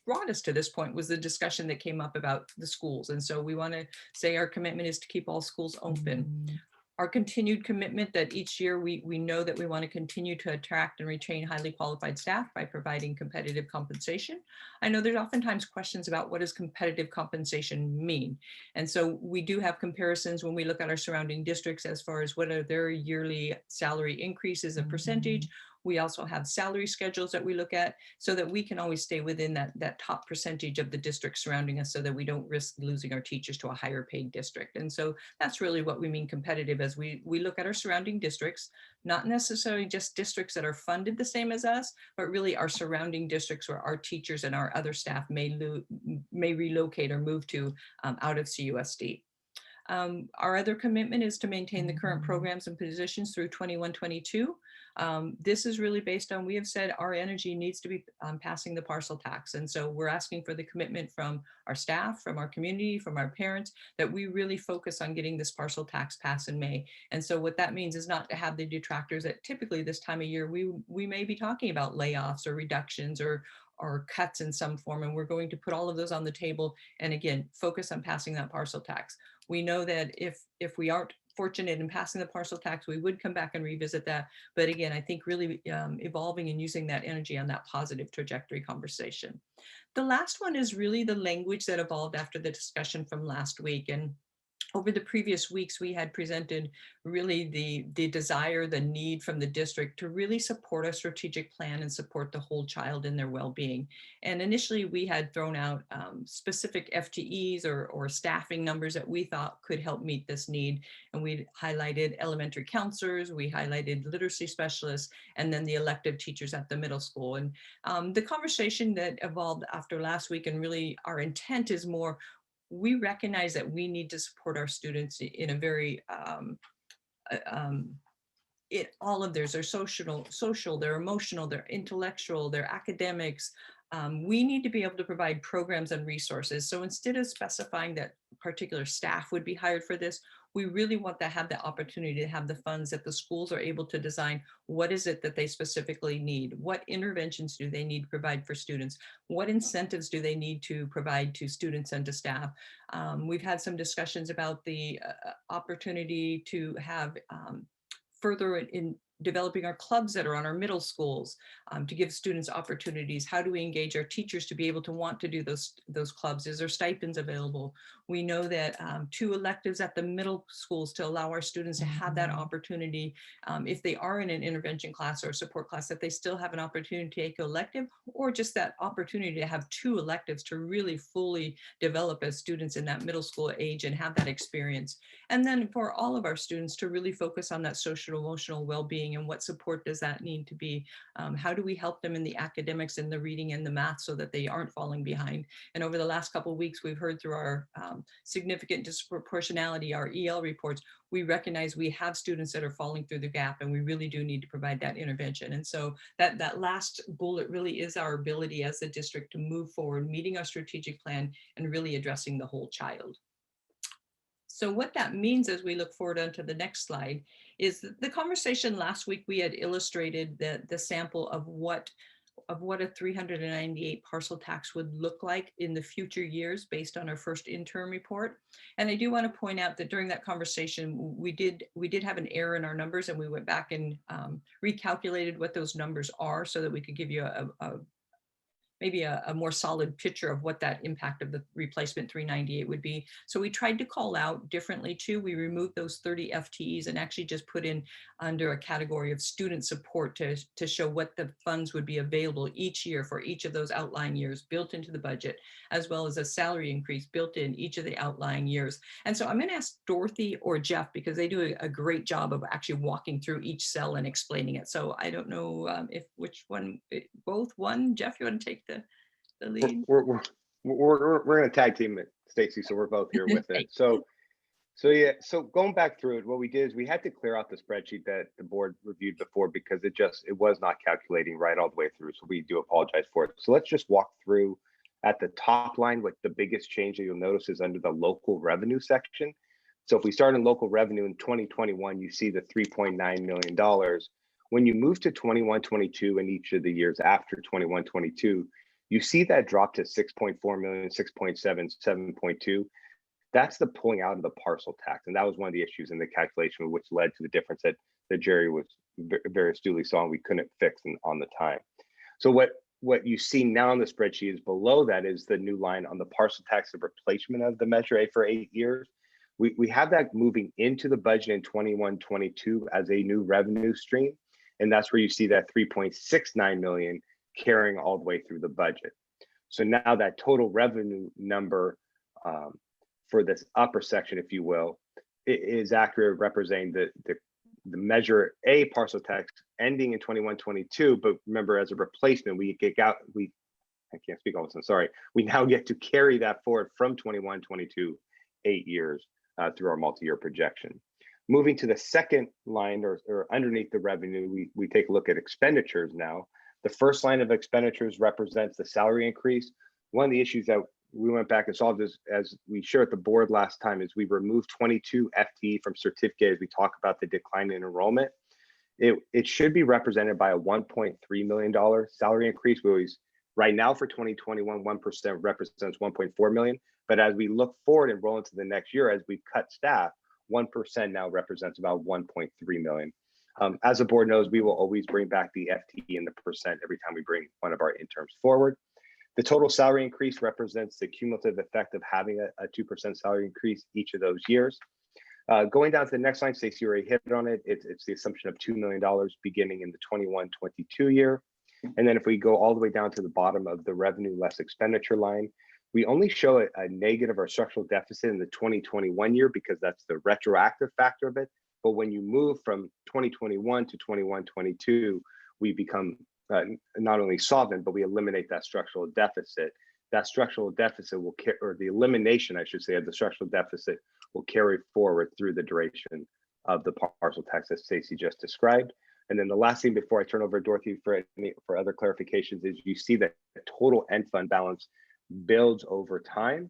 brought us to this point was the discussion that came up about the schools. And so we want to say our commitment is to keep all schools open. Our continued commitment that each year we know that we want to continue to attract and retain highly qualified staff by providing competitive compensation. I know there's oftentimes questions about what does competitive compensation mean? And so we do have comparisons when we look at our surrounding districts as far as what are their yearly salary increases and percentage. We also have salary schedules that we look at, so that we can always stay within that top percentage of the districts surrounding us, so that we don't risk losing our teachers to a higher paid district. And so that's really what we mean competitive, as we look at our surrounding districts, not necessarily just districts that are funded the same as us, but really our surrounding districts where our teachers and our other staff may relocate or move to out of CUSD. Our other commitment is to maintain the current programs and positions through 21-22. This is really based on, we have said our energy needs to be passing the parcel tax. And so we're asking for the commitment from our staff, from our community, from our parents, that we really focus on getting this parcel tax passed in May. And so what that means is not to have the detractors that typically this time of year, we may be talking about layoffs or reductions or cuts in some form. And we're going to put all of those on the table. And again, focus on passing that parcel tax. We know that if we aren't fortunate in passing the parcel tax, we would come back and revisit that. But again, I think really evolving and using that energy on that positive trajectory conversation. The last one is really the language that evolved after the discussion from last week. And over the previous weeks, we had presented really the desire, the need from the district to really support a strategic plan and support the whole child in their well-being. And initially, we had thrown out specific FTEs or staffing numbers that we thought could help meet this need. And we highlighted elementary counselors, we highlighted literacy specialists, and then the elective teachers at the middle school. And the conversation that evolved after last week, and really our intent is more, we recognize that we need to support our students in a very, all of theirs, their social, their emotional, their intellectual, their academics. We need to be able to provide programs and resources. So instead of specifying that particular staff would be hired for this, we really want to have the opportunity to have the funds that the schools are able to design. What is it that they specifically need? What interventions do they need to provide for students? What incentives do they need to provide to students and to staff? We've had some discussions about the opportunity to have further in developing our clubs that are on our middle schools, to give students opportunities. How do we engage our teachers to be able to want to do those clubs? Is there stipends available? We know that 2 electives at the middle schools to allow our students to have that opportunity. If they are in an intervention class or a support class, that they still have an opportunity to take an elective, or just that opportunity to have 2 electives to really fully develop as students in that middle school age and have that experience. And then for all of our students to really focus on that social emotional well-being being and what support does that need to be? How do we help them in the academics and the reading and the math so that they aren't falling behind? And over the last couple of weeks, we've heard through our significant disproportionality, our EL reports, we recognize we have students that are falling through the gap, and we really do need to provide that intervention. And so that last bullet really is our ability as a district to move forward, meeting our strategic plan and really addressing the whole child. So what that means as we look forward onto the next slide is the conversation last week, we had illustrated the sample of what a 398 parcel tax would look like in the future years based on our first interim report. And I do want to point out that during that conversation, we did have an error in our numbers, and we went back and recalculated what those numbers are so that we could give you maybe a more solid picture of what that impact of the replacement 398 would be. So we tried to call out differently too. We removed those 30 FTEs and actually just put in under a category of student support to show what the funds would be available each year for each of those outlying years built into the budget, as well as a salary increase built in each of the outlying years. And so I'm going to ask Dorothy or Jeff, because they do a great job of actually walking through each cell and explaining it. So I don't know if which one, both one, Jeff, you want to take the lead? We're going to tag team it, Stacy, so we're both here with it. So going back through it, what we did is we had to clear out the spreadsheet that the board reviewed before because it was not calculating right all the way through. So we do apologize for it. So let's just walk through at the top line. What the biggest change that you'll notice is under the local revenue section. So if we start in local revenue in 2021, you see the $3.9 million. When you move to 21-22 and each of the years after 21-22, you see that drop to 6.4 million, 6.7, 7.2. That's the pulling out of the parcel tax. And that was one of the issues in the calculation, which led to the difference that Jerry was very astutely saw and we couldn't fix on the time. So what you see now in the spreadsheet is below that is the new line on the parcel tax of replacement of the Measure A for 8 years. We have that moving into the budget in 21-22 as a new revenue stream. And that's where you see that 3.69 million carrying all the way through the budget. So now that total revenue number for this upper section, if you will, is accurate, representing the Measure A parcel tax ending in 21-22. But remember, as a replacement, I can't speak all of a sudden, sorry. We now get to carry that forward from 21-22, 8 years through our multi-year projection. Moving to the second line or underneath the revenue, we take a look at expenditures now. The first line of expenditures represents the salary increase. One of the issues that we went back and solved is, as we shared at the board last time, is we removed 22 FTE from certificate as we talk about the decline in enrollment. It should be represented by a $1.3 million salary increase. Right now for 2021, 1% represents 1.4 million. But as we look forward and roll into the next year, as we cut staff, 1% now represents about 1.3 million. As the board knows, we will always bring back the FTE and the percent every time we bring one of our interns forward. The total salary increase represents the cumulative effect of having a 2% salary increase each of those years. Going down to the next line, Stacey already hit on it. It's the assumption of $2 million beginning in the 21-22 year. And then if we go all the way down to the bottom of the revenue less expenditure line, we only show a negative or structural deficit in the 2021 year because that's the retroactive factor of it. But when you move from 2021 to 21-22, we become not only solvent, but we eliminate that structural deficit. That structural deficit will carry, or the elimination, I should say, of the structural deficit will carry forward through the duration of the parcel tax that Stacey just described. And then the last thing before I turn over to Dorothy for other clarifications is you see that the total end fund balance builds over time.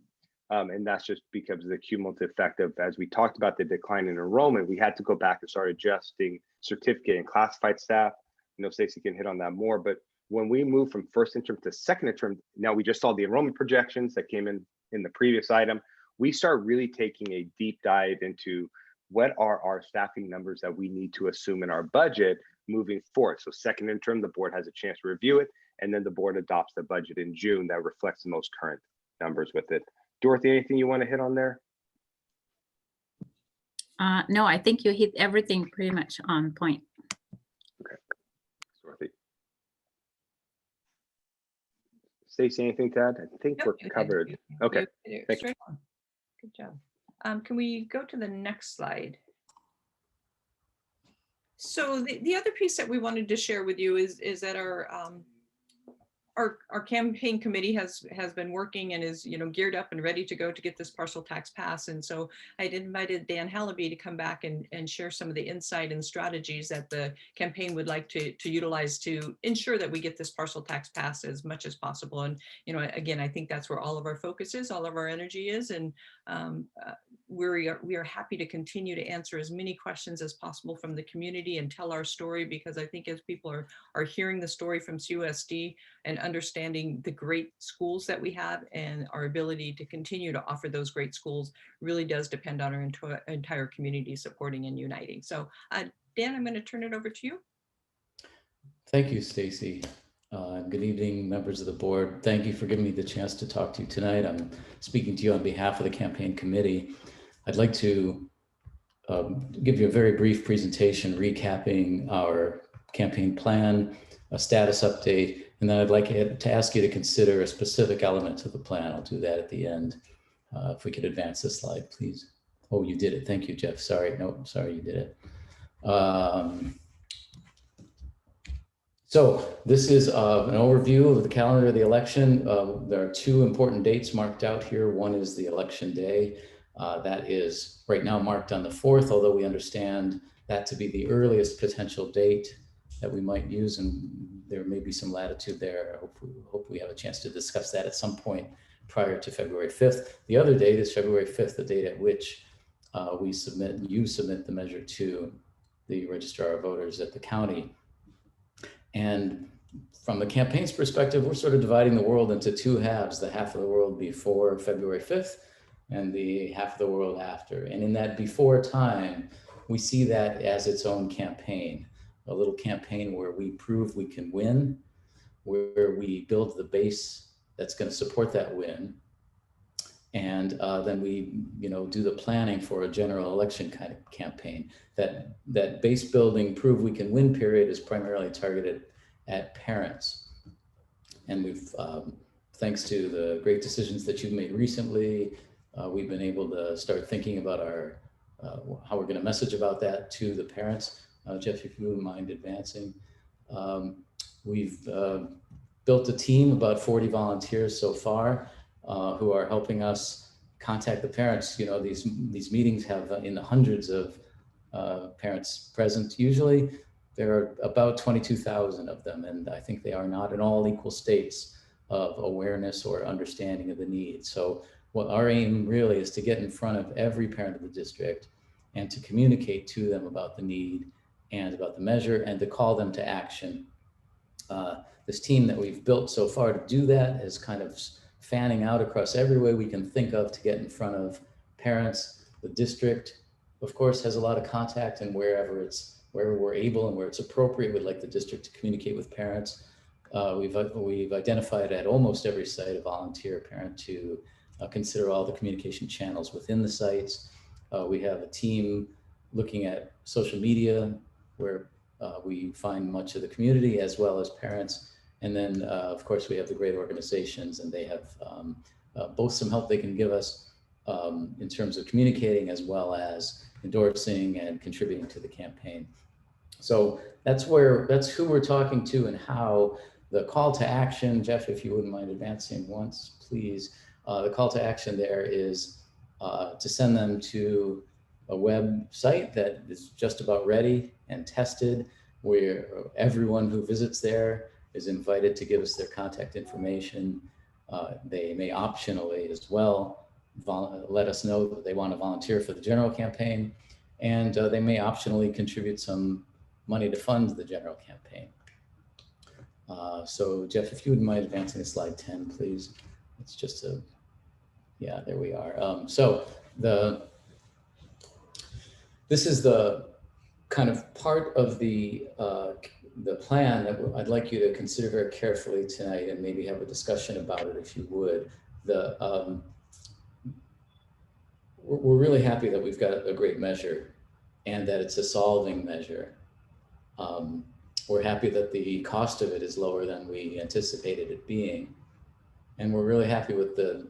And that's just because of the cumulative effect of, as we talked about the decline in enrollment, we had to go back and start adjusting certificate and classified staff. I know Stacey can hit on that more, but when we move from first interim to second interim, now we just saw the enrollment projections that came in the previous item. We start really taking a deep dive into what are our staffing numbers that we need to assume in our budget moving forward. So second interim, the board has a chance to review it, and then the board adopts the budget in June that reflects the most current numbers with it. Dorothy, anything you want to hit on there? No, I think you hit everything pretty much on point. Okay, Dorothy. Stacey, anything to add? I think we're covered. Okay, thank you. Good job. Can we go to the next slide? So the other piece that we wanted to share with you is that our campaign committee has been working and is, you know, geared up and ready to go to get this partial tax passed. And so I'd invited Dan Hallaby to come back and share some of the insight and strategies that the campaign would like to utilize to ensure that we get this partial tax passed as much as possible. And, you know, again, I think that's where all of our focus is, all of our energy is. And we are happy to continue to answer as many questions as possible from the community and tell our story, because I think as people are hearing the story from CUSD and understanding the great schools that we have and our ability to continue to offer those great schools really does depend on our entire community supporting and uniting. So Dan, I'm going to turn it over to you. Thank you, Stacy. Good evening, members of the board. Thank you for giving me the chance to talk to you tonight. I'm speaking to you on behalf of the campaign committee. I'd like to give you a very brief presentation recapping our campaign plan, a status update, and then I'd like to ask you to consider a specific element of the plan. I'll do that at the end. If we could advance this slide, please. Oh, you did it. Thank you, Jeff. Sorry. No, sorry, you did it. So this is an overview of the calendar of the election. There are two important dates marked out here. One is the election day. That is right now marked on the 4th, although we understand that to be the earliest potential date that we might use, and there may be some latitude there. Hope we have a chance to discuss that at some point prior to February 5th. The other date is February 5th, the date at which you submit the measure to the registrar of voters at the county. And from the campaign's perspective, we're sort of dividing the world into two halves, the half of the world before February 5th and the half of the world after. And in that before time, we see that as its own campaign, a little campaign where we prove we can win, where we build the base that's going to support that win. And then we, do the planning for a general election kind of campaign. That base building, prove we can win period is primarily targeted at parents. And we've, thanks to the great decisions that you've made recently, we've been able to start thinking about how we're going to message about that to the parents. Jeff, if you wouldn't mind advancing. We've built a team, about 40 volunteers so far, who are helping us contact the parents. These meetings have in the hundreds of parents present. Usually there are about 22,000 of them, and I think they are not in all equal states of awareness or understanding of the need. So what our aim really is to get in front of every parent of the district and to communicate to them about the need and about the measure and to call them to action. This team that we've built so far to do that is kind of fanning out across every way we can think of to get in front of parents. The district, of course, has a lot of contact, and wherever we're able and where it's appropriate, we'd like the district to communicate with parents. We've identified at almost every site a volunteer parent to consider all the communication channels within the sites. We have a team looking at social media where we find much of the community as well as parents. And then, of course, we have the great organizations, and they have both some help they can give us in terms of communicating as well as endorsing and contributing to the campaign. So that's who we're talking to and how. The call to action, Jeff, if you wouldn't mind advancing once, please. The call to action there is to send them to a website that is just about ready and tested, where everyone who visits there is invited to give us their contact information. They may optionally as well let us know that they want to volunteer for the general campaign, and they may optionally contribute some money to fund the general campaign. So Jeff, if you wouldn't mind advancing to slide 10, please. It's just yeah, there we are. So this is the kind of part of the plan that I'd like you to consider very carefully tonight, and maybe have a discussion about it if you would. We're really happy that we've got a great measure and that it's a solving measure. We're happy that the cost of it is lower than we anticipated it being. And we're really happy with the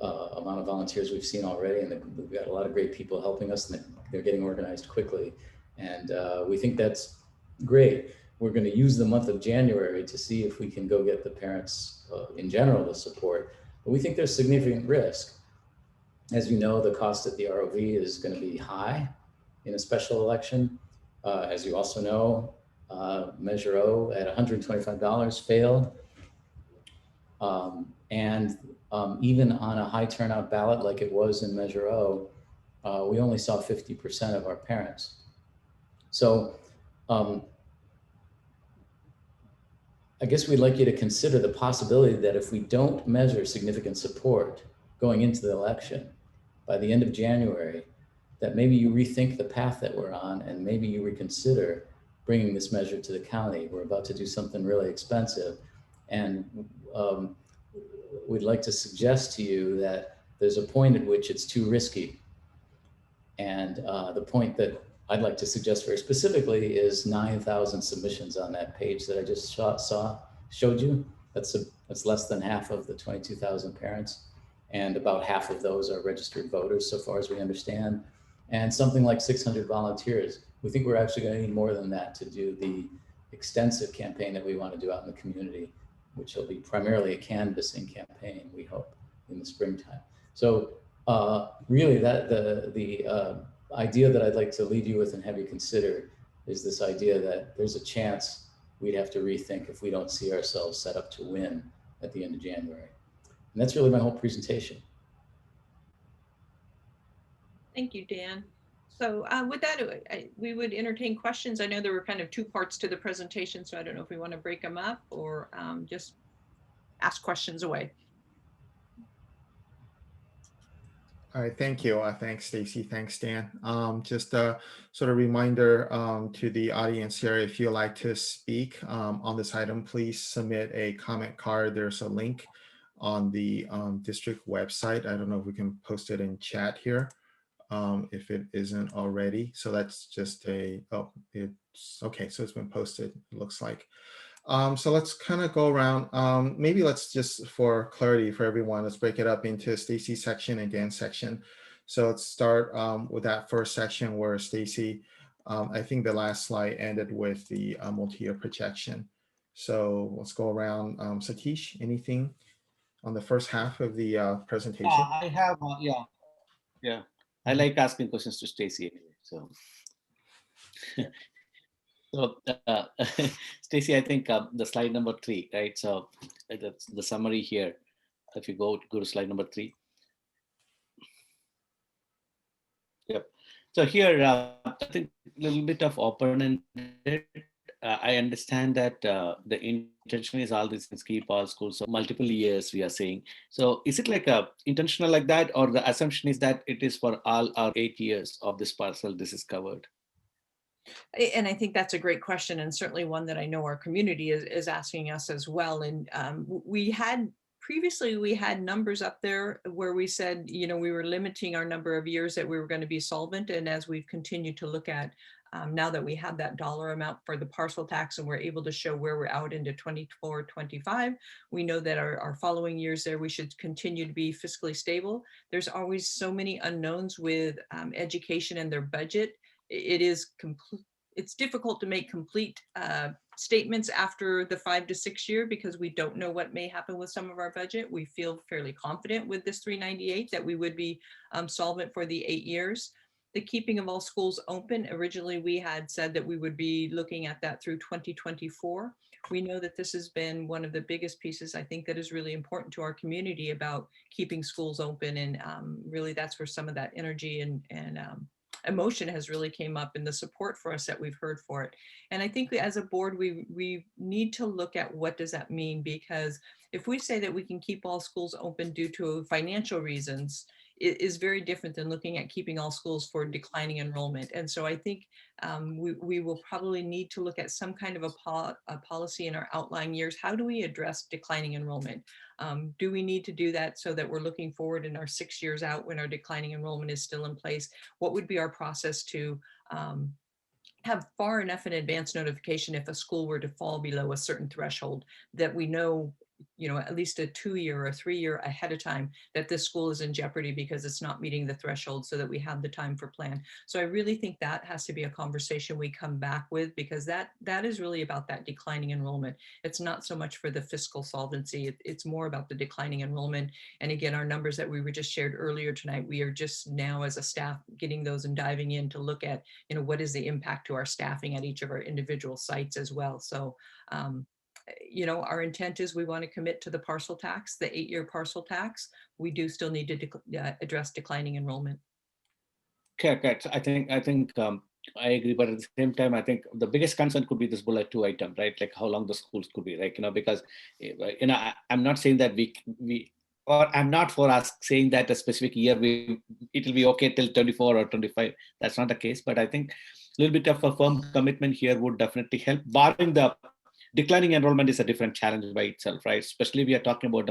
amount of volunteers we've seen already, and we've got a lot of great people helping us, and they're getting organized quickly. And we think that's great. We're going to use the month of January to see if we can go get the parents in general to support. But we think there's significant risk. As you know, the cost at the ROV is going to be high in a special election. As you also know, Measure O at $125 failed. Even on a high turnout ballot like it was in Measure O, we only saw 50% of our parents. So I guess we'd like you to consider the possibility that if we don't measure significant support going into the election by the end of January, that maybe you rethink the path that we're on and maybe you reconsider bringing this measure to the county. We're about to do something really expensive. And we'd like to suggest to you that there's a point at which it's too risky. And the point that I'd like to suggest very specifically is 9,000 submissions on that page that I just showed you. That's less than half of the 22,000 parents. And about half of those are registered voters, so far as we understand. And something like 600 volunteers. We think we're actually going to need more than that to do the extensive campaign that we want to do out in the community, which will be primarily a canvassing campaign, we hope, in the springtime. So really the idea that I'd like to leave you with and have you consider is this idea that there's a chance we'd have to rethink if we don't see ourselves set up to win at the end of January. And that's really my whole presentation. Thank you, Dan. So with that, we would entertain questions. I know there were kind of two parts to the presentation, so I don't know if we want to break them up or just ask questions away. All right, thank you. Thanks, Stacy. Thanks, Dan. Just a sort of reminder to the audience here, if you'd like to speak on this item, please submit a comment card. There's a link on the district website. I don't know if we can post it in chat here if it isn't already. So that's just it's okay. So it's been posted, it looks like. So let's kind of go around. Maybe let's just, for clarity for everyone, let's break it up into Stacy's section and Dan's section. So let's start with that first section where Stacy, I think the last slide ended with the multi-year projection. So let's go around. Satish, anything on the first half of the presentation? I have, yeah. I like asking questions to Stacy anyway, so. So, Stacy, I think the slide number 3, right? So that's the summary here. If you go to slide number 3. Yep. So here, I think a little bit of open-ended. I understand that the intention is all these things keep all schools. So multiple years we are saying. So is it like a intentional like that, or the assumption is that it is for all our 8 years of this parcel, this is covered? And I think that's a great question, and certainly one that I know our community is asking us as well. And previously we had numbers up there where we said, you know, we were limiting our number of years that we were going to be solvent. And as we've continued to look at now that we have that dollar amount for the parcel tax and we're able to show where we're out into 24, 25, we know that our following years there, we should continue to be fiscally stable. There's always so many unknowns with education and their budget. It's difficult to make complete statements after the 5 to 6 year because we don't know what may happen with some of our budget. We feel fairly confident with this 398 that we would be solvent for the 8 years. The keeping of all schools open, originally we had said that we would be looking at that through 2024. We know that this has been one of the biggest pieces, I think, that is really important to our community about keeping schools open. And really that's where some of that energy and emotion has really came up in the support for us that we've heard for it. And I think as a board, we need to look at what does that mean, because if we say that we can keep all schools open due to financial reasons, it is very different than looking at keeping all schools for declining enrollment. And so I think we will probably need to look at some kind of a policy in our outlying years. How do we address declining enrollment? Do we need to do that so that we're looking forward in our 6 years out when our declining enrollment is still in place? What would be our process to have far enough in advance notification if a school were to fall below a certain threshold that we know at least a 2-year or 3-year ahead of time that this school is in jeopardy because it's not meeting the threshold, so that we have the time for plan. So I really think that has to be a conversation we come back with, because that is really about that declining enrollment. It's not so much for the fiscal solvency. It's more about the declining enrollment. And again, our numbers that we were just shared earlier tonight, we are just now as a staff getting those and diving in to look at, what is the impact to our staffing at each of our individual sites as well. So our intent is we want to commit to the parcel tax, the 8-year parcel tax. We do still need to address declining enrollment. Okay. So I think I agree, but at the same time, I think the biggest concern could be this bullet 2 item, right? Like how long the schools could be, like, because, I'm not saying that or I'm not for us saying that a specific year it will be okay till 24 or 25. That's not the case, but I think a little bit of a firm commitment here would definitely help, barring the declining enrollment is a different challenge by itself, right? Especially we are talking about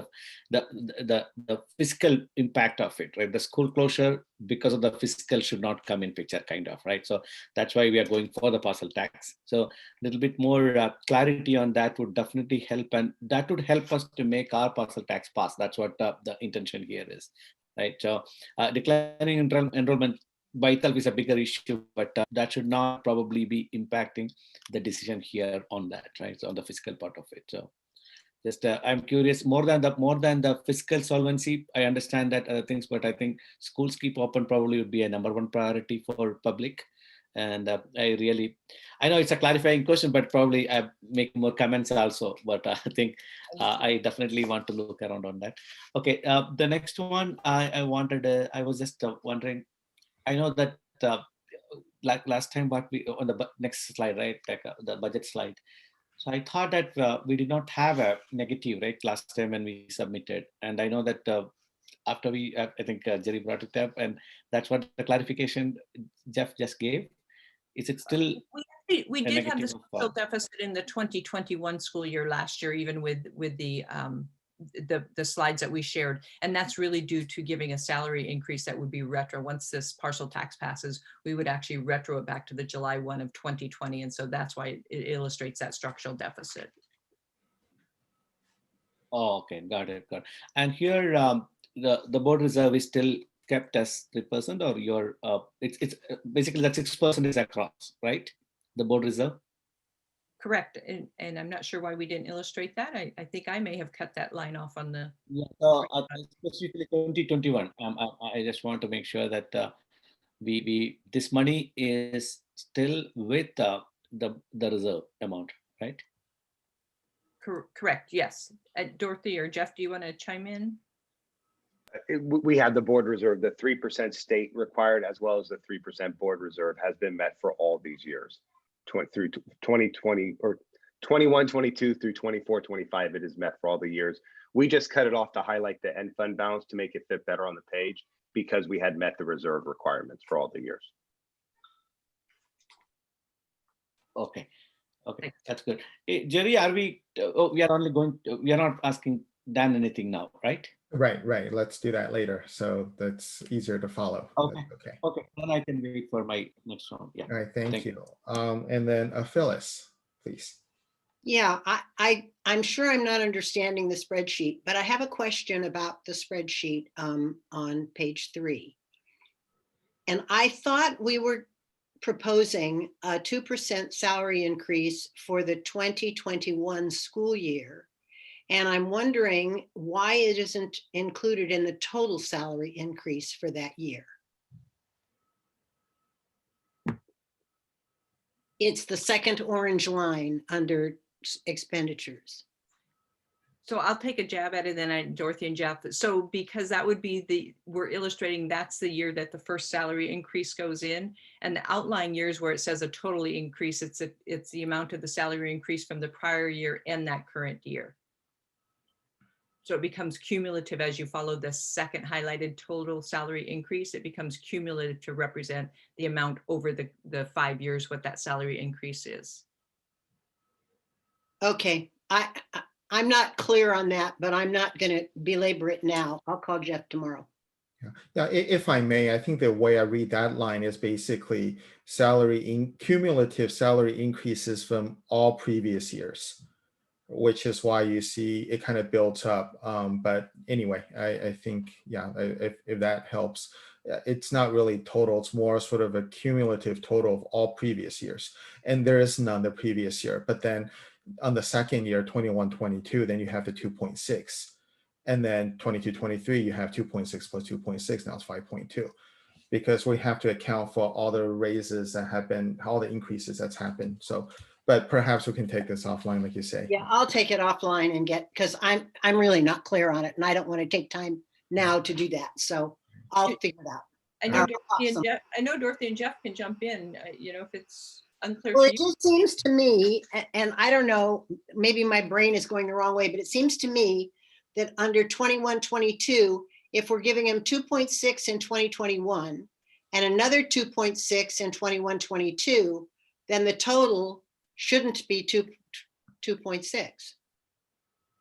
the fiscal impact of it, right? The school closure because of the fiscal should not come in picture, kind of, right? So that's why we are going for the parcel tax. So a little bit more clarity on that would definitely help, and that would help us to make our parcel tax pass. That's what the intention here is, right? So declining enrollment by itself is a bigger issue, but that should not probably be impacting the decision here on that, right? So on the fiscal part of it. So just I'm curious, more than the fiscal solvency, I understand that other things, but I think schools keep open probably would be a #1 priority for public. And I know it's a clarifying question, but probably I make more comments also. But I think I definitely want to look around on that. Okay, the next one I was just wondering. I know that like last time, what we on the next slide, right? Like the budget slide. So I thought that we did not have a negative, right? Last time when we submitted, and I know that after I think Jerry brought it up, and that's what the clarification Jeff just gave. Is it still? We did have the fiscal deficit in the 2021 school year last year, even with the slides that we shared, and that's really due to giving a salary increase that would be retro. Once this partial tax passes, we would actually retro it back to the July 1 of 2020, and so that's why it illustrates that structural deficit. Oh, okay, got it. And here, the board reserve is still kept as 3%, or it's basically that 6% is across, right? The board reserve. Correct, and I'm not sure why we didn't illustrate that. I think I may have cut that line off on the. Yeah, so specifically 2021. I just want to make sure that this money is still with the reserve amount, right? Correct. Yes. Dorothy or Jeff, do you want to chime in? We have the board reserve, the 3% state required, as well as the 3% board reserve has been met for all these years. Through 2020 or 21, 22 through 24, 25, it is met for all the years. We just cut it off to highlight the end fund balance to make it fit better on the page, because we had met the reserve requirements for all the years. Okay, that's good. Hey, Jerry, are we are not asking Dan anything now, right? Right. Let's do that later. So that's easier to follow. Okay. Then I can wait for my next one. Yeah. All right. Thank you. And then Phyllis, please. Yeah, I'm sure I'm not understanding the spreadsheet, but I have a question about the spreadsheet on page 3. And I thought we were proposing a 2% salary increase for the 2021 school year. And I'm wondering why it isn't included in the total salary increase for that year. It's the second orange line under expenditures. So I'll take a jab at it, and then Dorothy and Jeff. So because that would be we're illustrating that's the year that the first salary increase goes in, and the outlying years where it says a totally increase, it's the amount of the salary increase from the prior year and that current year. So it becomes cumulative as you follow the second highlighted total salary increase. It becomes cumulative to represent the amount over the 5 years, what that salary increase is. Okay, I'm not clear on that, but I'm not going to belabor it now. I'll call Jeff tomorrow. Yeah, if I may, I think the way I read that line is basically cumulative salary increases from all previous years, which is why you see it kind of builds up. But anyway, I think, yeah, if that helps. It's not really total, it's more sort of a cumulative total of all previous years. And there is none the previous year. But then on the second year, 21-22, then you have the 2.6. And then 22-23, you have 2.6 plus 2.6, now it's 5.2. Because we have to account for all the raises that have been, all the increases that's happened. So, but perhaps we can take this offline, like you say. Yeah, I'll take it offline and get, because I'm really not clear on it and I don't want to take time now to do that. So I'll figure it out. I know, Awesome. Dorothy and Jeff can jump in, if it's unclear Well, for it you. just seems to me, and I don't know, maybe my brain is going the wrong way, but it seems to me that under 21-22, if we're giving them 2.6 in 2021 and another 2.6 in 21-22, then the total shouldn't be 2.6.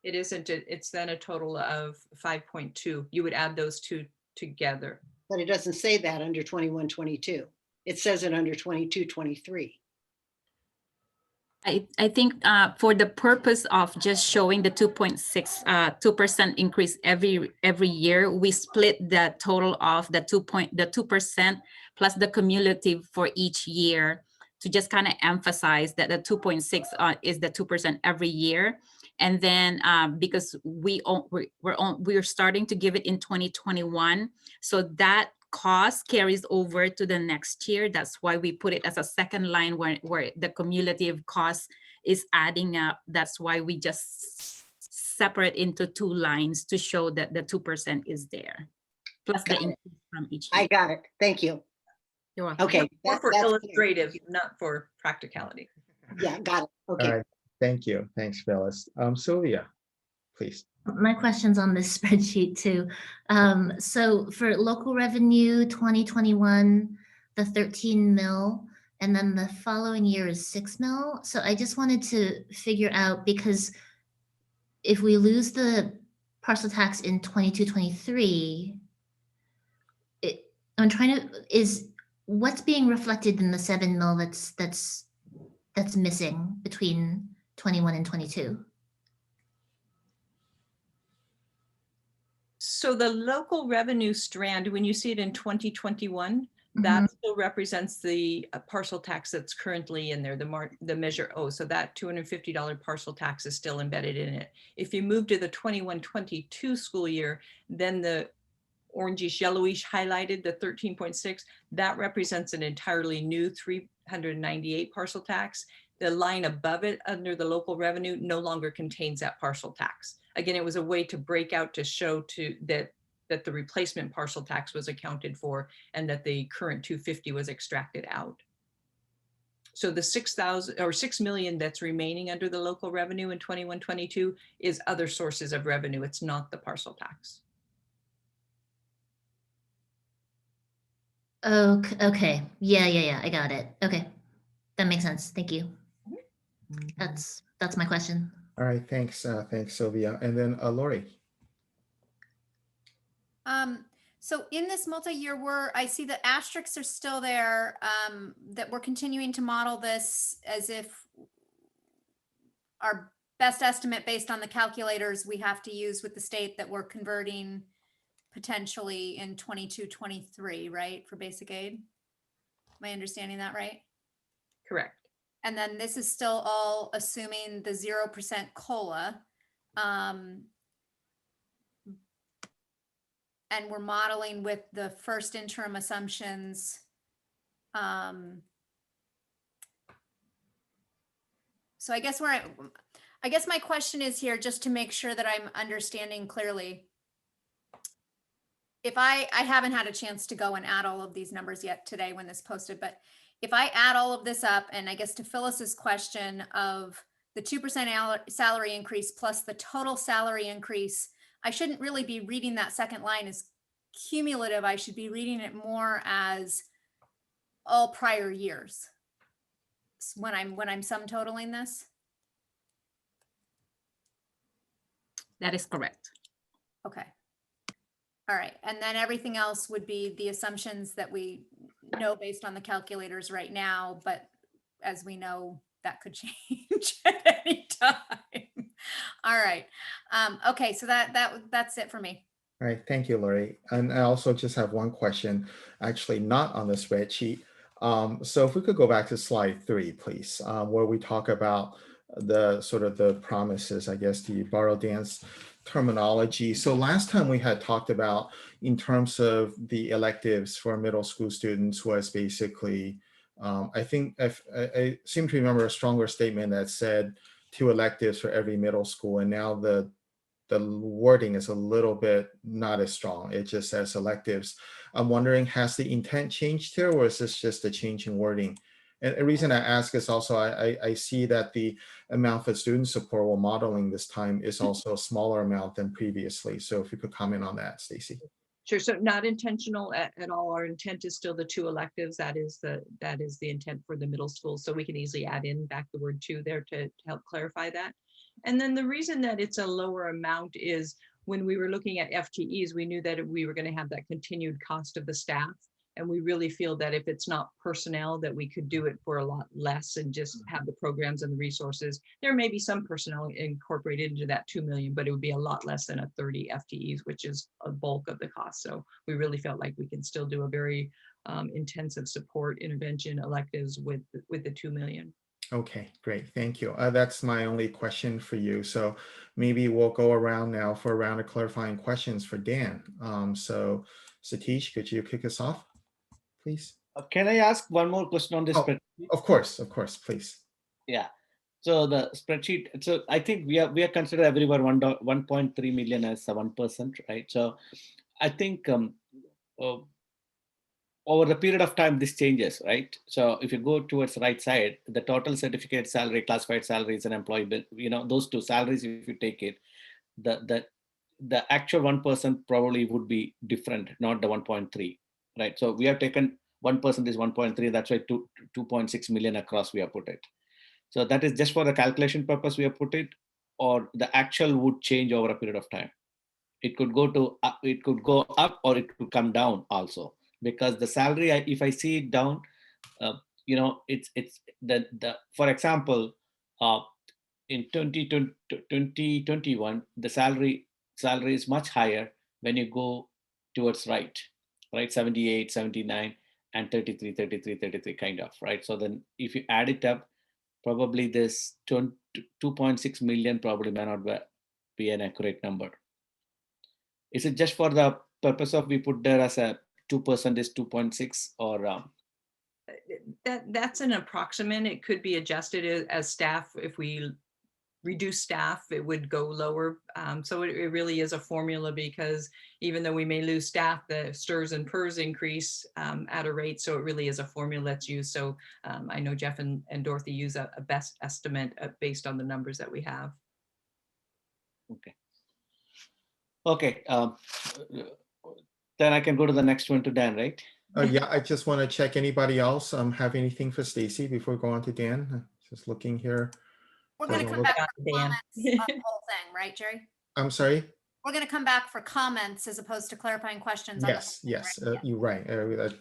It isn't, it's then a total of 5.2. You would add those two together. But it doesn't say that under 21-22. It says it under 22-23. I think for the purpose of just showing the 2% increase every year, we split the total of the 2% plus the cumulative for each year to just kind of emphasize that the 2.6 is the 2% every year. And then because we're starting to give it in 2021, so that cost carries over to the next year. That's why we put it as a second line where the cumulative cost is adding up. That's why we just separate into two lines to show that the 2% is there, plus the increase from each year. I got it. Thank you. You're welcome. Okay. More for that's illustrative, not for practicality. Yeah, got it. Okay. All right. Thank you. Thanks, Phyllis. Sylvia, please. My question's on this spreadsheet too. So for local revenue 2021, the 13 mil, and then the following year is 6 mil. So I just wanted to figure out, because if we lose the parcel tax in 22-23, I'm trying to, is what's being reflected in the 7 mil that's missing between 21 and 22? So the local revenue strand, when you see it in 2021, that still represents the parcel tax that's currently in there, the measure O. So that $250 parcel tax is still embedded in it. If you move to the 21-22 school year, then the orangish yellowish highlighted, the 13.6, that represents an entirely new 398 parcel tax. The line above it under the local revenue no longer contains that parcel tax. Again, it was a way to break out to show that the replacement parcel tax was accounted for and that the current 250 was extracted out. So the 6,000 or 6 million that's remaining under the local revenue in 21-22 is other sources of revenue. It's not the parcel tax. Okay. Yeah. I got it. Okay. That makes sense. Thank you. That's my question. All right, thanks, thanks, Sylvia. And then Lori. So in this multi-year, I see the asterisks are still there, that we're continuing to model this as if our best estimate based on the calculators we have to use with the state that we're converting potentially in 22-23, right, for basic aid? Am I understanding that right? Correct. And then this is still all assuming the 0% COLA. And we're modeling with the first interim assumptions. So I guess my question is here, just to make sure that I'm understanding clearly. If I haven't had a chance to go and add all of these numbers yet today when this posted, but if I add all of this up, and I guess to Phyllis's question of the 2% salary increase plus the total salary increase, I shouldn't really be reading that second line as cumulative. I should be reading it more as all prior years when I'm sum totaling this. That is correct. Okay. All right. And then everything else would be the assumptions that we know based on the calculators right now. But as we know, that could change at any time. All right. Okay, so that's it for me. All right, thank you, Lori. And I also just have one question, actually not on the spreadsheet. So if we could go back to slide 3, please, where we talk about the sort of the promises, I guess, to borrow Dan's terminology. So last time we had talked about in terms of the electives for middle school students was basically, I think I seem to remember a stronger statement that said 2 electives for every middle school, and now the wording is a little bit not as strong. It just says electives. I'm wondering, has the intent changed here, or is this just a change in wording? And the reason I ask is also I see that the amount for student support while modeling this time is also a smaller amount than previously. So if you could comment on that, Stacy. Sure. So not intentional at all. Our intent is still the 2 electives. That is the intent for the middle school. So we can easily add in back the word 2 there to help clarify that. And then the reason that it's a lower amount is when we were looking at FTEs, we knew that we were going to have that continued cost of the staff. And we really feel that if it's not personnel, that we could do it for a lot less and just have the programs and the resources. There may be some personnel incorporated into that 2 million, but it would be a lot less than a 30 FTEs, which is a bulk of the cost. So we really felt like we can still do a very intensive support intervention electives with the 2 million. Okay, great. Thank you. That's my only question for you. So maybe we'll go around now for a round of clarifying questions for Dan. So Satish, could you kick us off, please? Can I ask one more question on this spreadsheet? Of course, please. Yeah. So the spreadsheet. So I think we are consider everywhere 1.3 million as 1%, right? So I think over the period of time this changes, right? So if you go towards the right side, the total certificate salary, classified salaries, and employee bill, those 2 salaries, if you take it, the actual 1% probably would be different, not the 1.3, right? So we have taken 1% is 1.3. That's why 2.6 million across we have put it. So that is just for the calculation purpose we have put it, or the actual would change over a period of time. It could go up or it could come down also, because the salary, if I see it down, it's the for example, in 2021, the salary is much higher when you go towards right, 78, 79, and 33 kind of, right? So then if you add it up, probably this 2.6 million probably may not be an accurate number. Is it just for the purpose of we put there as a 2% is 2.6, or that's an approximate? It could be adjusted as staff. If we reduce staff, it would go lower. So it really is a formula, because even though we may lose staff, the STRS and PERS increase at a rate. So it really is a formula that's used. So I know Jeff and Dorothy use a best estimate based on the numbers that we have. Okay. Then I can go to the next one to Dan, right? Yeah, I just want to check anybody else have anything for Stacy before we go on to Dan. Just looking here. We're going to come back for comments on the whole thing, right, Jerry? I'm sorry? We're going to come back for comments as opposed to clarifying questions. Yes, you're right.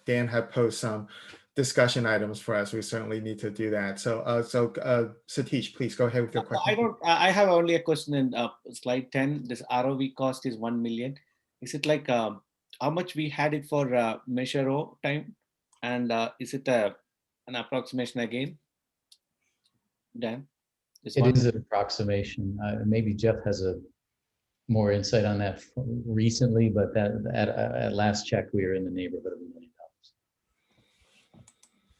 Dan had posed some discussion items for us. We certainly need to do that. So, Satish, please go ahead with your question. I have only a question in slide 10. This ROV cost is 1 million. Is it like how much we had it for Measure O time? And is it an approximation again, Dan? It is an approximation. Maybe Jeff has a more insight on that recently, but that at last check, we are in the neighborhood of $1 million.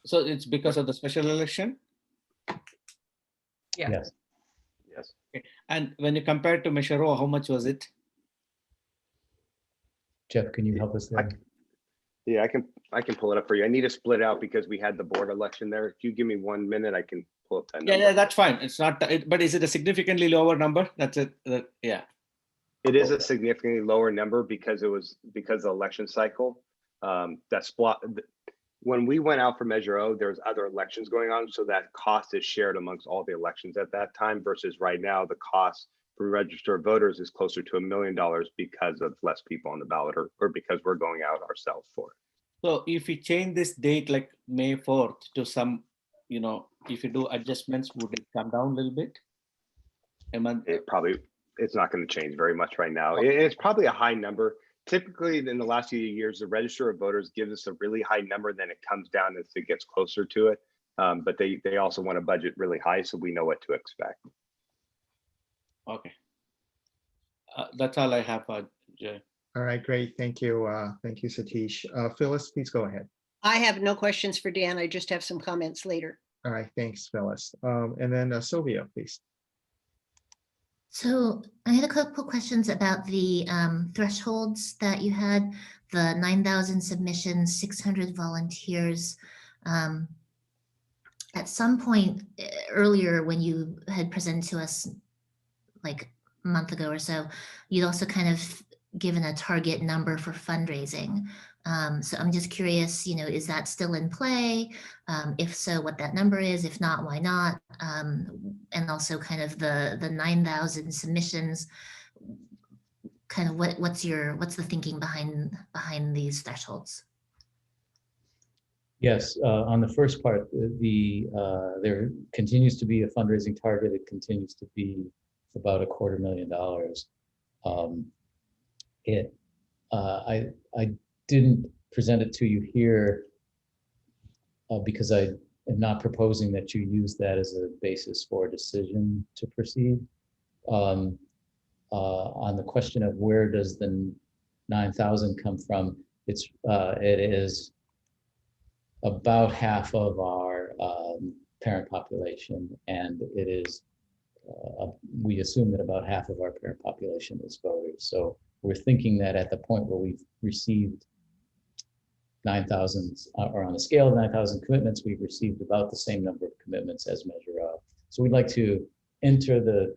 So it's because of the special election? Yeah. Yes. Okay. And when you compare it to Measure O, how much was it? Jeff, can you help us there? Yeah, I can pull it up for you. I need to split out because we had the board election there. If you give me 1 minute, I can pull up that number. Yeah, that's fine. It's not, but is it a significantly lower number? That's it. Yeah. It is a significantly lower number because the election cycle. When we went out for Measure O, there was other elections going on, so that cost is shared amongst all the elections at that time. Versus right now, the cost for registered voters is closer to $1 million because of less people on the ballot, or because we're going out ourselves for it. So if we change this date like May 4th to some, if you do adjustments, would it come down a little bit? It's not going to change very much right now. It's probably a high number. Typically, in the last few years, the register of voters gives us a really high number, then it comes down as it gets closer to it. But they also want to budget really high, so we know what to expect. Okay. That's all I have, Jay. All right, great. Thank you. Thank you, Satish. Phyllis, please go ahead. I have no questions for Dan. I just have some comments later. All right, thanks, Phyllis. And then Sylvia, please. So I had a couple questions about the thresholds that you had, the 9,000 submissions, 600 volunteers. At some point earlier when you had presented to us like a month ago or so, you'd also kind of given a target number for fundraising. So I'm just curious, is that still in play? If so, what that number is, if not, why not? And also kind of the 9,000 submissions, kind of what's the thinking behind these thresholds? Yes, on the first part, there continues to be a fundraising target. It continues to be about $250,000. I didn't present it to you here because I am not proposing that you use that as a basis for a decision to proceed. On the question of where does the 9,000 come from, it is about half of our parent population, and it is we assume that about half of our parent population is voters. So we're thinking that at the point where we've received 9,000, or on a scale of 9,000 commitments, we've received about the same number of commitments as Measure of. So we'd like to enter the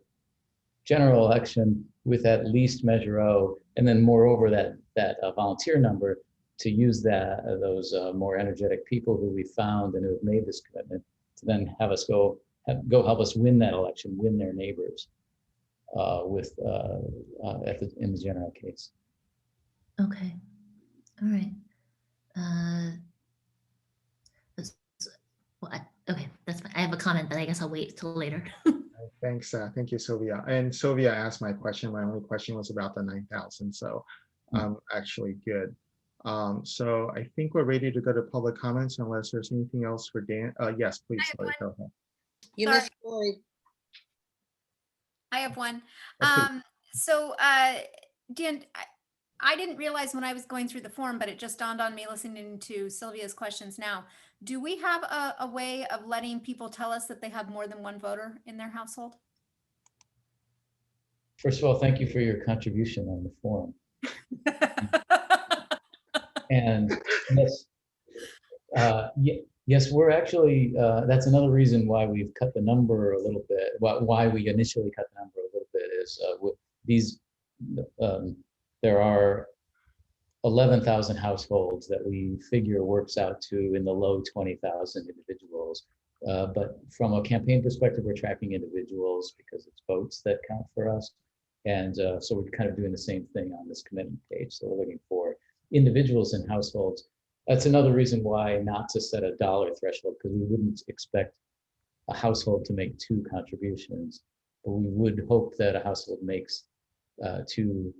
general election with at least Measure O, and then moreover that volunteer number to use those more energetic people who we found and who have made this commitment to then have us go help us win that election, win their neighbors in the general case. Okay, all right. Okay, that's fine. I have a comment, but I guess I'll wait till later. Thanks. Thank you, Sylvia. And Sylvia asked my question. My only question was about the 9,000. So actually good. So I think we're ready to go to public comments unless there's anything else for Dan. Yes, please, Lori, go ahead. You missed Lori. I have one. Okay. So Dan, I didn't realize when I was going through the form, but it just dawned on me listening to Sylvia's questions now. Do we have a way of letting people tell us that they have more than one voter in their household? First of all, thank you for your contribution on the forum. And yes, we're actually, that's another reason why we've cut the number a little bit. Why we initially cut the number a little bit is there are 11,000 households that we figure works out to in the low 20,000 individuals. But from a campaign perspective, we're tracking individuals because it's votes that count for us. And so we're kind of doing the same thing on this commitment page. So we're looking for individuals and households. That's another reason why not to set a dollar threshold, because we wouldn't expect a household to make 2 contributions, but we would hope that a household makes 2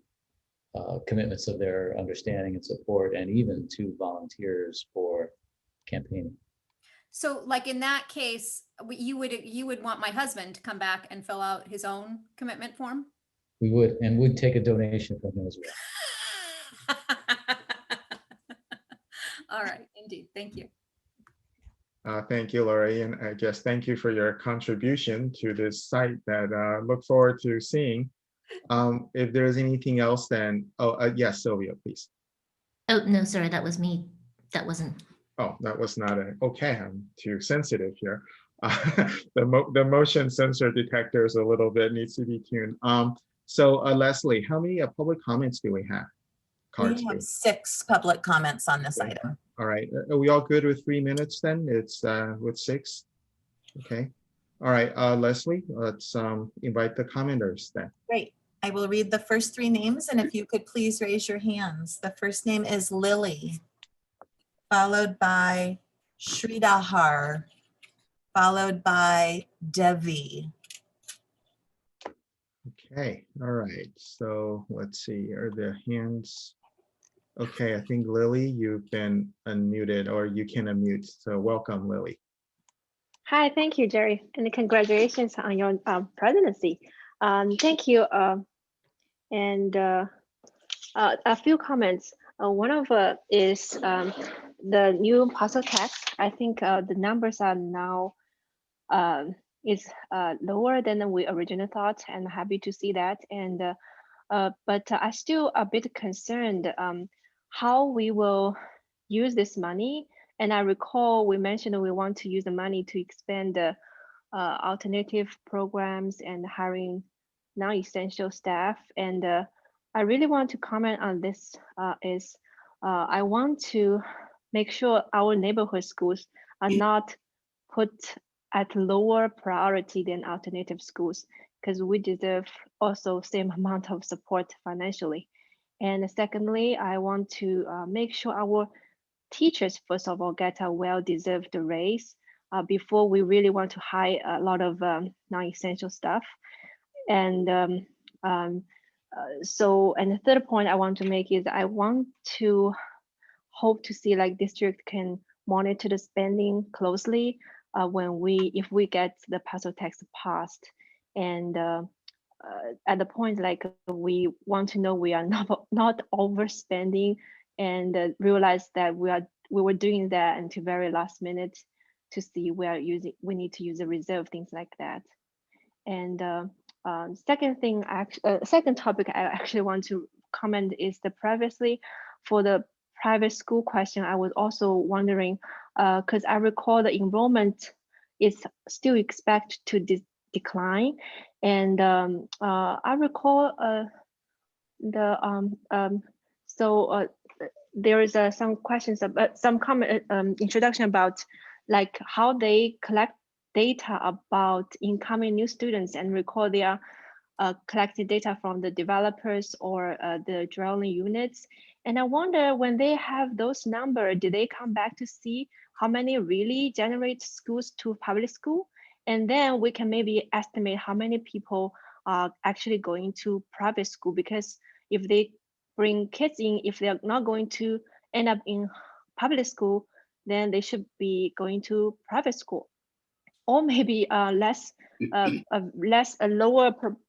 commitments of their understanding and support, and even 2 volunteers for campaigning. So like in that case, you would want my husband to come back and fill out his own commitment form? We would, and would take a donation from him as well. All right, indeed. Thank you. Thank you, Lori, and I guess thank you for your contribution to this site that look forward to seeing. If there's anything else, then, yes, Sylvia, please. Oh, no, sorry, that was me. That wasn't. Oh, that was not okay, I'm too sensitive here. The motion sensor detector is a little bit, needs to be tuned. So Leslie, how many public comments do we have? We have 6 public comments on this item. All right, are we all good with 3 minutes then? It's with 6. Okay. All right, Leslie, let's invite the commenters then. Great. I will read the first 3 names, and if you could please raise your hands. The first name is Lily, followed by Sridhar, followed by Devi. Okay, all right. So let's see, are the hands? Okay, I think Lily, you've been unmuted or you can unmute. So welcome, Lily. Hi, thank you, Jerry, and congratulations on your presidency. Thank you, and a few comments. One of is the new parcel tax. I think the numbers are now is lower than we originally thought, and happy to see that. And but I still a bit concerned how we will use this money. And I recall we mentioned we want to use the money to expand the alternative programs and hiring non-essential staff. And I really want to comment on this I want to make sure our neighborhood schools are not put at lower priority than alternative schools, because we deserve also same amount of support financially. And secondly, I want to make sure our teachers, first of all, get a well-deserved raise before we really want to hire a lot of non-essential stuff. And and the third point I want to make is I want to hope to see like district can monitor the spending closely if we get the parcel tax passed. And at the point like we want to know we are not overspending, and realize that we were doing that until very last minute to see we need to use a reserve, things like that. And second topic I actually want to comment is the previously for the private school question. I was also wondering because I recall the enrollment is still expected to decline, and I recall there is some questions about some comment introduction about like how they collect data about incoming new students and record their collected data from the developers or the dwelling units. And I wonder when they have those numbers, do they come back to see how many really generate schools to public school? And then we can maybe estimate how many people are actually going to private school, because if they bring kids in, if they're not going to end up in public school, then they should be going to private school. Or maybe lower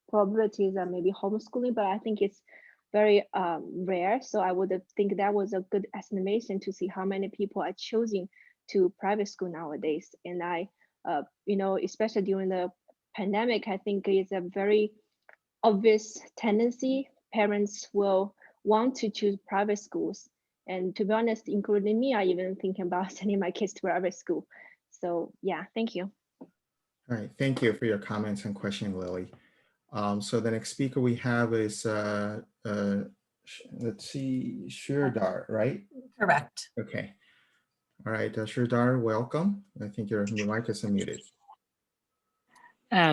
probabilities are maybe homeschooling, but I think it's very rare. So I would think that was a good estimation to see how many people are choosing to private school nowadays. And I, especially during the pandemic, I think it's a very obvious tendency. Parents will want to choose private schools. And to be honest, including me, I even thinking about sending my kids to private school. So yeah, thank you. All right, thank you for your comments and question, Lily. So the next speaker we have is, let's see, Shirdar, right? Correct. Okay. All right, Shirdar, welcome. I think your mic is unmuted.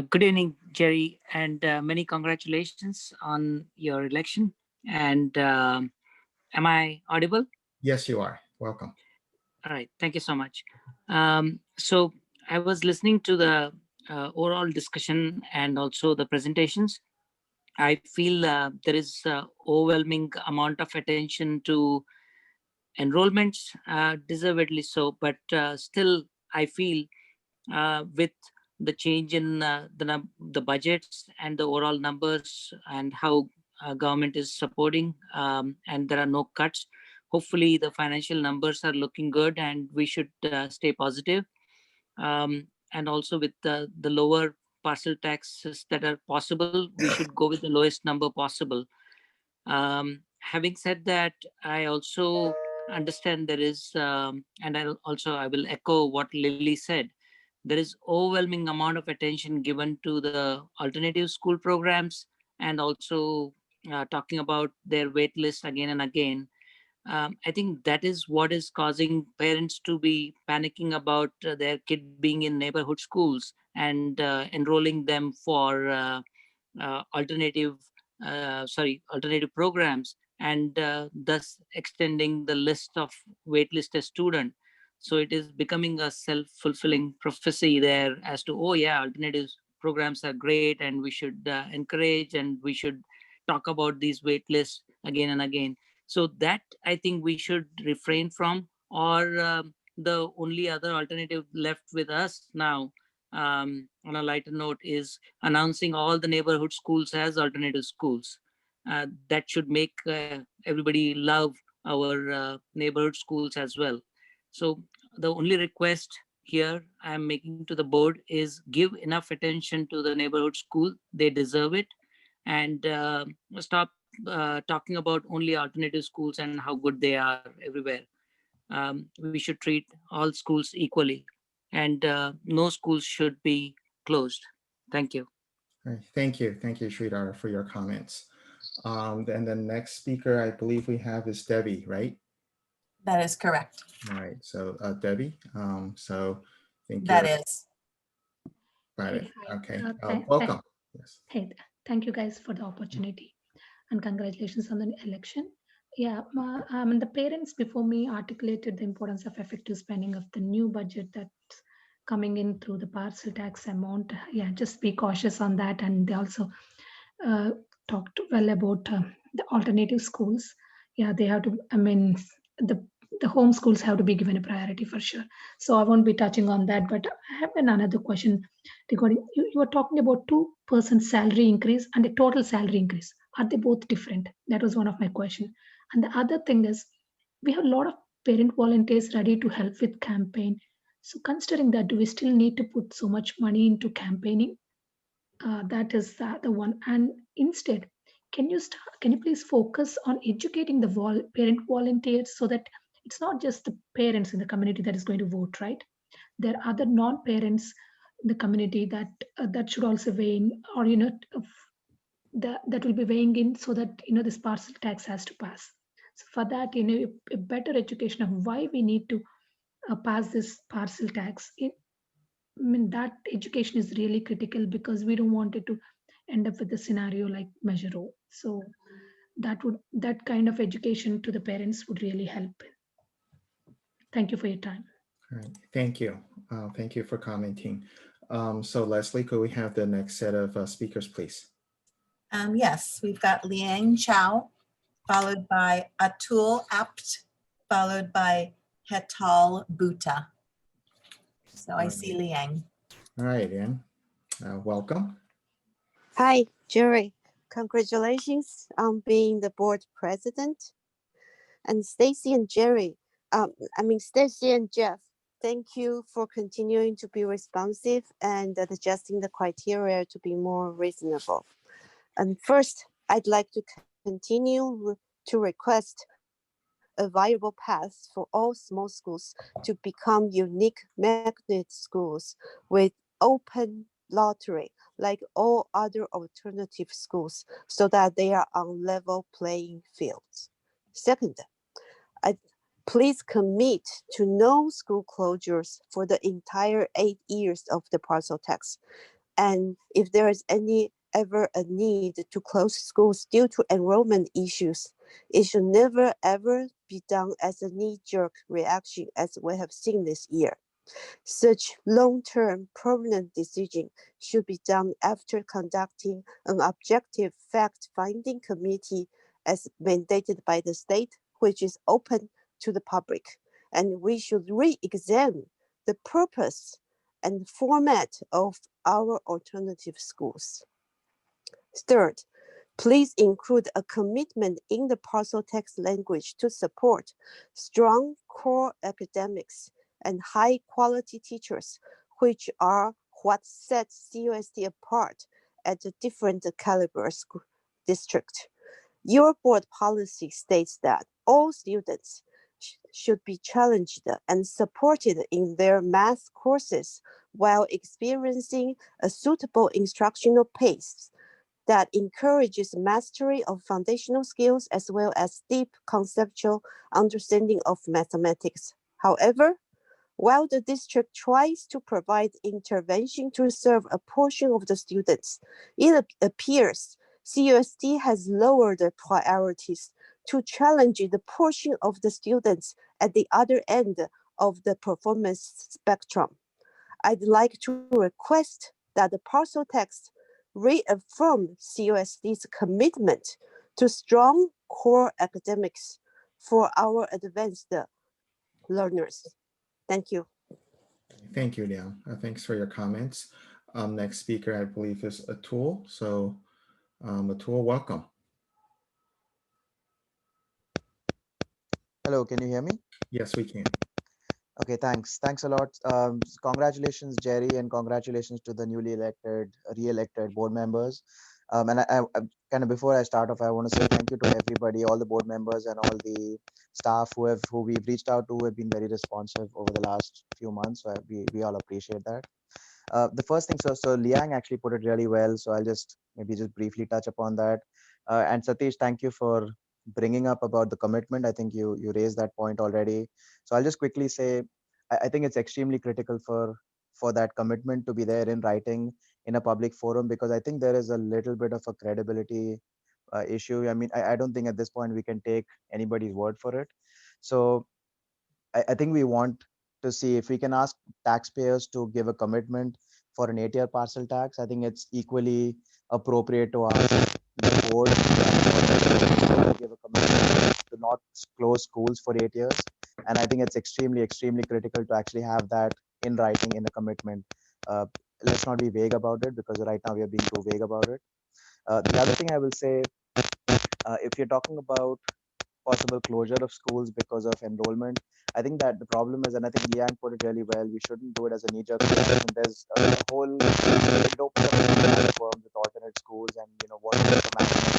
Good evening, Jerry, and many congratulations on your election. And am I audible? Yes, you are. Welcome. All right, thank you so much. So I was listening to the overall discussion and also the presentations. I feel there is overwhelming amount of attention to enrollments, deservedly so, but still I feel with the change in the budgets and the overall numbers and how government is supporting and there are no cuts, hopefully the financial numbers are looking good and we should stay positive. And also with the lower parcel taxes that are possible, we should go with the lowest number possible. Having said that, I also understand there is, and I will echo what Lily said, there is overwhelming amount of attention given to the alternative school programs and also talking about their wait list again and again. I think that is what is causing parents to be panicking about their kid being in neighborhood schools and enrolling them for alternative programs, and thus extending the list of waitlisted student. So it is becoming a self-fulfilling prophecy there as to, oh yeah, alternative programs are great and we should encourage and we should talk about these wait lists again and again. So that I think we should refrain from, or the only other alternative left with us now on a lighter note is announcing all the neighborhood schools as alternative schools. That should make everybody love our neighborhood schools as well. So the only request here I'm making to the board is give enough attention to the neighborhood school. They deserve it. And stop talking about only alternative schools and how good they are everywhere. We should treat all schools equally, and no schools should be closed. Thank you. All right. Thank you, Sridhar, for your comments. Then the next speaker I believe we have is Debbie, right? That is correct. All right, so Debbie, so I think That you're- is. Got Hey, it. hi. Okay, Thank- welcome. Yes. Hey, thank you guys for the opportunity and congratulations on the election. Yeah, the parents before me articulated the importance of effective spending of the new budget that's coming in through the parcel tax amount. Yeah, just be cautious on that. And they also uh, talked well about the alternative schools. Yeah, they have to, the home schools have to be given a priority for sure. So I won't be touching on that, but I have another question regarding, you were talking about 2% salary increase and a total salary increase. Are they both different? That was one of my questions. And the other thing is, we have a lot of parent volunteers ready to help with campaign. So considering that, do we still need to put so much money into campaigning? That is the one. And instead, can you please focus on educating the parent volunteers so that it's not just the parents in the community that is going to vote, right? There are other non-parents in the community that that should also weigh in, or that will be weighing in, so that this parcel tax has to pass. So for that, a better education of why we need to pass this parcel tax. That education is really critical, because we don't want it to end up with a scenario like Measure O. So that kind of education to the parents would really help. Thank you for your time. All right, thank you. Thank you for commenting. So Leslie, could we have the next set of speakers, please? Yes, we've got Liang Chow, followed by Atul Apt, followed by Hetal Bhuta. So I see Liang. All right, Ann, welcome. Hi, Jerry. Congratulations on being the board president. And Stacy and Jerry, Stacy and Jeff, thank you for continuing to be responsive and adjusting the criteria to be more reasonable. And first, I'd like to continue to request a viable path for all small schools to become unique magnet schools with open lottery like all other alternative schools, so that they are on level playing fields. Second, please commit to no school closures for the entire 8 years of the parcel tax. And if there is ever a need to close schools due to enrollment issues, it should never ever be done as a knee-jerk reaction as we have seen this year. Such long-term permanent decision should be done after conducting an objective fact-finding committee as mandated by the state, which is open to the public. And we should re-examine the purpose and format of our alternative schools. Third, please include a commitment in the parcel text language to support strong core academics and high quality teachers, which are what sets CUSD apart at the different caliber school district. Your board policy states that all students should be challenged and supported in their math courses while experiencing a suitable instructional pace that encourages mastery of foundational skills as well as deep conceptual understanding of mathematics. However, while the district tries to provide intervention to serve a portion of the students, it appears CUSD has lowered the priorities to challenge the portion of the students at the other end of the performance spectrum. I'd like to request that the parcel tax reaffirm CUSD's commitment to strong core academics for our advanced learners. Thank you. Thank you, Liang. Thanks for your comments. Next speaker, I believe, is Atul. So Atul, welcome. Hello, can you hear me? Yes, we can. Okay, thanks. Thanks a lot. Congratulations, Jerry, and congratulations to the newly re-elected board members. And I kind of, before I start off, I want to say thank you to everybody, all the board members and all the staff who we've reached out to, who have been very responsive over the last few months. So we all appreciate that. The first thing, so Liang actually put it really well. So I'll just briefly touch upon that. And Satish, thank you for bringing up about the commitment. I think you raised that point already. So I'll just quickly say, I think it's extremely critical for that commitment to be there in writing in a public forum, because I think there is a little bit of a credibility issue. I mean, I don't think at this point we can take anybody's word for it. So I think we want to see if we can ask taxpayers to give a commitment for an 8-year parcel tax. I think it's equally appropriate to ask the board to give a commitment to not close schools for 8 years. And I think it's extremely, extremely critical to actually have that in writing in a commitment. Let's not be vague about it, because right now we are being too vague about it. The other thing I will say, if you're talking about possible closure of schools because of enrollment, I think that the problem is, and I think Liang put it really well, we shouldn't do it as a knee-jerk reaction. There's a whole, it opens up platforms with alternate schools and, you know, what is the maximum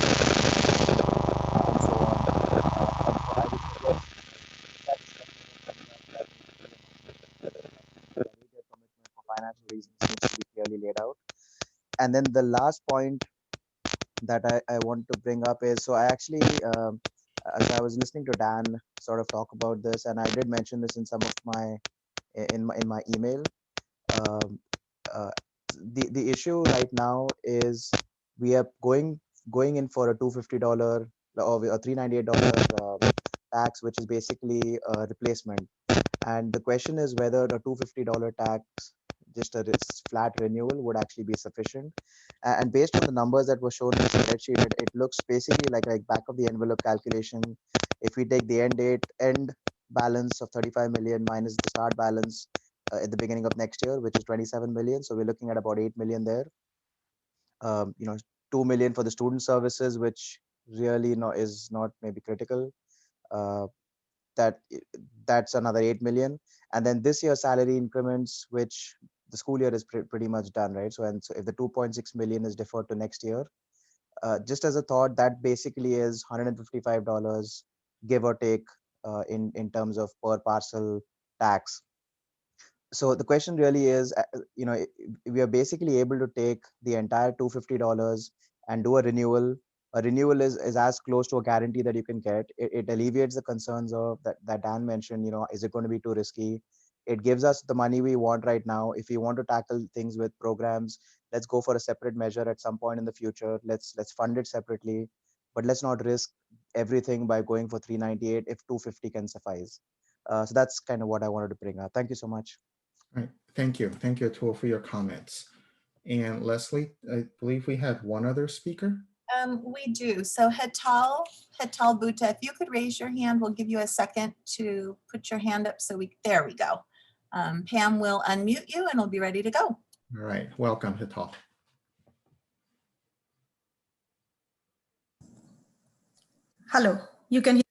and so on. So I would suggest that commitment for financial reasons needs to be clearly laid out. And then the last point that I want to bring up is, so I actually, as I was listening to Dan sort of talk about this, and I did mention this in some of my email. The issue right now is we are going in for a $250 or a $398 tax, which is basically a replacement. And the question is whether a $250 tax, just a flat renewal, would actually be sufficient. And based on the numbers that were shown in the spreadsheet, it looks basically like back of the envelope calculation. If we take the end balance of 35 million minus the start balance at the beginning of next year, which is 27 million, so we're looking at about 8 million there. 2 million for the student services, which really is not maybe critical. That's another 8 million. And then this year's salary increments, which the school year is pretty much done, right? So if the 2.6 million is deferred to next year, just as a thought, that basically is $155, give or take, in terms of per parcel tax. So the question really is, we are basically able to take the entire $250 and do a renewal. A renewal is as close to a guarantee that you can get. It alleviates the concerns of that Dan mentioned. Is it going to be too risky? It gives us the money we want right now. If we want to tackle things with programs, let's go for a separate measure at some point in the future. Let's fund it separately, but let's not risk everything by going for 398 if 250 can suffice. So that's kind of what I wanted to bring up. Thank you so much. All right. Thank you, Atul, for your comments. And Leslie, I believe we had one other speaker. We do. So Hetal Buta, if you could raise your hand, we'll give you a second to put your hand up. So there we go. Pam will unmute you and we'll be ready to go. All right. Welcome, Hetal. Hello, you can hear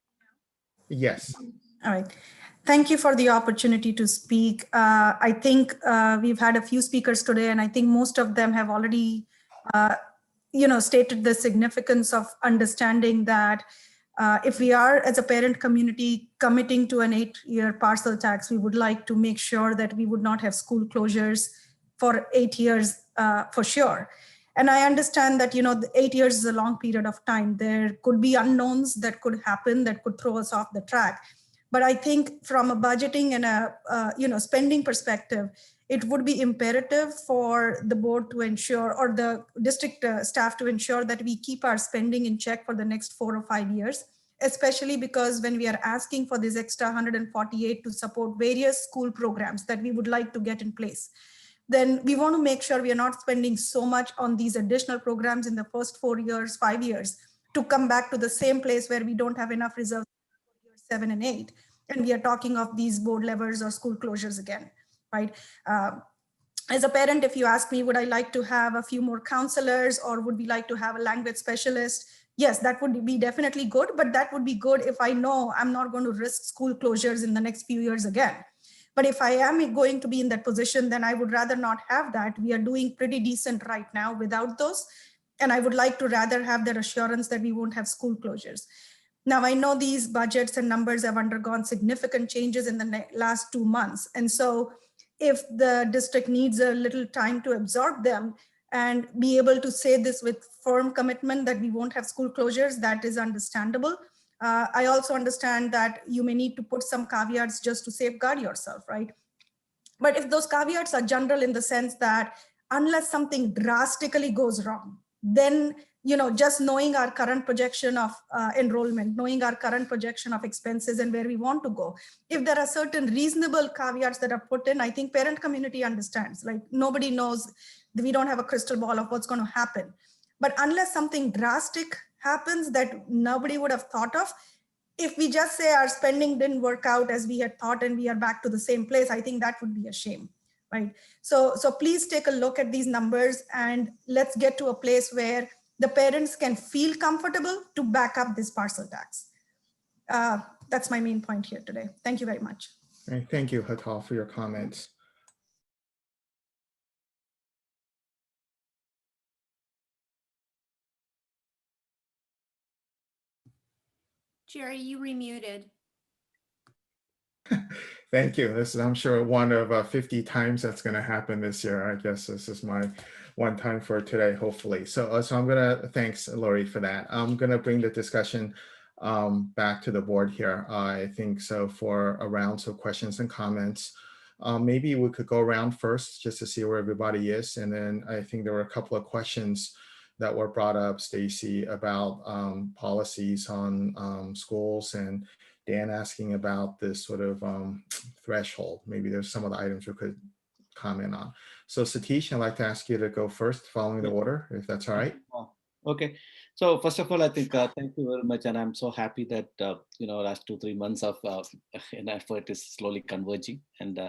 me? Yes. All right. Thank you for the opportunity to speak. I think we've had a few speakers today, and I think most of them have already, stated the significance of understanding that if we are, as a parent community, committing to an 8-year parcel tax, we would like to make sure that we would not have school closures for 8 years for sure. And I understand that, the 8 years is a long period of time. There could be unknowns that could happen that could throw us off the track. But I think from a budgeting and a spending perspective, it would be imperative for the board to ensure, or the district staff to ensure, that we keep our spending in check for the next 4 or 5 years, especially because when we are asking for this extra 148 to support various school programs that we would like to get in place. then we want to make sure we are not spending so much on these additional programs in the first 4 years, 5 years to come back to the same place where we don't have enough reserves for years 7 and 8. And we are talking of these board levers or school closures again, right? As a parent, if you ask me, would I like to have a few more counselors or would we like to have a language specialist? Yes, that would be definitely good, but that would be good if I know I'm not going to risk school closures in the next few years again. But if I am going to be in that position, then I would rather not have that. We are doing pretty decent right now without those. And I would like to rather have that assurance that we won't have school closures. Now, I know these budgets and numbers have undergone significant changes in the last 2 months. And so if the district needs a little time to absorb them and be able to say this with firm commitment that we won't have school closures, that is understandable. I also understand that you may need to put some caveats just to safeguard yourself, right? But if those caveats are general in the sense that unless something drastically goes wrong, then just knowing our current projection of enrollment, knowing our current projection of expenses and where we want to go, if there are certain reasonable caveats that are put in, I think parent community understands. Like nobody knows, we don't have a crystal ball of what's going to happen. But unless something drastic happens that nobody would have thought of, if we just say our spending didn't work out as we had thought and we are back to the same place, I think that would be a shame, right? So please take a look at these numbers and let's get to a place where the parents can feel comfortable to back up this parcel tax. That's my main point here today. Thank you very much. All right, thank you, Hatal, for your comments. Jerry, you remuted. Thank you. This is, I'm sure, one of 50 times that's going to happen this year. I guess this is my one time for today, hopefully. So I'm going to, thanks, Lori, for that. I'm going to bring the discussion back to the board here. I think so for a round of questions and comments. Maybe we could go around first just to see where everybody is. And then I think there were a couple of questions that were brought up, Stacy, about policies on schools, and Dan asking about this sort of threshold. Maybe there's some of the items we could comment on. So Satish, I'd like to ask you to go first following the order, if that's all right. Okay. So first of all, I think thank you very much. And I'm so happy that, last 2-3 months of an effort is slowly converging. And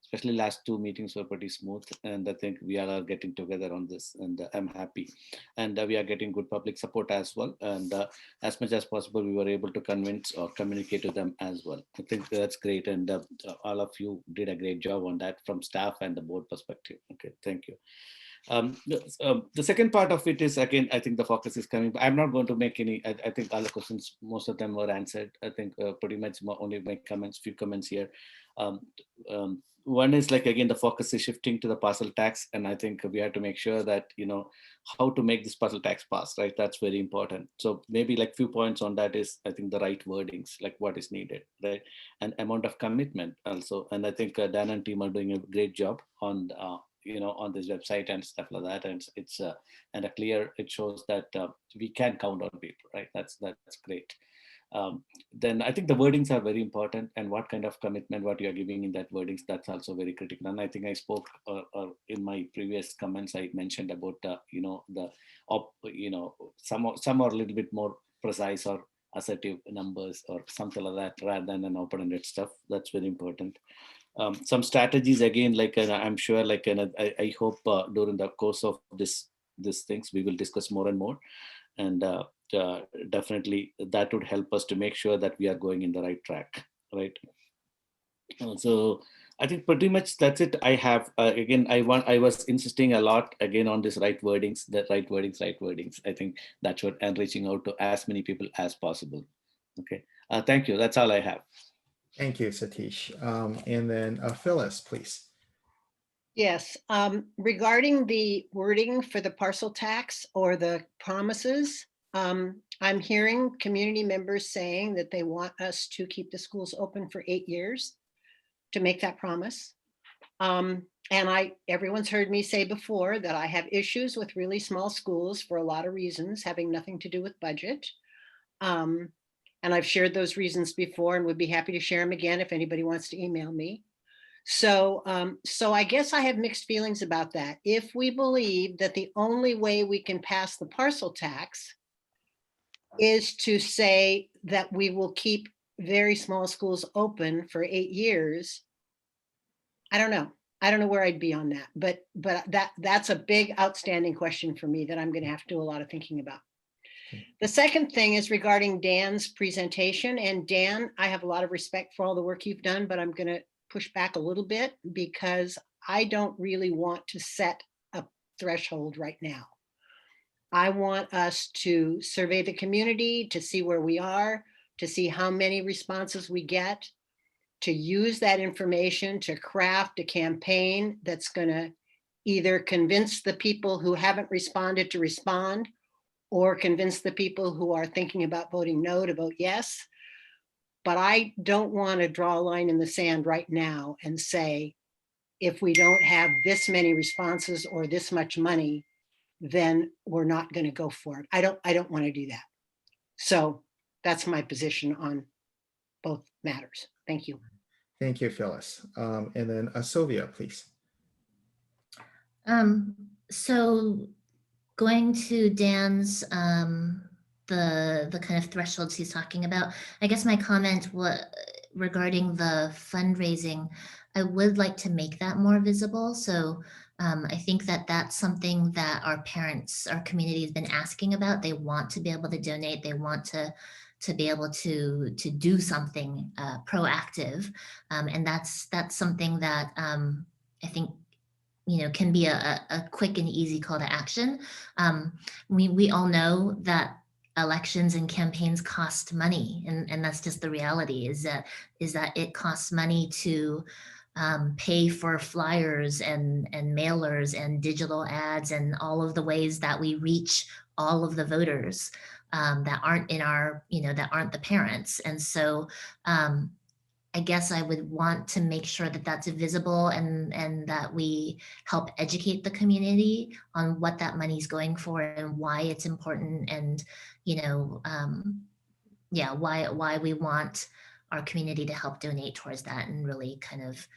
especially last 2 meetings were pretty smooth. And I think we are getting together on this, and I'm happy. And we are getting good public support as well. And as much as possible, we were able to convince or communicate to them as well. I think that's great. And all of you did a great job on that from staff and the board perspective. Okay, thank you. The second part of it is, again, I think the focus is coming. I'm not going to make any, I think all the questions, most of them were answered. I think pretty much only my comments, few comments here. One is like, again, the focus is shifting to the parcel tax. And I think we have to make sure that, how to make this parcel tax pass, right? That's very important. So maybe like few points on that is, I think the right wordings, like what is needed, right? And amount of commitment also. And I think Dan and team are doing a great job on on this website and stuff like that, and it's and a clear, it shows that we can count on people, right? That's great. Then I think the wordings are very important, and what kind of commitment, what you are giving in that wordings, that's also very critical. And I think I spoke in my previous comments, I mentioned about some are a little bit more precise or assertive numbers or something like that, rather than an open-ended stuff. That's very important. Some strategies, again, like I'm sure, like I hope during the course of these things we will discuss more and more, and definitely that would help us to make sure that we are going in the right track, right? So I think pretty much that's it. I have again, I was insisting a lot again on this right wordings, right wordings. I think that's what, and reaching out to as many people as possible. Okay, thank you. That's all I have. Thank you, Satish. And then Phyllis, please. Yes, regarding the wording for the parcel tax or the promises, I'm hearing community members saying that they want us to keep the schools open for 8 years to make that promise. And everyone's heard me say before that I have issues with really small schools for a lot of reasons, having nothing to do with budget. And I've shared those reasons before and would be happy to share them again if anybody wants to email me. So, so I guess I have mixed feelings about that. If we believe that the only way we can pass the parcel tax is to say that we will keep very small schools open for 8 years, I don't know. I don't know where I'd be on that, but that's a big outstanding question for me that I'm going to have to do a lot of thinking about. The second thing is regarding Dan's presentation. And Dan, I have a lot of respect for all the work you've done, but I'm going to push back a little bit because I don't really want to set a threshold right now. I want us to survey the community, to see where we are, to see how many responses we get, to use that information to craft a campaign that's going to either convince the people who haven't responded to respond, or convince the people who are thinking about voting no to vote yes. But I don't want to draw a line in the sand right now and say, if we don't have this many responses or this much money, then we're not going to go for it. I don't want to do that. So that's my position on both matters. Thank you. Thank you, Phyllis. And then Sylvia, please. So going to Dan's, the kind of thresholds he's talking about, I guess my comment regarding the fundraising, I would like to make that more visible. So I think that that's something that our parents, our community has been asking about. They want to be able to donate. They want to be able to do something proactive. And that's something that I think, you know, can be a quick and easy call to action. We all know that elections and campaigns cost money, and that's just the reality, is that it costs money to pay for flyers and mailers and digital ads and all of the ways that we reach all of the voters that aren't in our, you know, that aren't the parents. And so I guess I would want to make sure that that's visible and that we help educate the community on what that money's going for and why it's important, and, you know, yeah, why we want our community to help donate towards that and really kind of,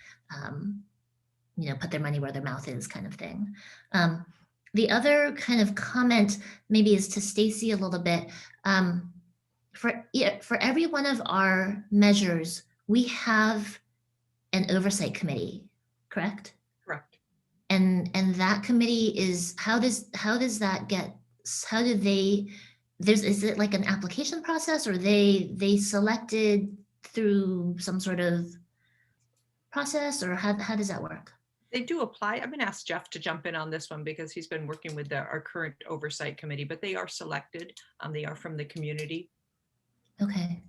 you know, put their money where their mouth is, kind of thing. The other kind of comment maybe is to Stacy a little bit. For every one of our measures, we have an oversight committee, correct? Correct. And that committee is, how does that get, how do they, is it like an application process, or they selected through some sort of process, or how does that work? They do apply. I'm going to ask Jeff to jump in on this one because he's been working with our current oversight committee, but they are selected. They are from the community. Okay.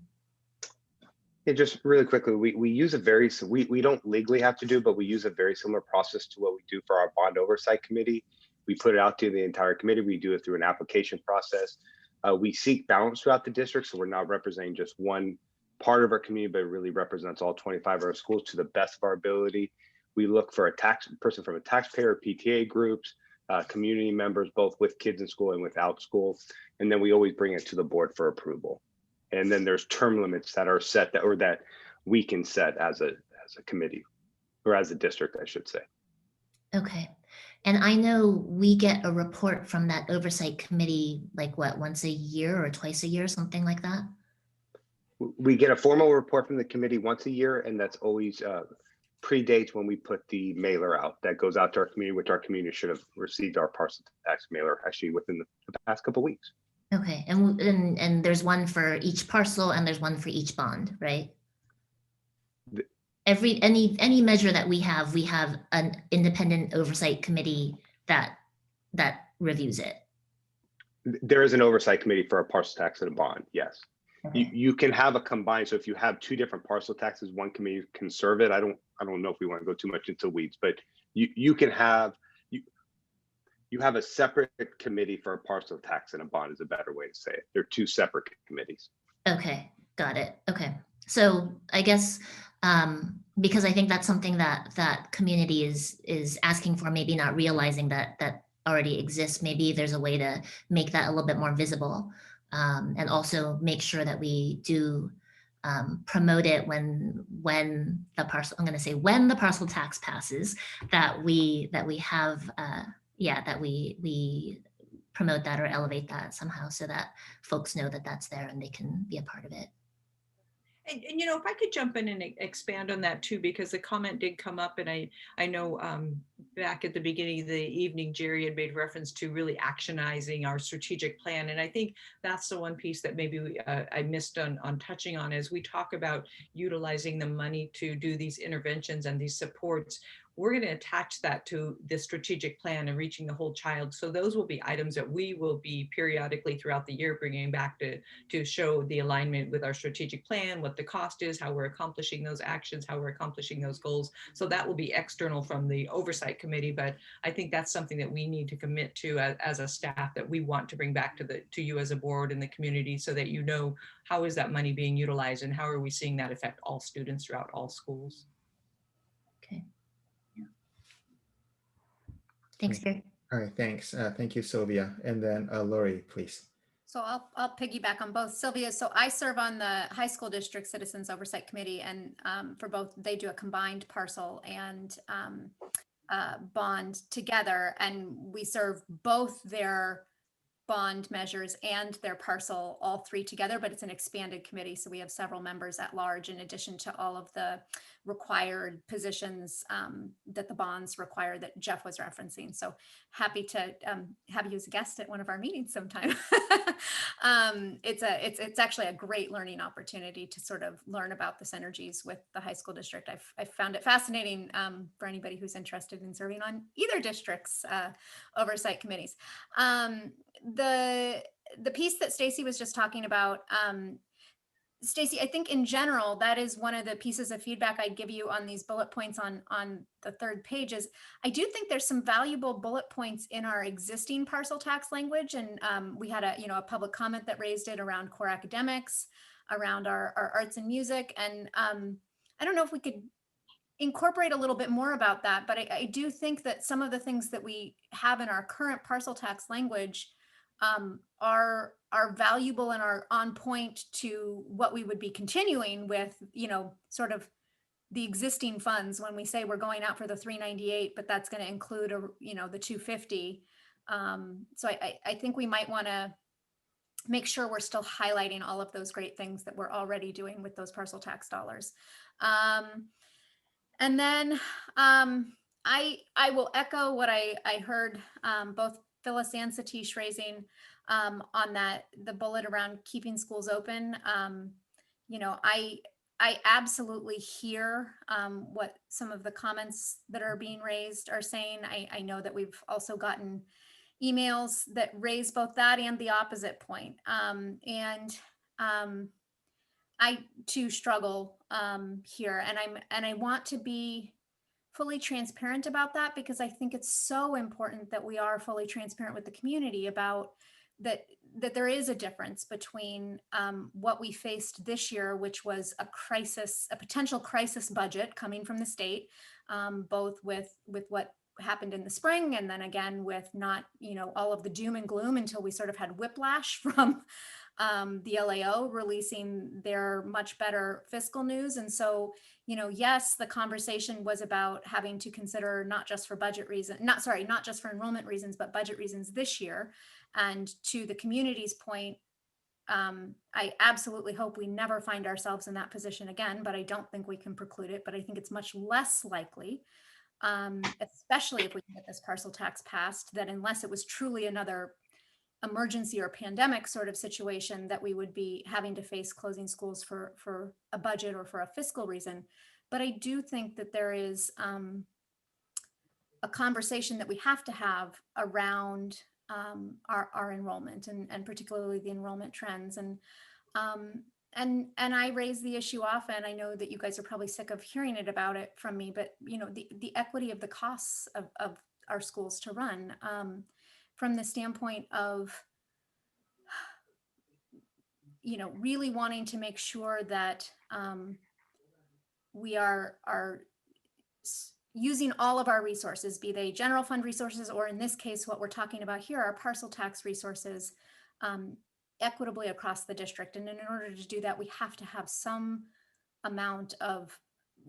Yeah, just really quickly, we use a very, we don't legally have to do, but we use a very similar process to what we do for our bond oversight committee. We put it out to the entire committee. We do it through an application process. We seek balance throughout the district, so we're not representing just one part of our community, but it really represents all 25 of our schools to the best of our ability. We look for a person from a taxpayer, PTA groups, community members, both with kids in school and without school, and then we always bring it to the board for approval. And then there's term limits that are set that we can set as a committee, or as a district, I should say. Okay. And I know we get a report from that oversight committee, like what, once a year or twice a year, something like that? We get a formal report from the committee once a year, and that's always predates when we put the mailer out that goes out to our community, which our community should have received our parcel tax mailer actually within the past couple of weeks. Okay, and there's one for each parcel and there's one for each bond, right? Any measure that we have an independent oversight committee that reviews it. There is an oversight committee for a parcel tax and a bond, yes. Okay. You can have a combined, so if you have two different parcel taxes, one committee can serve it. I don't know if we want to go too much into weeds, but you can have, you have a separate committee for a parcel tax and a bond is a better way to say it. They're two separate committees. Okay, got it. Okay, so I guess because I think that's something that community is asking for, maybe not realizing that already exists. Maybe there's a way to make that a little bit more visible, and also make sure that we do promote it when the parcel, I'm going to say when the parcel tax passes, that we have, that we promote that or elevate that somehow so that folks know that that's there and they can be a part of it. And you know, if I could jump in and expand on that too, because the comment did come up, and I know back at the beginning of the evening, Jerry had made reference to really actionizing our strategic plan, and I think that's the one piece that maybe I missed on touching on as we talk about utilizing the money to do these interventions and these supports. We're going to attach that to the strategic plan and reaching the whole child. So those will be items that we will be periodically throughout the year bringing back to show the alignment with our strategic plan, what the cost is, how we're accomplishing those actions, how we're accomplishing those goals. So that will be external from the oversight committee, but I think that's something that we need to commit to as a staff, that we want to bring back to you as a board and the community, so that you know how is that money being utilized and how are we seeing that affect all students throughout all schools. Okay. Thanks, Gary. All right, thanks. Thank you, Sylvia. And then Lori, please. So I'll piggyback on both. Sylvia, so I serve on the high school district citizens oversight committee, and for both, they do a combined parcel and bond together, and we serve both their bond measures and their parcel, all three together, but it's an expanded committee. So we have several members at large in addition to all of the required positions that the bonds require that Jeff was referencing. So happy to have you as a guest at one of our meetings sometime. It's actually a great learning opportunity to sort of learn about the synergies with the high school district. I've found it fascinating for anybody who's interested in serving on either district's oversight committees. The piece that Stacy was just talking about, Stacy, I think in general, that is one of the pieces of feedback I'd give you on these bullet points on the third page. Is I do think there's some valuable bullet points in our existing parcel tax language. And we had a public comment that raised it around core academics, around our arts and music. And I don't know if we could incorporate a little bit more about that, but I do think that some of the things that we have in our current parcel tax language are valuable and are on point to what we would be continuing with, sort of the existing funds when we say we're going out for the 398, but that's going to include, the 250. So I think we might want to make sure we're still highlighting all of those great things that we're already doing with those parcel tax dollars. And then I will echo what I heard both Phyllis and Satish raising on the bullet around keeping schools open. I absolutely hear what some of the comments that are being raised are saying. I know that we've also gotten emails that raise both that and the opposite point. I too struggle here, and I want to be fully transparent about that, because I think it's so important that we are fully transparent with the community about that there is a difference between what we faced this year, which was a potential crisis budget coming from the state, both with what happened in the spring, and then again with not, all of the doom and gloom until we sort of had whiplash from the LAO releasing their much better fiscal news. And so, yes, the conversation was about having to consider not just for not just for enrollment reasons, but budget reasons this year. And to the community's point, I absolutely hope we never find ourselves in that position again, but I don't think we can preclude it. But I think it's much less likely, especially if we can get this parcel tax passed, that unless it was truly another emergency or pandemic sort of situation, that we would be having to face closing schools for a budget or for a fiscal reason. But I do think that there is a conversation that we have to have around our enrollment and particularly the enrollment trends. And I raise the issue often. I know that you guys are probably sick of hearing about it from me, but the equity of the costs of our schools to run, from the standpoint of, really wanting to make sure that we are using all of our resources, be they general fund resources, or in this case, what we're talking about here, our parcel tax resources, equitably across the district. And in order to do that, we have to have some amount of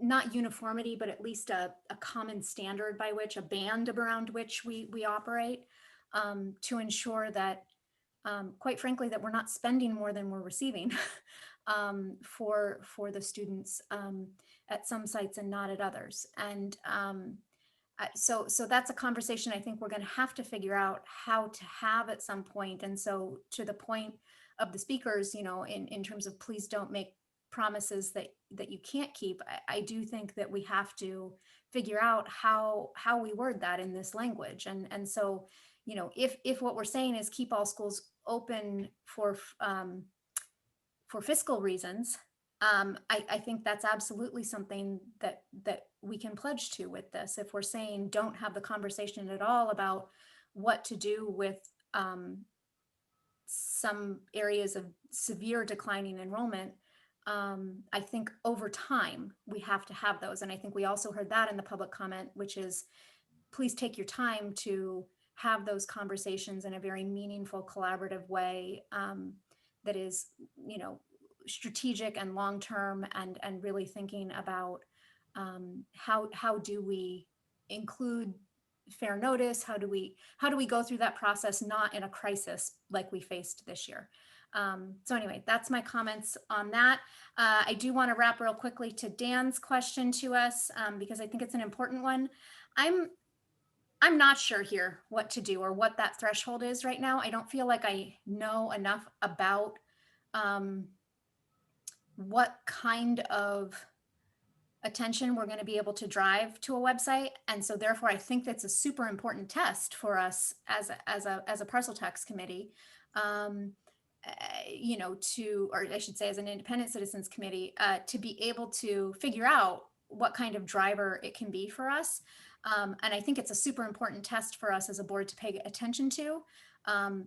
not uniformity, but at least a common standard by which, a band around which we operate, to ensure that, quite frankly, that we're not spending more than we're receiving for the students at some sites and not at others. And so that's a conversation I think we're going to have to figure out how to have at some point. And so, to the point of the speakers, in terms of please don't make promises that you can't keep, I do think that we have to figure out how we word that in this language. And so, if what we're saying is keep all schools open for fiscal reasons, I think that's absolutely something that we can pledge to with this. If we're saying don't have the conversation at all about what to do with some areas of severe declining enrollment, I think over time we have to have those. And I think we also heard that in the public comment, which is please take your time to have those conversations in a very meaningful, collaborative way that is, strategic and long-term, and really thinking about how do we include fair notice? How do we go through that process, not in a crisis like we faced this year? So anyway, that's my comments on that. I do want to wrap real quickly to Dan's question to us, because I think it's an important one. I'm not sure here what to do or what that threshold is right now. I don't feel like I know enough about what kind of attention we're going to be able to drive to a website. And so therefore, I think that's a super important test for us as a parcel tax committee, or I should say as an independent citizens committee, to be able to figure out what kind of driver it can be for us. And I think it's a super important test for us as a board to pay attention to,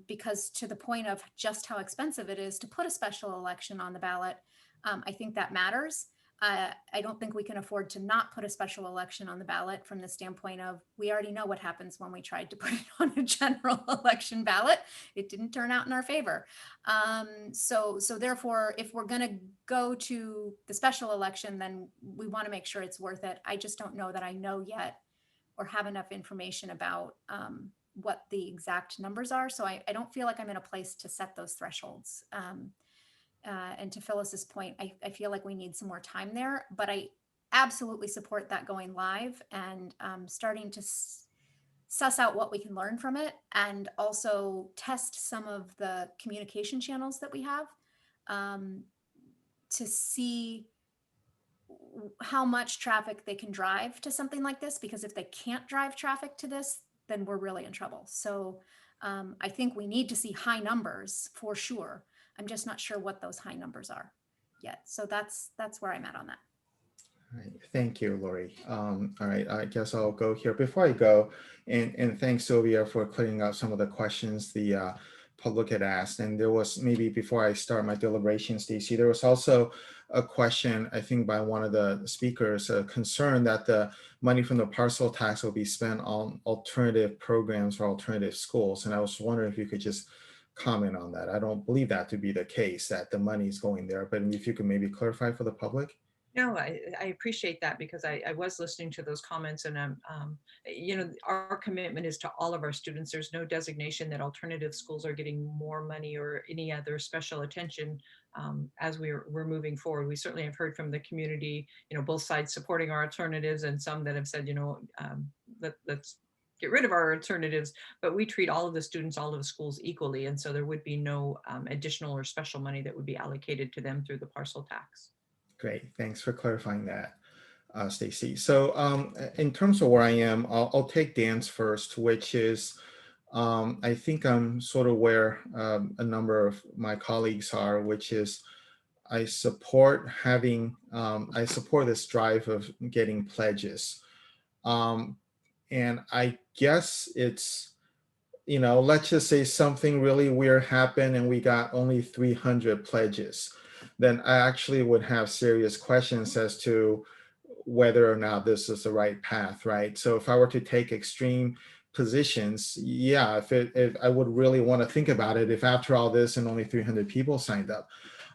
because to the point of just how expensive it is to put a special election on the ballot, I think that matters. I don't think we can afford to not put a special election on the ballot from the standpoint of we already know what happens when we tried to put it on a general election ballot. It didn't turn out in our favor. So therefore, if we're going to go to the special election, then we want to make sure it's worth it. I just don't know that I know yet or have enough information about what the exact numbers are. So I don't feel like I'm in a place to set those thresholds. And to Phyllis's point, I feel like we need some more time there, but I absolutely support that going live and starting to suss out what we can learn from it, and also test some of the communication channels that we have to see how much traffic they can drive to something like this, because if they can't drive traffic to this, then we're really in trouble. So I think we need to see high numbers for sure. I'm just not sure what those high numbers are yet. So that's where I'm at on that. All right. Thank you, Lori. All right, I guess I'll go here. Before I go, and thanks, Sylvia, for clearing up some of the questions the public had asked. And there was, maybe before I start my deliberations, Stacey, there was also a question, I think, by one of the speakers, a concern that the money from the parcel tax will be spent on alternative programs or alternative schools. And I was wondering if you could just comment on that. I don't believe that to be the case, that the money is going there, but if you could maybe clarify for the public. No, I appreciate that, because I was listening to those comments, and our commitment is to all of our students. There's no designation that alternative schools are getting more money or any other special attention as we're moving forward. We certainly have heard from the community, both sides supporting our alternatives, and some that have said, let's get rid of our alternatives, but we treat all of the students, all of the schools equally. And so there would be no additional or special money that would be allocated to them through the parcel tax. Great, thanks for clarifying that, Stacey. So in terms of where I am, I'll take Dan's first, which is, I think I'm sort of where a number of my colleagues are, which is I support this drive of getting pledges. And I guess it's, let's just say something really weird happened and we got only 300 pledges. Then I actually would have serious questions as to whether or not this is the right path, right? So if I were to take extreme positions, yeah, if I would really want to think about it, if after all this and only 300 people signed up.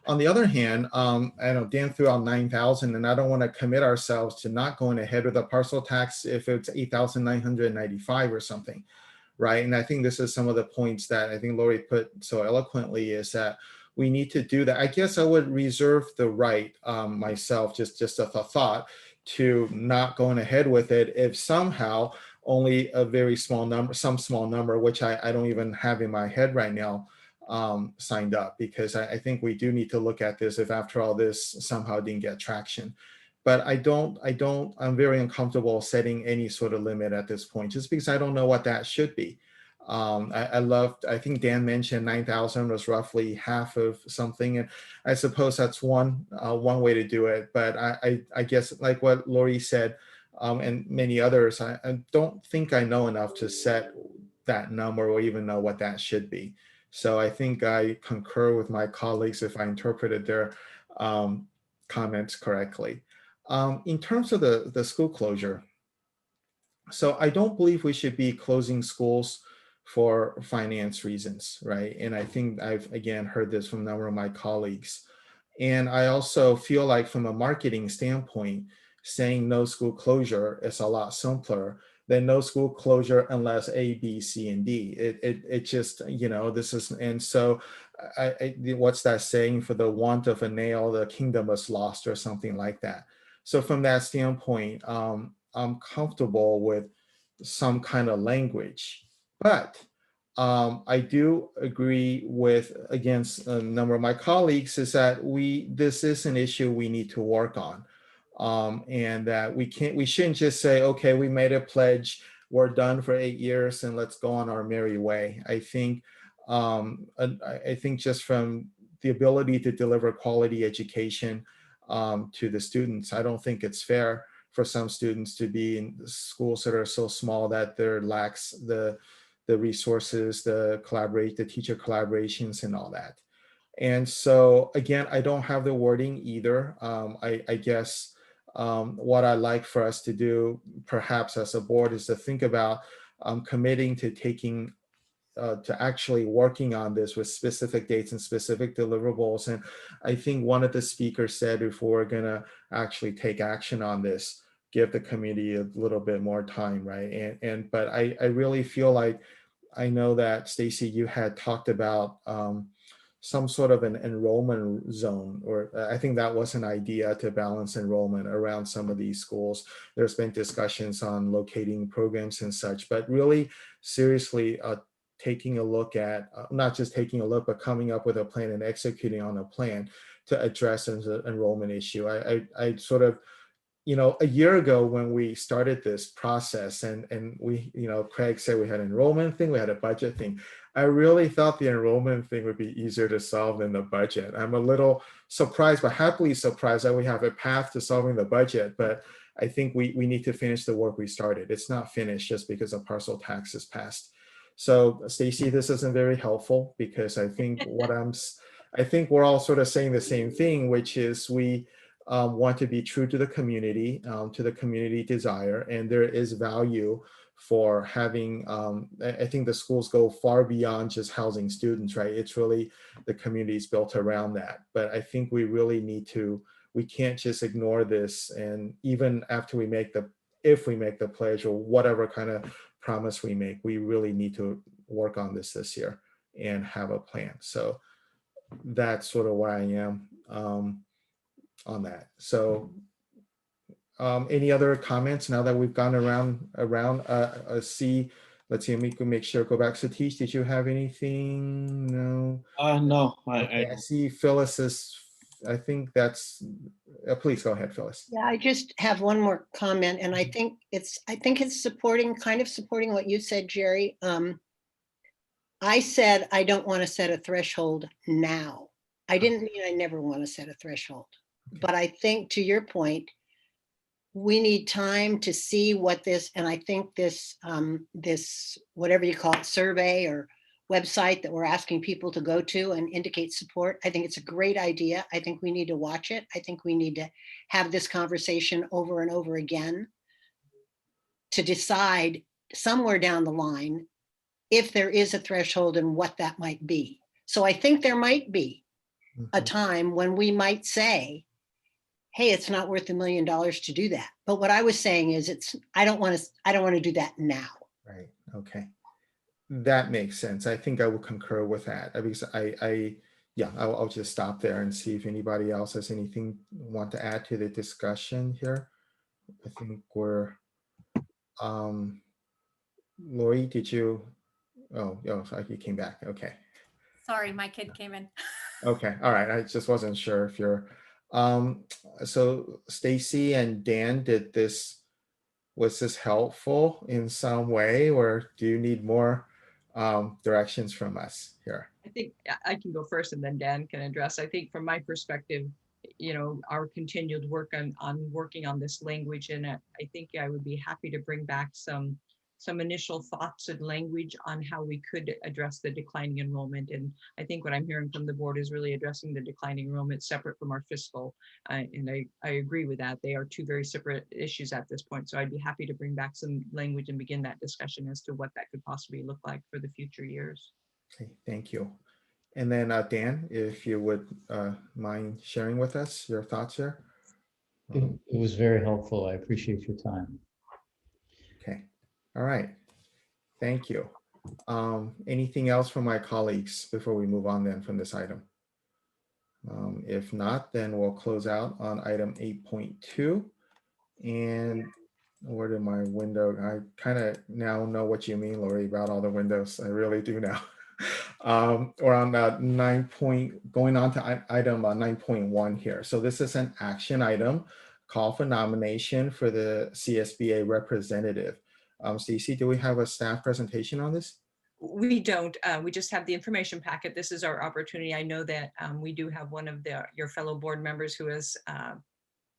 On the other hand, I know Dan threw out 9,000, and I don't want to commit ourselves to not going ahead with a parcel tax if it's 8,995 or something, right? And I think this is some of the points that I think Lori put so eloquently, is that we need to do that. I guess I would reserve the right myself, just a thought, to not going ahead with it if somehow only a very small number, some small number, which I don't even have in my head right now, signed up, because I think we do need to look at this if after all this somehow didn't get traction. But I'm very uncomfortable setting any sort of limit at this point, just because I don't know what that should be. I think Dan mentioned 9,000 was roughly half of something, and I suppose that's one way to do it. But I guess, like what Lori said, and many others, I don't think I know enough to set that number or even know what that should be. So I think I concur with my colleagues if I interpreted their comments correctly. In terms of the school closure, so I don't believe we should be closing schools for finance reasons, right? And I think I've, again, heard this from a number of my colleagues. And I also feel like from a marketing standpoint, saying no school closure is a lot simpler than no school closure unless A, B, C, and D. It just, this is, and so what's that saying? For the want of a nail, the kingdom is lost, or something like that. So from that standpoint, I'm comfortable with some kind of language, but I do agree with, against a number of my colleagues, is that this is an issue we need to work on. And that we shouldn't just say, okay, we made a pledge, we're done for 8 years, and let's go on our merry way. I think just from the ability to deliver quality education to the students, I don't think it's fair for some students to be in schools that are so small that there lacks the resources, the teacher collaborations and all that. And so again, I don't have the wording either. I guess what I'd like for us to do, perhaps as a board, is to think about committing to taking to actually working on this with specific dates and specific deliverables. And I think one of the speakers said, if we're gonna actually take action on this, give the community a little bit more time, right? But I really feel like, I know that Stacy, you had talked about some sort of an enrollment zone, or I think that was an idea to balance enrollment around some of these schools. There's been discussions on locating programs and such, but really seriously taking a look at, not just taking a look, but coming up with a plan and executing on a plan to address an enrollment issue. I sort of, a year ago when we started this process, and we, Craig said we had an enrollment thing, we had a budget thing. I really thought the enrollment thing would be easier to solve than the budget. I'm a little surprised, but happily surprised that we have a path to solving the budget. But I think we need to finish the work we started. It's not finished just because a parcel tax is passed. So Stacy, this isn't very helpful, because I think I think we're all sort of saying the same thing, which is we want to be true to the community desire, and there is value for having, I think the schools go far beyond just housing students, right? It's really the community is built around that. But I think we really need to, we can't just ignore this. And even after if we make the pledge or whatever kind of promise we make, we really need to work on this year and have a plan. So that's sort of where I am on that. So any other comments now that we've gone around? Let's see, we can make sure, go back. Satish, did you have anything? No. No. Okay, I see Phyllis is, I think that's, please go ahead, Phyllis. Yeah, I just have one more comment, and I think it's supporting what you said, Jerry. I said I don't want to set a threshold now. I didn't mean I never want to set a threshold, but I think, to your point, we need time to see what this, and I think this whatever you call it, survey or website that we're asking people to go to and indicate support, I think it's a great idea. I think we need to watch it. I think we need to have this conversation over and over again to decide somewhere down the line if there is a threshold and what that might be. So I think there might be a time when we might say, hey, it's not worth $1 million to do that. But what I was saying is I don't want to do that now. Right. Okay. That makes sense. I think I will concur with that because I'll just stop there and see if anybody else has anything want to add to the discussion here. I think we're, Lori, did you, sorry, you came back. Okay. Sorry, my kid came in. Okay. All right. I just wasn't sure if you're, so Stacy and Dan, was this helpful in some way, or do you need more directions from us here? I think I can go first and then Dan can address. I think from my perspective, our continued work on working on this language, and I think I would be happy to bring back some initial thoughts and language on how we could address the declining enrollment. And I think what I'm hearing from the board is really addressing the declining enrollment separate from our fiscal. And I agree with that. They are two very separate issues at this point. So I'd be happy to bring back some language and begin that discussion as to what that could possibly look like for the future years. Okay, thank you. And then Dan, if you would mind sharing with us your thoughts here. It was very helpful. I appreciate your time. Okay. All right. Thank you. Anything else from my colleagues before we move on then from this item? If not, then we'll close out on item 8.2. And where did my window? I kind of now know what you mean, Lori, about all the windows. I really do now. Or on that 9 point, going on to item 9.1 here. So this is an action item, call for nomination for the CSBA representative. Stacey, do we have a staff presentation on this? We don't. We just have the information packet. This is our opportunity. I know that we do have one of your fellow board members who has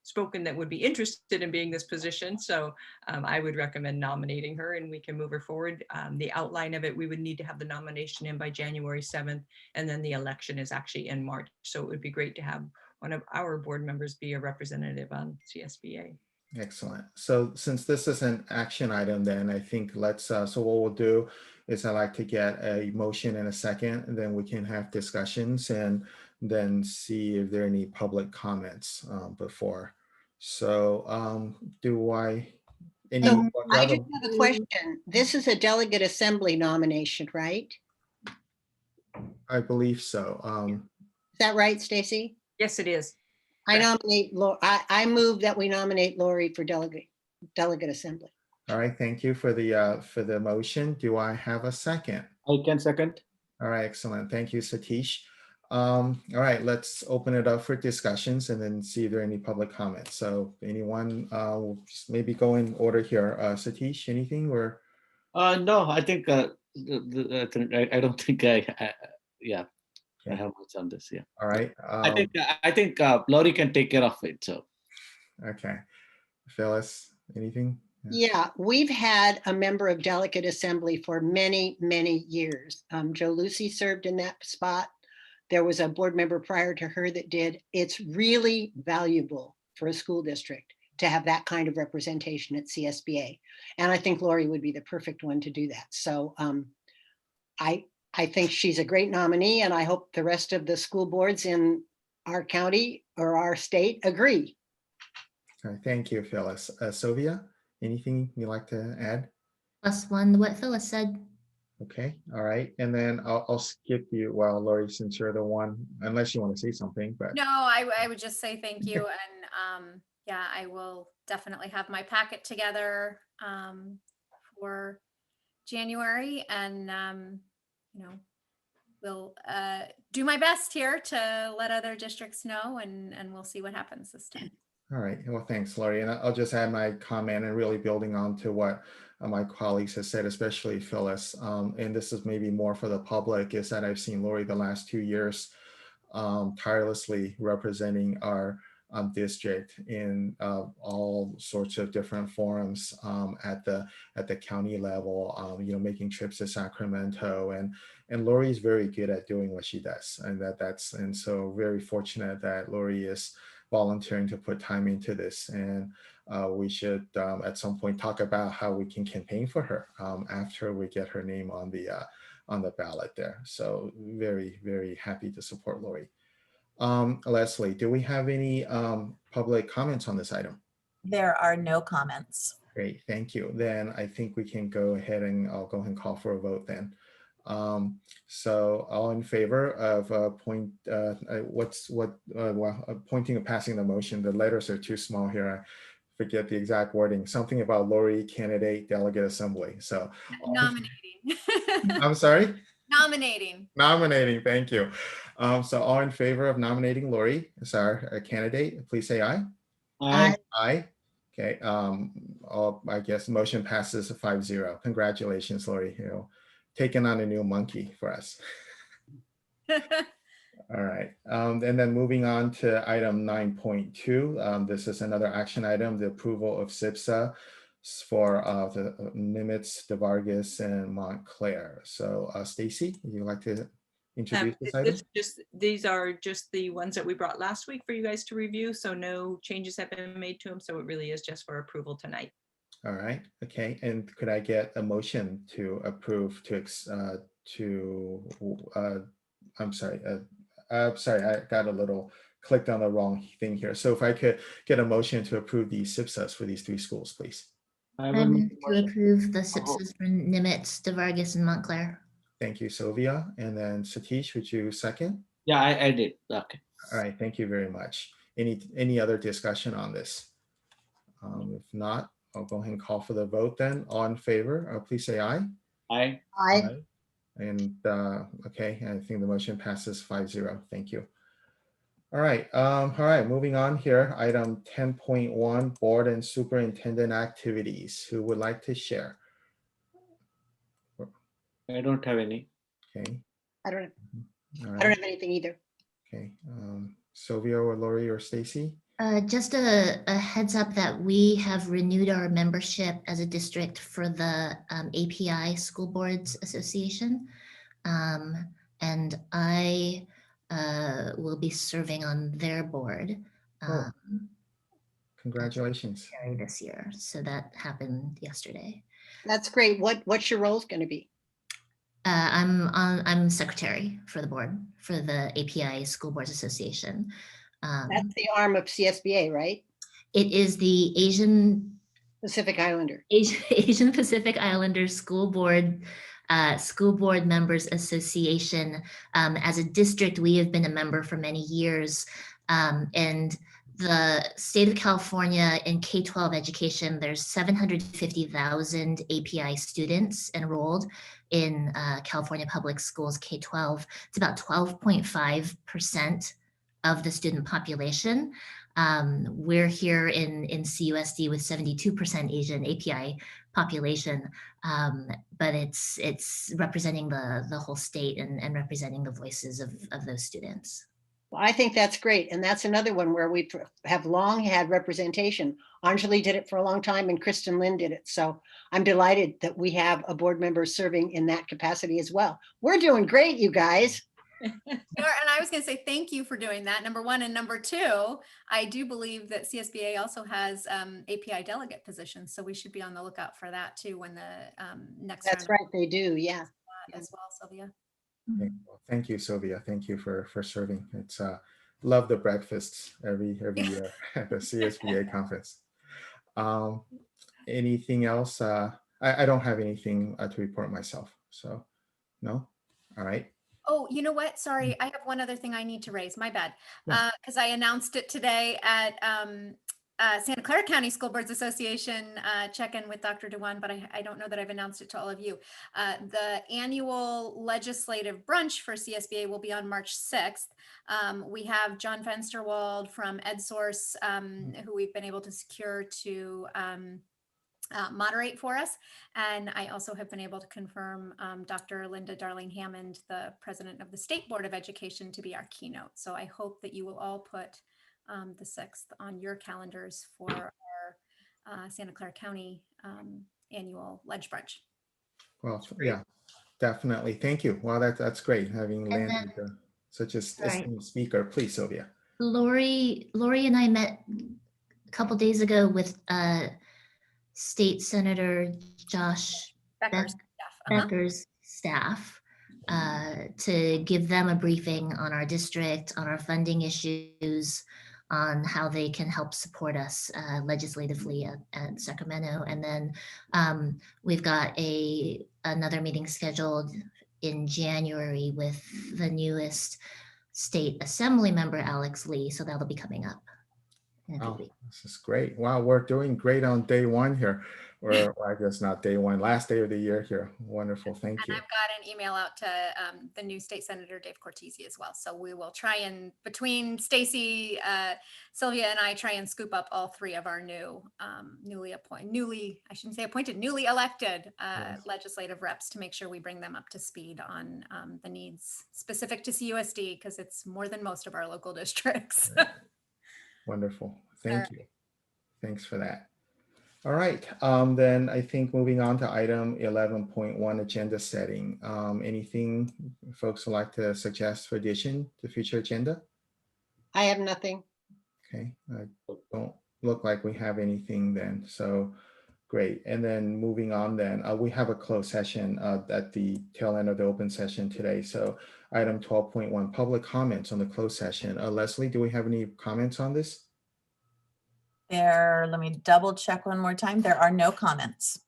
spoken that would be interested in being this position. So I would recommend nominating her and we can move her forward. The outline of it, we would need to have the nomination in by January 7th, and then the election is actually in March. So it would be great to have one of our board members be a representative on CSBA. Excellent. So since this is an action item, then I think let's, so what we'll do is I'd like to get a motion in a second, and then we can have discussions and then see if there are any public comments before. So I just have a question. This is a delegate assembly nomination, right? I believe so. Is that right, Stacy? Yes, it is. I nominate, I move that we nominate Lori for delegate assembly. All right, thank you for the motion. Do I have a second? I can second. All right, excellent. Thank you, Satish. All right, let's open it up for discussions and then see if there are any public comments. So anyone, we'll just maybe go in order here. Satish, anything or? No, I think I don't think I have much on this. Yeah. All right. I think Lori can take care of it. So. Okay. Phyllis, anything? Yeah, we've had a member of delegate assembly for many, many years. Joe Lucy served in that spot. There was a board member prior to her that did. It's really valuable for a school district to have that kind of representation at CSBA. And I think Lori would be the perfect one to do that. So I think she's a great nominee, and I hope the rest of the school boards in our county or our state agree. All right, thank you, Phyllis. Sylvia, anything you'd like to add? +1, what Phyllis said. Okay, all right. And then I'll skip you. Well, Lori, since you're the one, unless you want to say something, but. No, I would just say thank you. And yeah, I will definitely have my packet together for January, and we'll do my best here to let other districts know, and we'll see what happens this time. All right. Well, thanks, Lori. And I'll just add my comment and really building on to what my colleagues have said, especially Phyllis. And this is maybe more for the public, is that I've seen Lori the last 2 years tirelessly representing our district in all sorts of different forums at the county level, making trips to Sacramento, and Lori is very good at doing what she does, and so very fortunate that Lori is volunteering to put time into this. And we should at some point talk about how we can campaign for her after we get her name on the ballot there. So very, very happy to support Lori. Leslie, do we have any public comments on this item? There are no comments. Great, thank you. Then I think we can go ahead and I'll go ahead and call for a vote then. So all in favor of appointing or passing the motion? The letters are too small here. I forget the exact wording. Something about Lori, candidate, delegate assembly. So Nominating. I'm sorry? Nominating. Nominating, thank you. So all in favor of nominating Lori as our candidate, please say aye. Aye. Aye. Okay, I guess motion passes 5-0. Congratulations, Lori. You know, taking on a new monkey for us. All right, and then moving on to item 9.2. This is another action item, the approval of SIPSA for the Nimitz, DeVargas, and Montclair. So Stacy, would you like to introduce this item? These are just the ones that we brought last week for you guys to review. So no changes have been made to them. So it really is just for approval tonight. All right, okay. And could I get a motion to approve I'm sorry, I got a little clicked on the wrong thing here. So if I could get a motion to approve these SIPSAs for these 3 schools, please. I move to approve the SIPSAs for Nimitz, DeVargas, and Montclair. Thank you, Sylvia. And then Satish, would you second? Yeah, I did. Okay. All right, thank you very much. Any other discussion on this? If not, I'll go ahead and call for the vote then. All in favor, please say aye. Aye. Aye. And okay, I think the motion passes 5-0. Thank you. All right, moving on here. Item 10.1, board and superintendent activities. Who would like to share? I don't have any. Okay. I don't All I right. don't have anything either. Okay. Sylvia or Lori or Stacy? Just a heads up that we have renewed our membership as a district for the API School Boards Association. And I will be serving on their board Congratulations. this year. So that happened yesterday. That's great. What's your role going to be? I'm secretary for the board for the API School Boards Association. That's the arm of CSBA, right? It is the Asian Pacific Islander. Asian Pacific Islander School Board Members Association. As a district, we have been a member for many years, and the state of California in K-12 education, there's 750,000 API students enrolled in California public schools K-12. It's about 12.5% of the student population. We're here in CUSD with 72% Asian API population, but it's representing the whole state and representing the voices of those students. Well, I think that's great. And that's another one where we have long had representation. Anjali did it for a long time and Kristen Lynn did it. So I'm delighted that we have a board member serving in that capacity as well. We're doing great, you guys. And I was going to say thank you for doing that, number one. And number two, I do believe that CSBA also has API delegate positions. So we should be on the lookout for that too when the next That's round right, they do, yeah. as well, Sylvia. Okay, well, thank you, Sylvia. Thank you for serving. It's love the breakfasts every year at the CSBA conference. Anything else? I don't have anything to report myself. So no. All right. Oh, you know what? Sorry, I have one other thing I need to raise. My bad. Because I announced it today at Santa Clara County School Boards Association check-in with Dr. Dewan, but I don't know that I've announced it to all of you. The annual legislative brunch for CSBA will be on March 6th. We have John Fensterwald from EdSource, who we've been able to secure to moderate for us. And I also have been able to confirm Dr. Linda Darling Hammond, the president of the State Board of Education, to be our keynote. So I hope that you will all put the 6th on your calendars for our Santa Clara County annual lunch brunch. Well, yeah, definitely. Thank you. Wow, that's great having landed such a esteemed speaker. Please, Sylvia. Lori and I met couple days ago with State Senator Josh Becker's staff to give them a briefing on our district, on our funding issues, on how they can help support us legislatively at Sacramento. And then we've got another meeting scheduled in January with the newest state assembly member, Alex Lee. So that'll be coming up in a few Oh, weeks. this is great. Wow, we're doing great on day one here. Or I guess not day one, last day of the year here. Wonderful, thank you. I've got an email out to the new state senator, Dave Cortese, as well. So we will try and, between Stacy, Sylvia, and I, try and scoop up all three of our newly elected legislative reps to make sure we bring them up to speed on the needs specific to CUSD, because it's more than most of our local districts. Wonderful, thank you. Thanks for that. All right, then I think moving on to item 11.1, agenda setting. Anything folks would like to suggest for addition to future agenda? I have nothing. Okay, I don't look like we have anything then, so great. And then moving on then, we have a closed session at the tail end of the open session today. So item 12.1, public comments on the closed session. Leslie, do we have any comments on this? Let me double check one more time. There are no comments.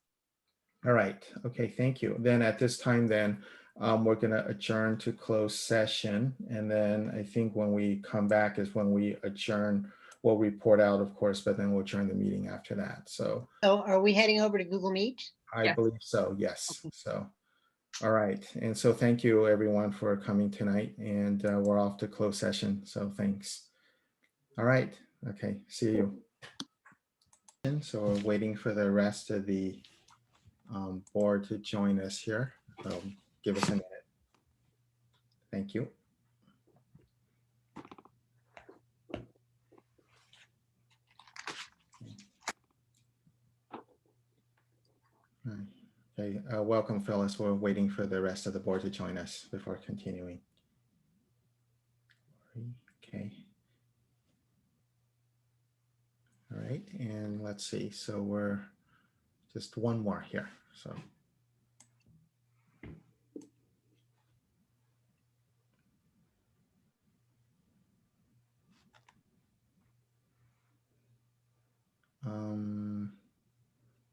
All right. Okay. Thank you. Then at this time, then we're going to adjourn to closed session. And then I think when we come back is when we adjourn. We'll report out, of course, but then we'll adjourn the meeting after that. So are we heading over to Google Meet? I believe so. Yes. Okay. So, all right. And so thank you everyone for coming tonight, and we're off to closed session. So thanks. All right. Okay. See you. So we're waiting for the rest of the board to join us here. Give us a minute. Thank you. Okay, welcome, Phyllis. We're waiting for the rest of the board to join us before continuing. Okay. All right, and let's see. So we're just one more here. So.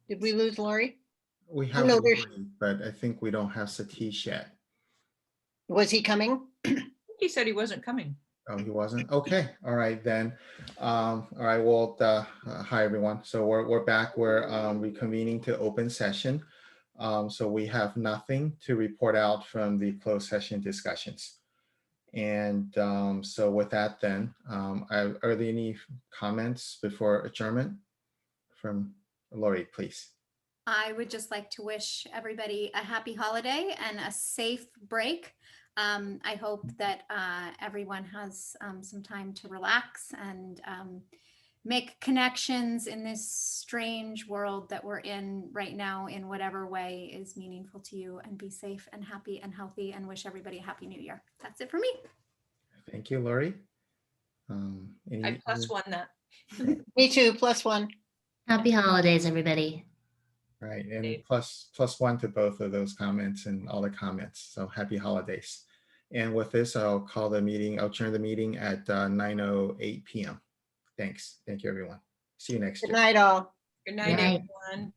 Did we lose Lori? We have Lori, but I think we don't have Satish yet. Was he coming? He said he wasn't coming. Oh, he wasn't? Okay. All right, then. All right. Well, hi, everyone. So we're back. We're reconvening to open session. So we have nothing to report out from the closed session discussions. And so with that, then, are there any comments before adjournment from Lori, please? I would just like to wish everybody a happy holiday and a safe break. I hope that everyone has some time to relax and make connections in this strange world that we're in right now, in whatever way is meaningful to you, and be safe and happy and healthy, and wish everybody a happy new year. That's it for me. Thank you, Lori. I plus one that. Me too, plus one. Happy holidays, everybody. Right, and plus one to both of those comments and all the comments. So happy holidays. And with this, I'll call the meeting, I'll turn the meeting at 9:08 p.m. Thanks. Thank you, everyone. See you next year. Good night, all. Good night, everyone.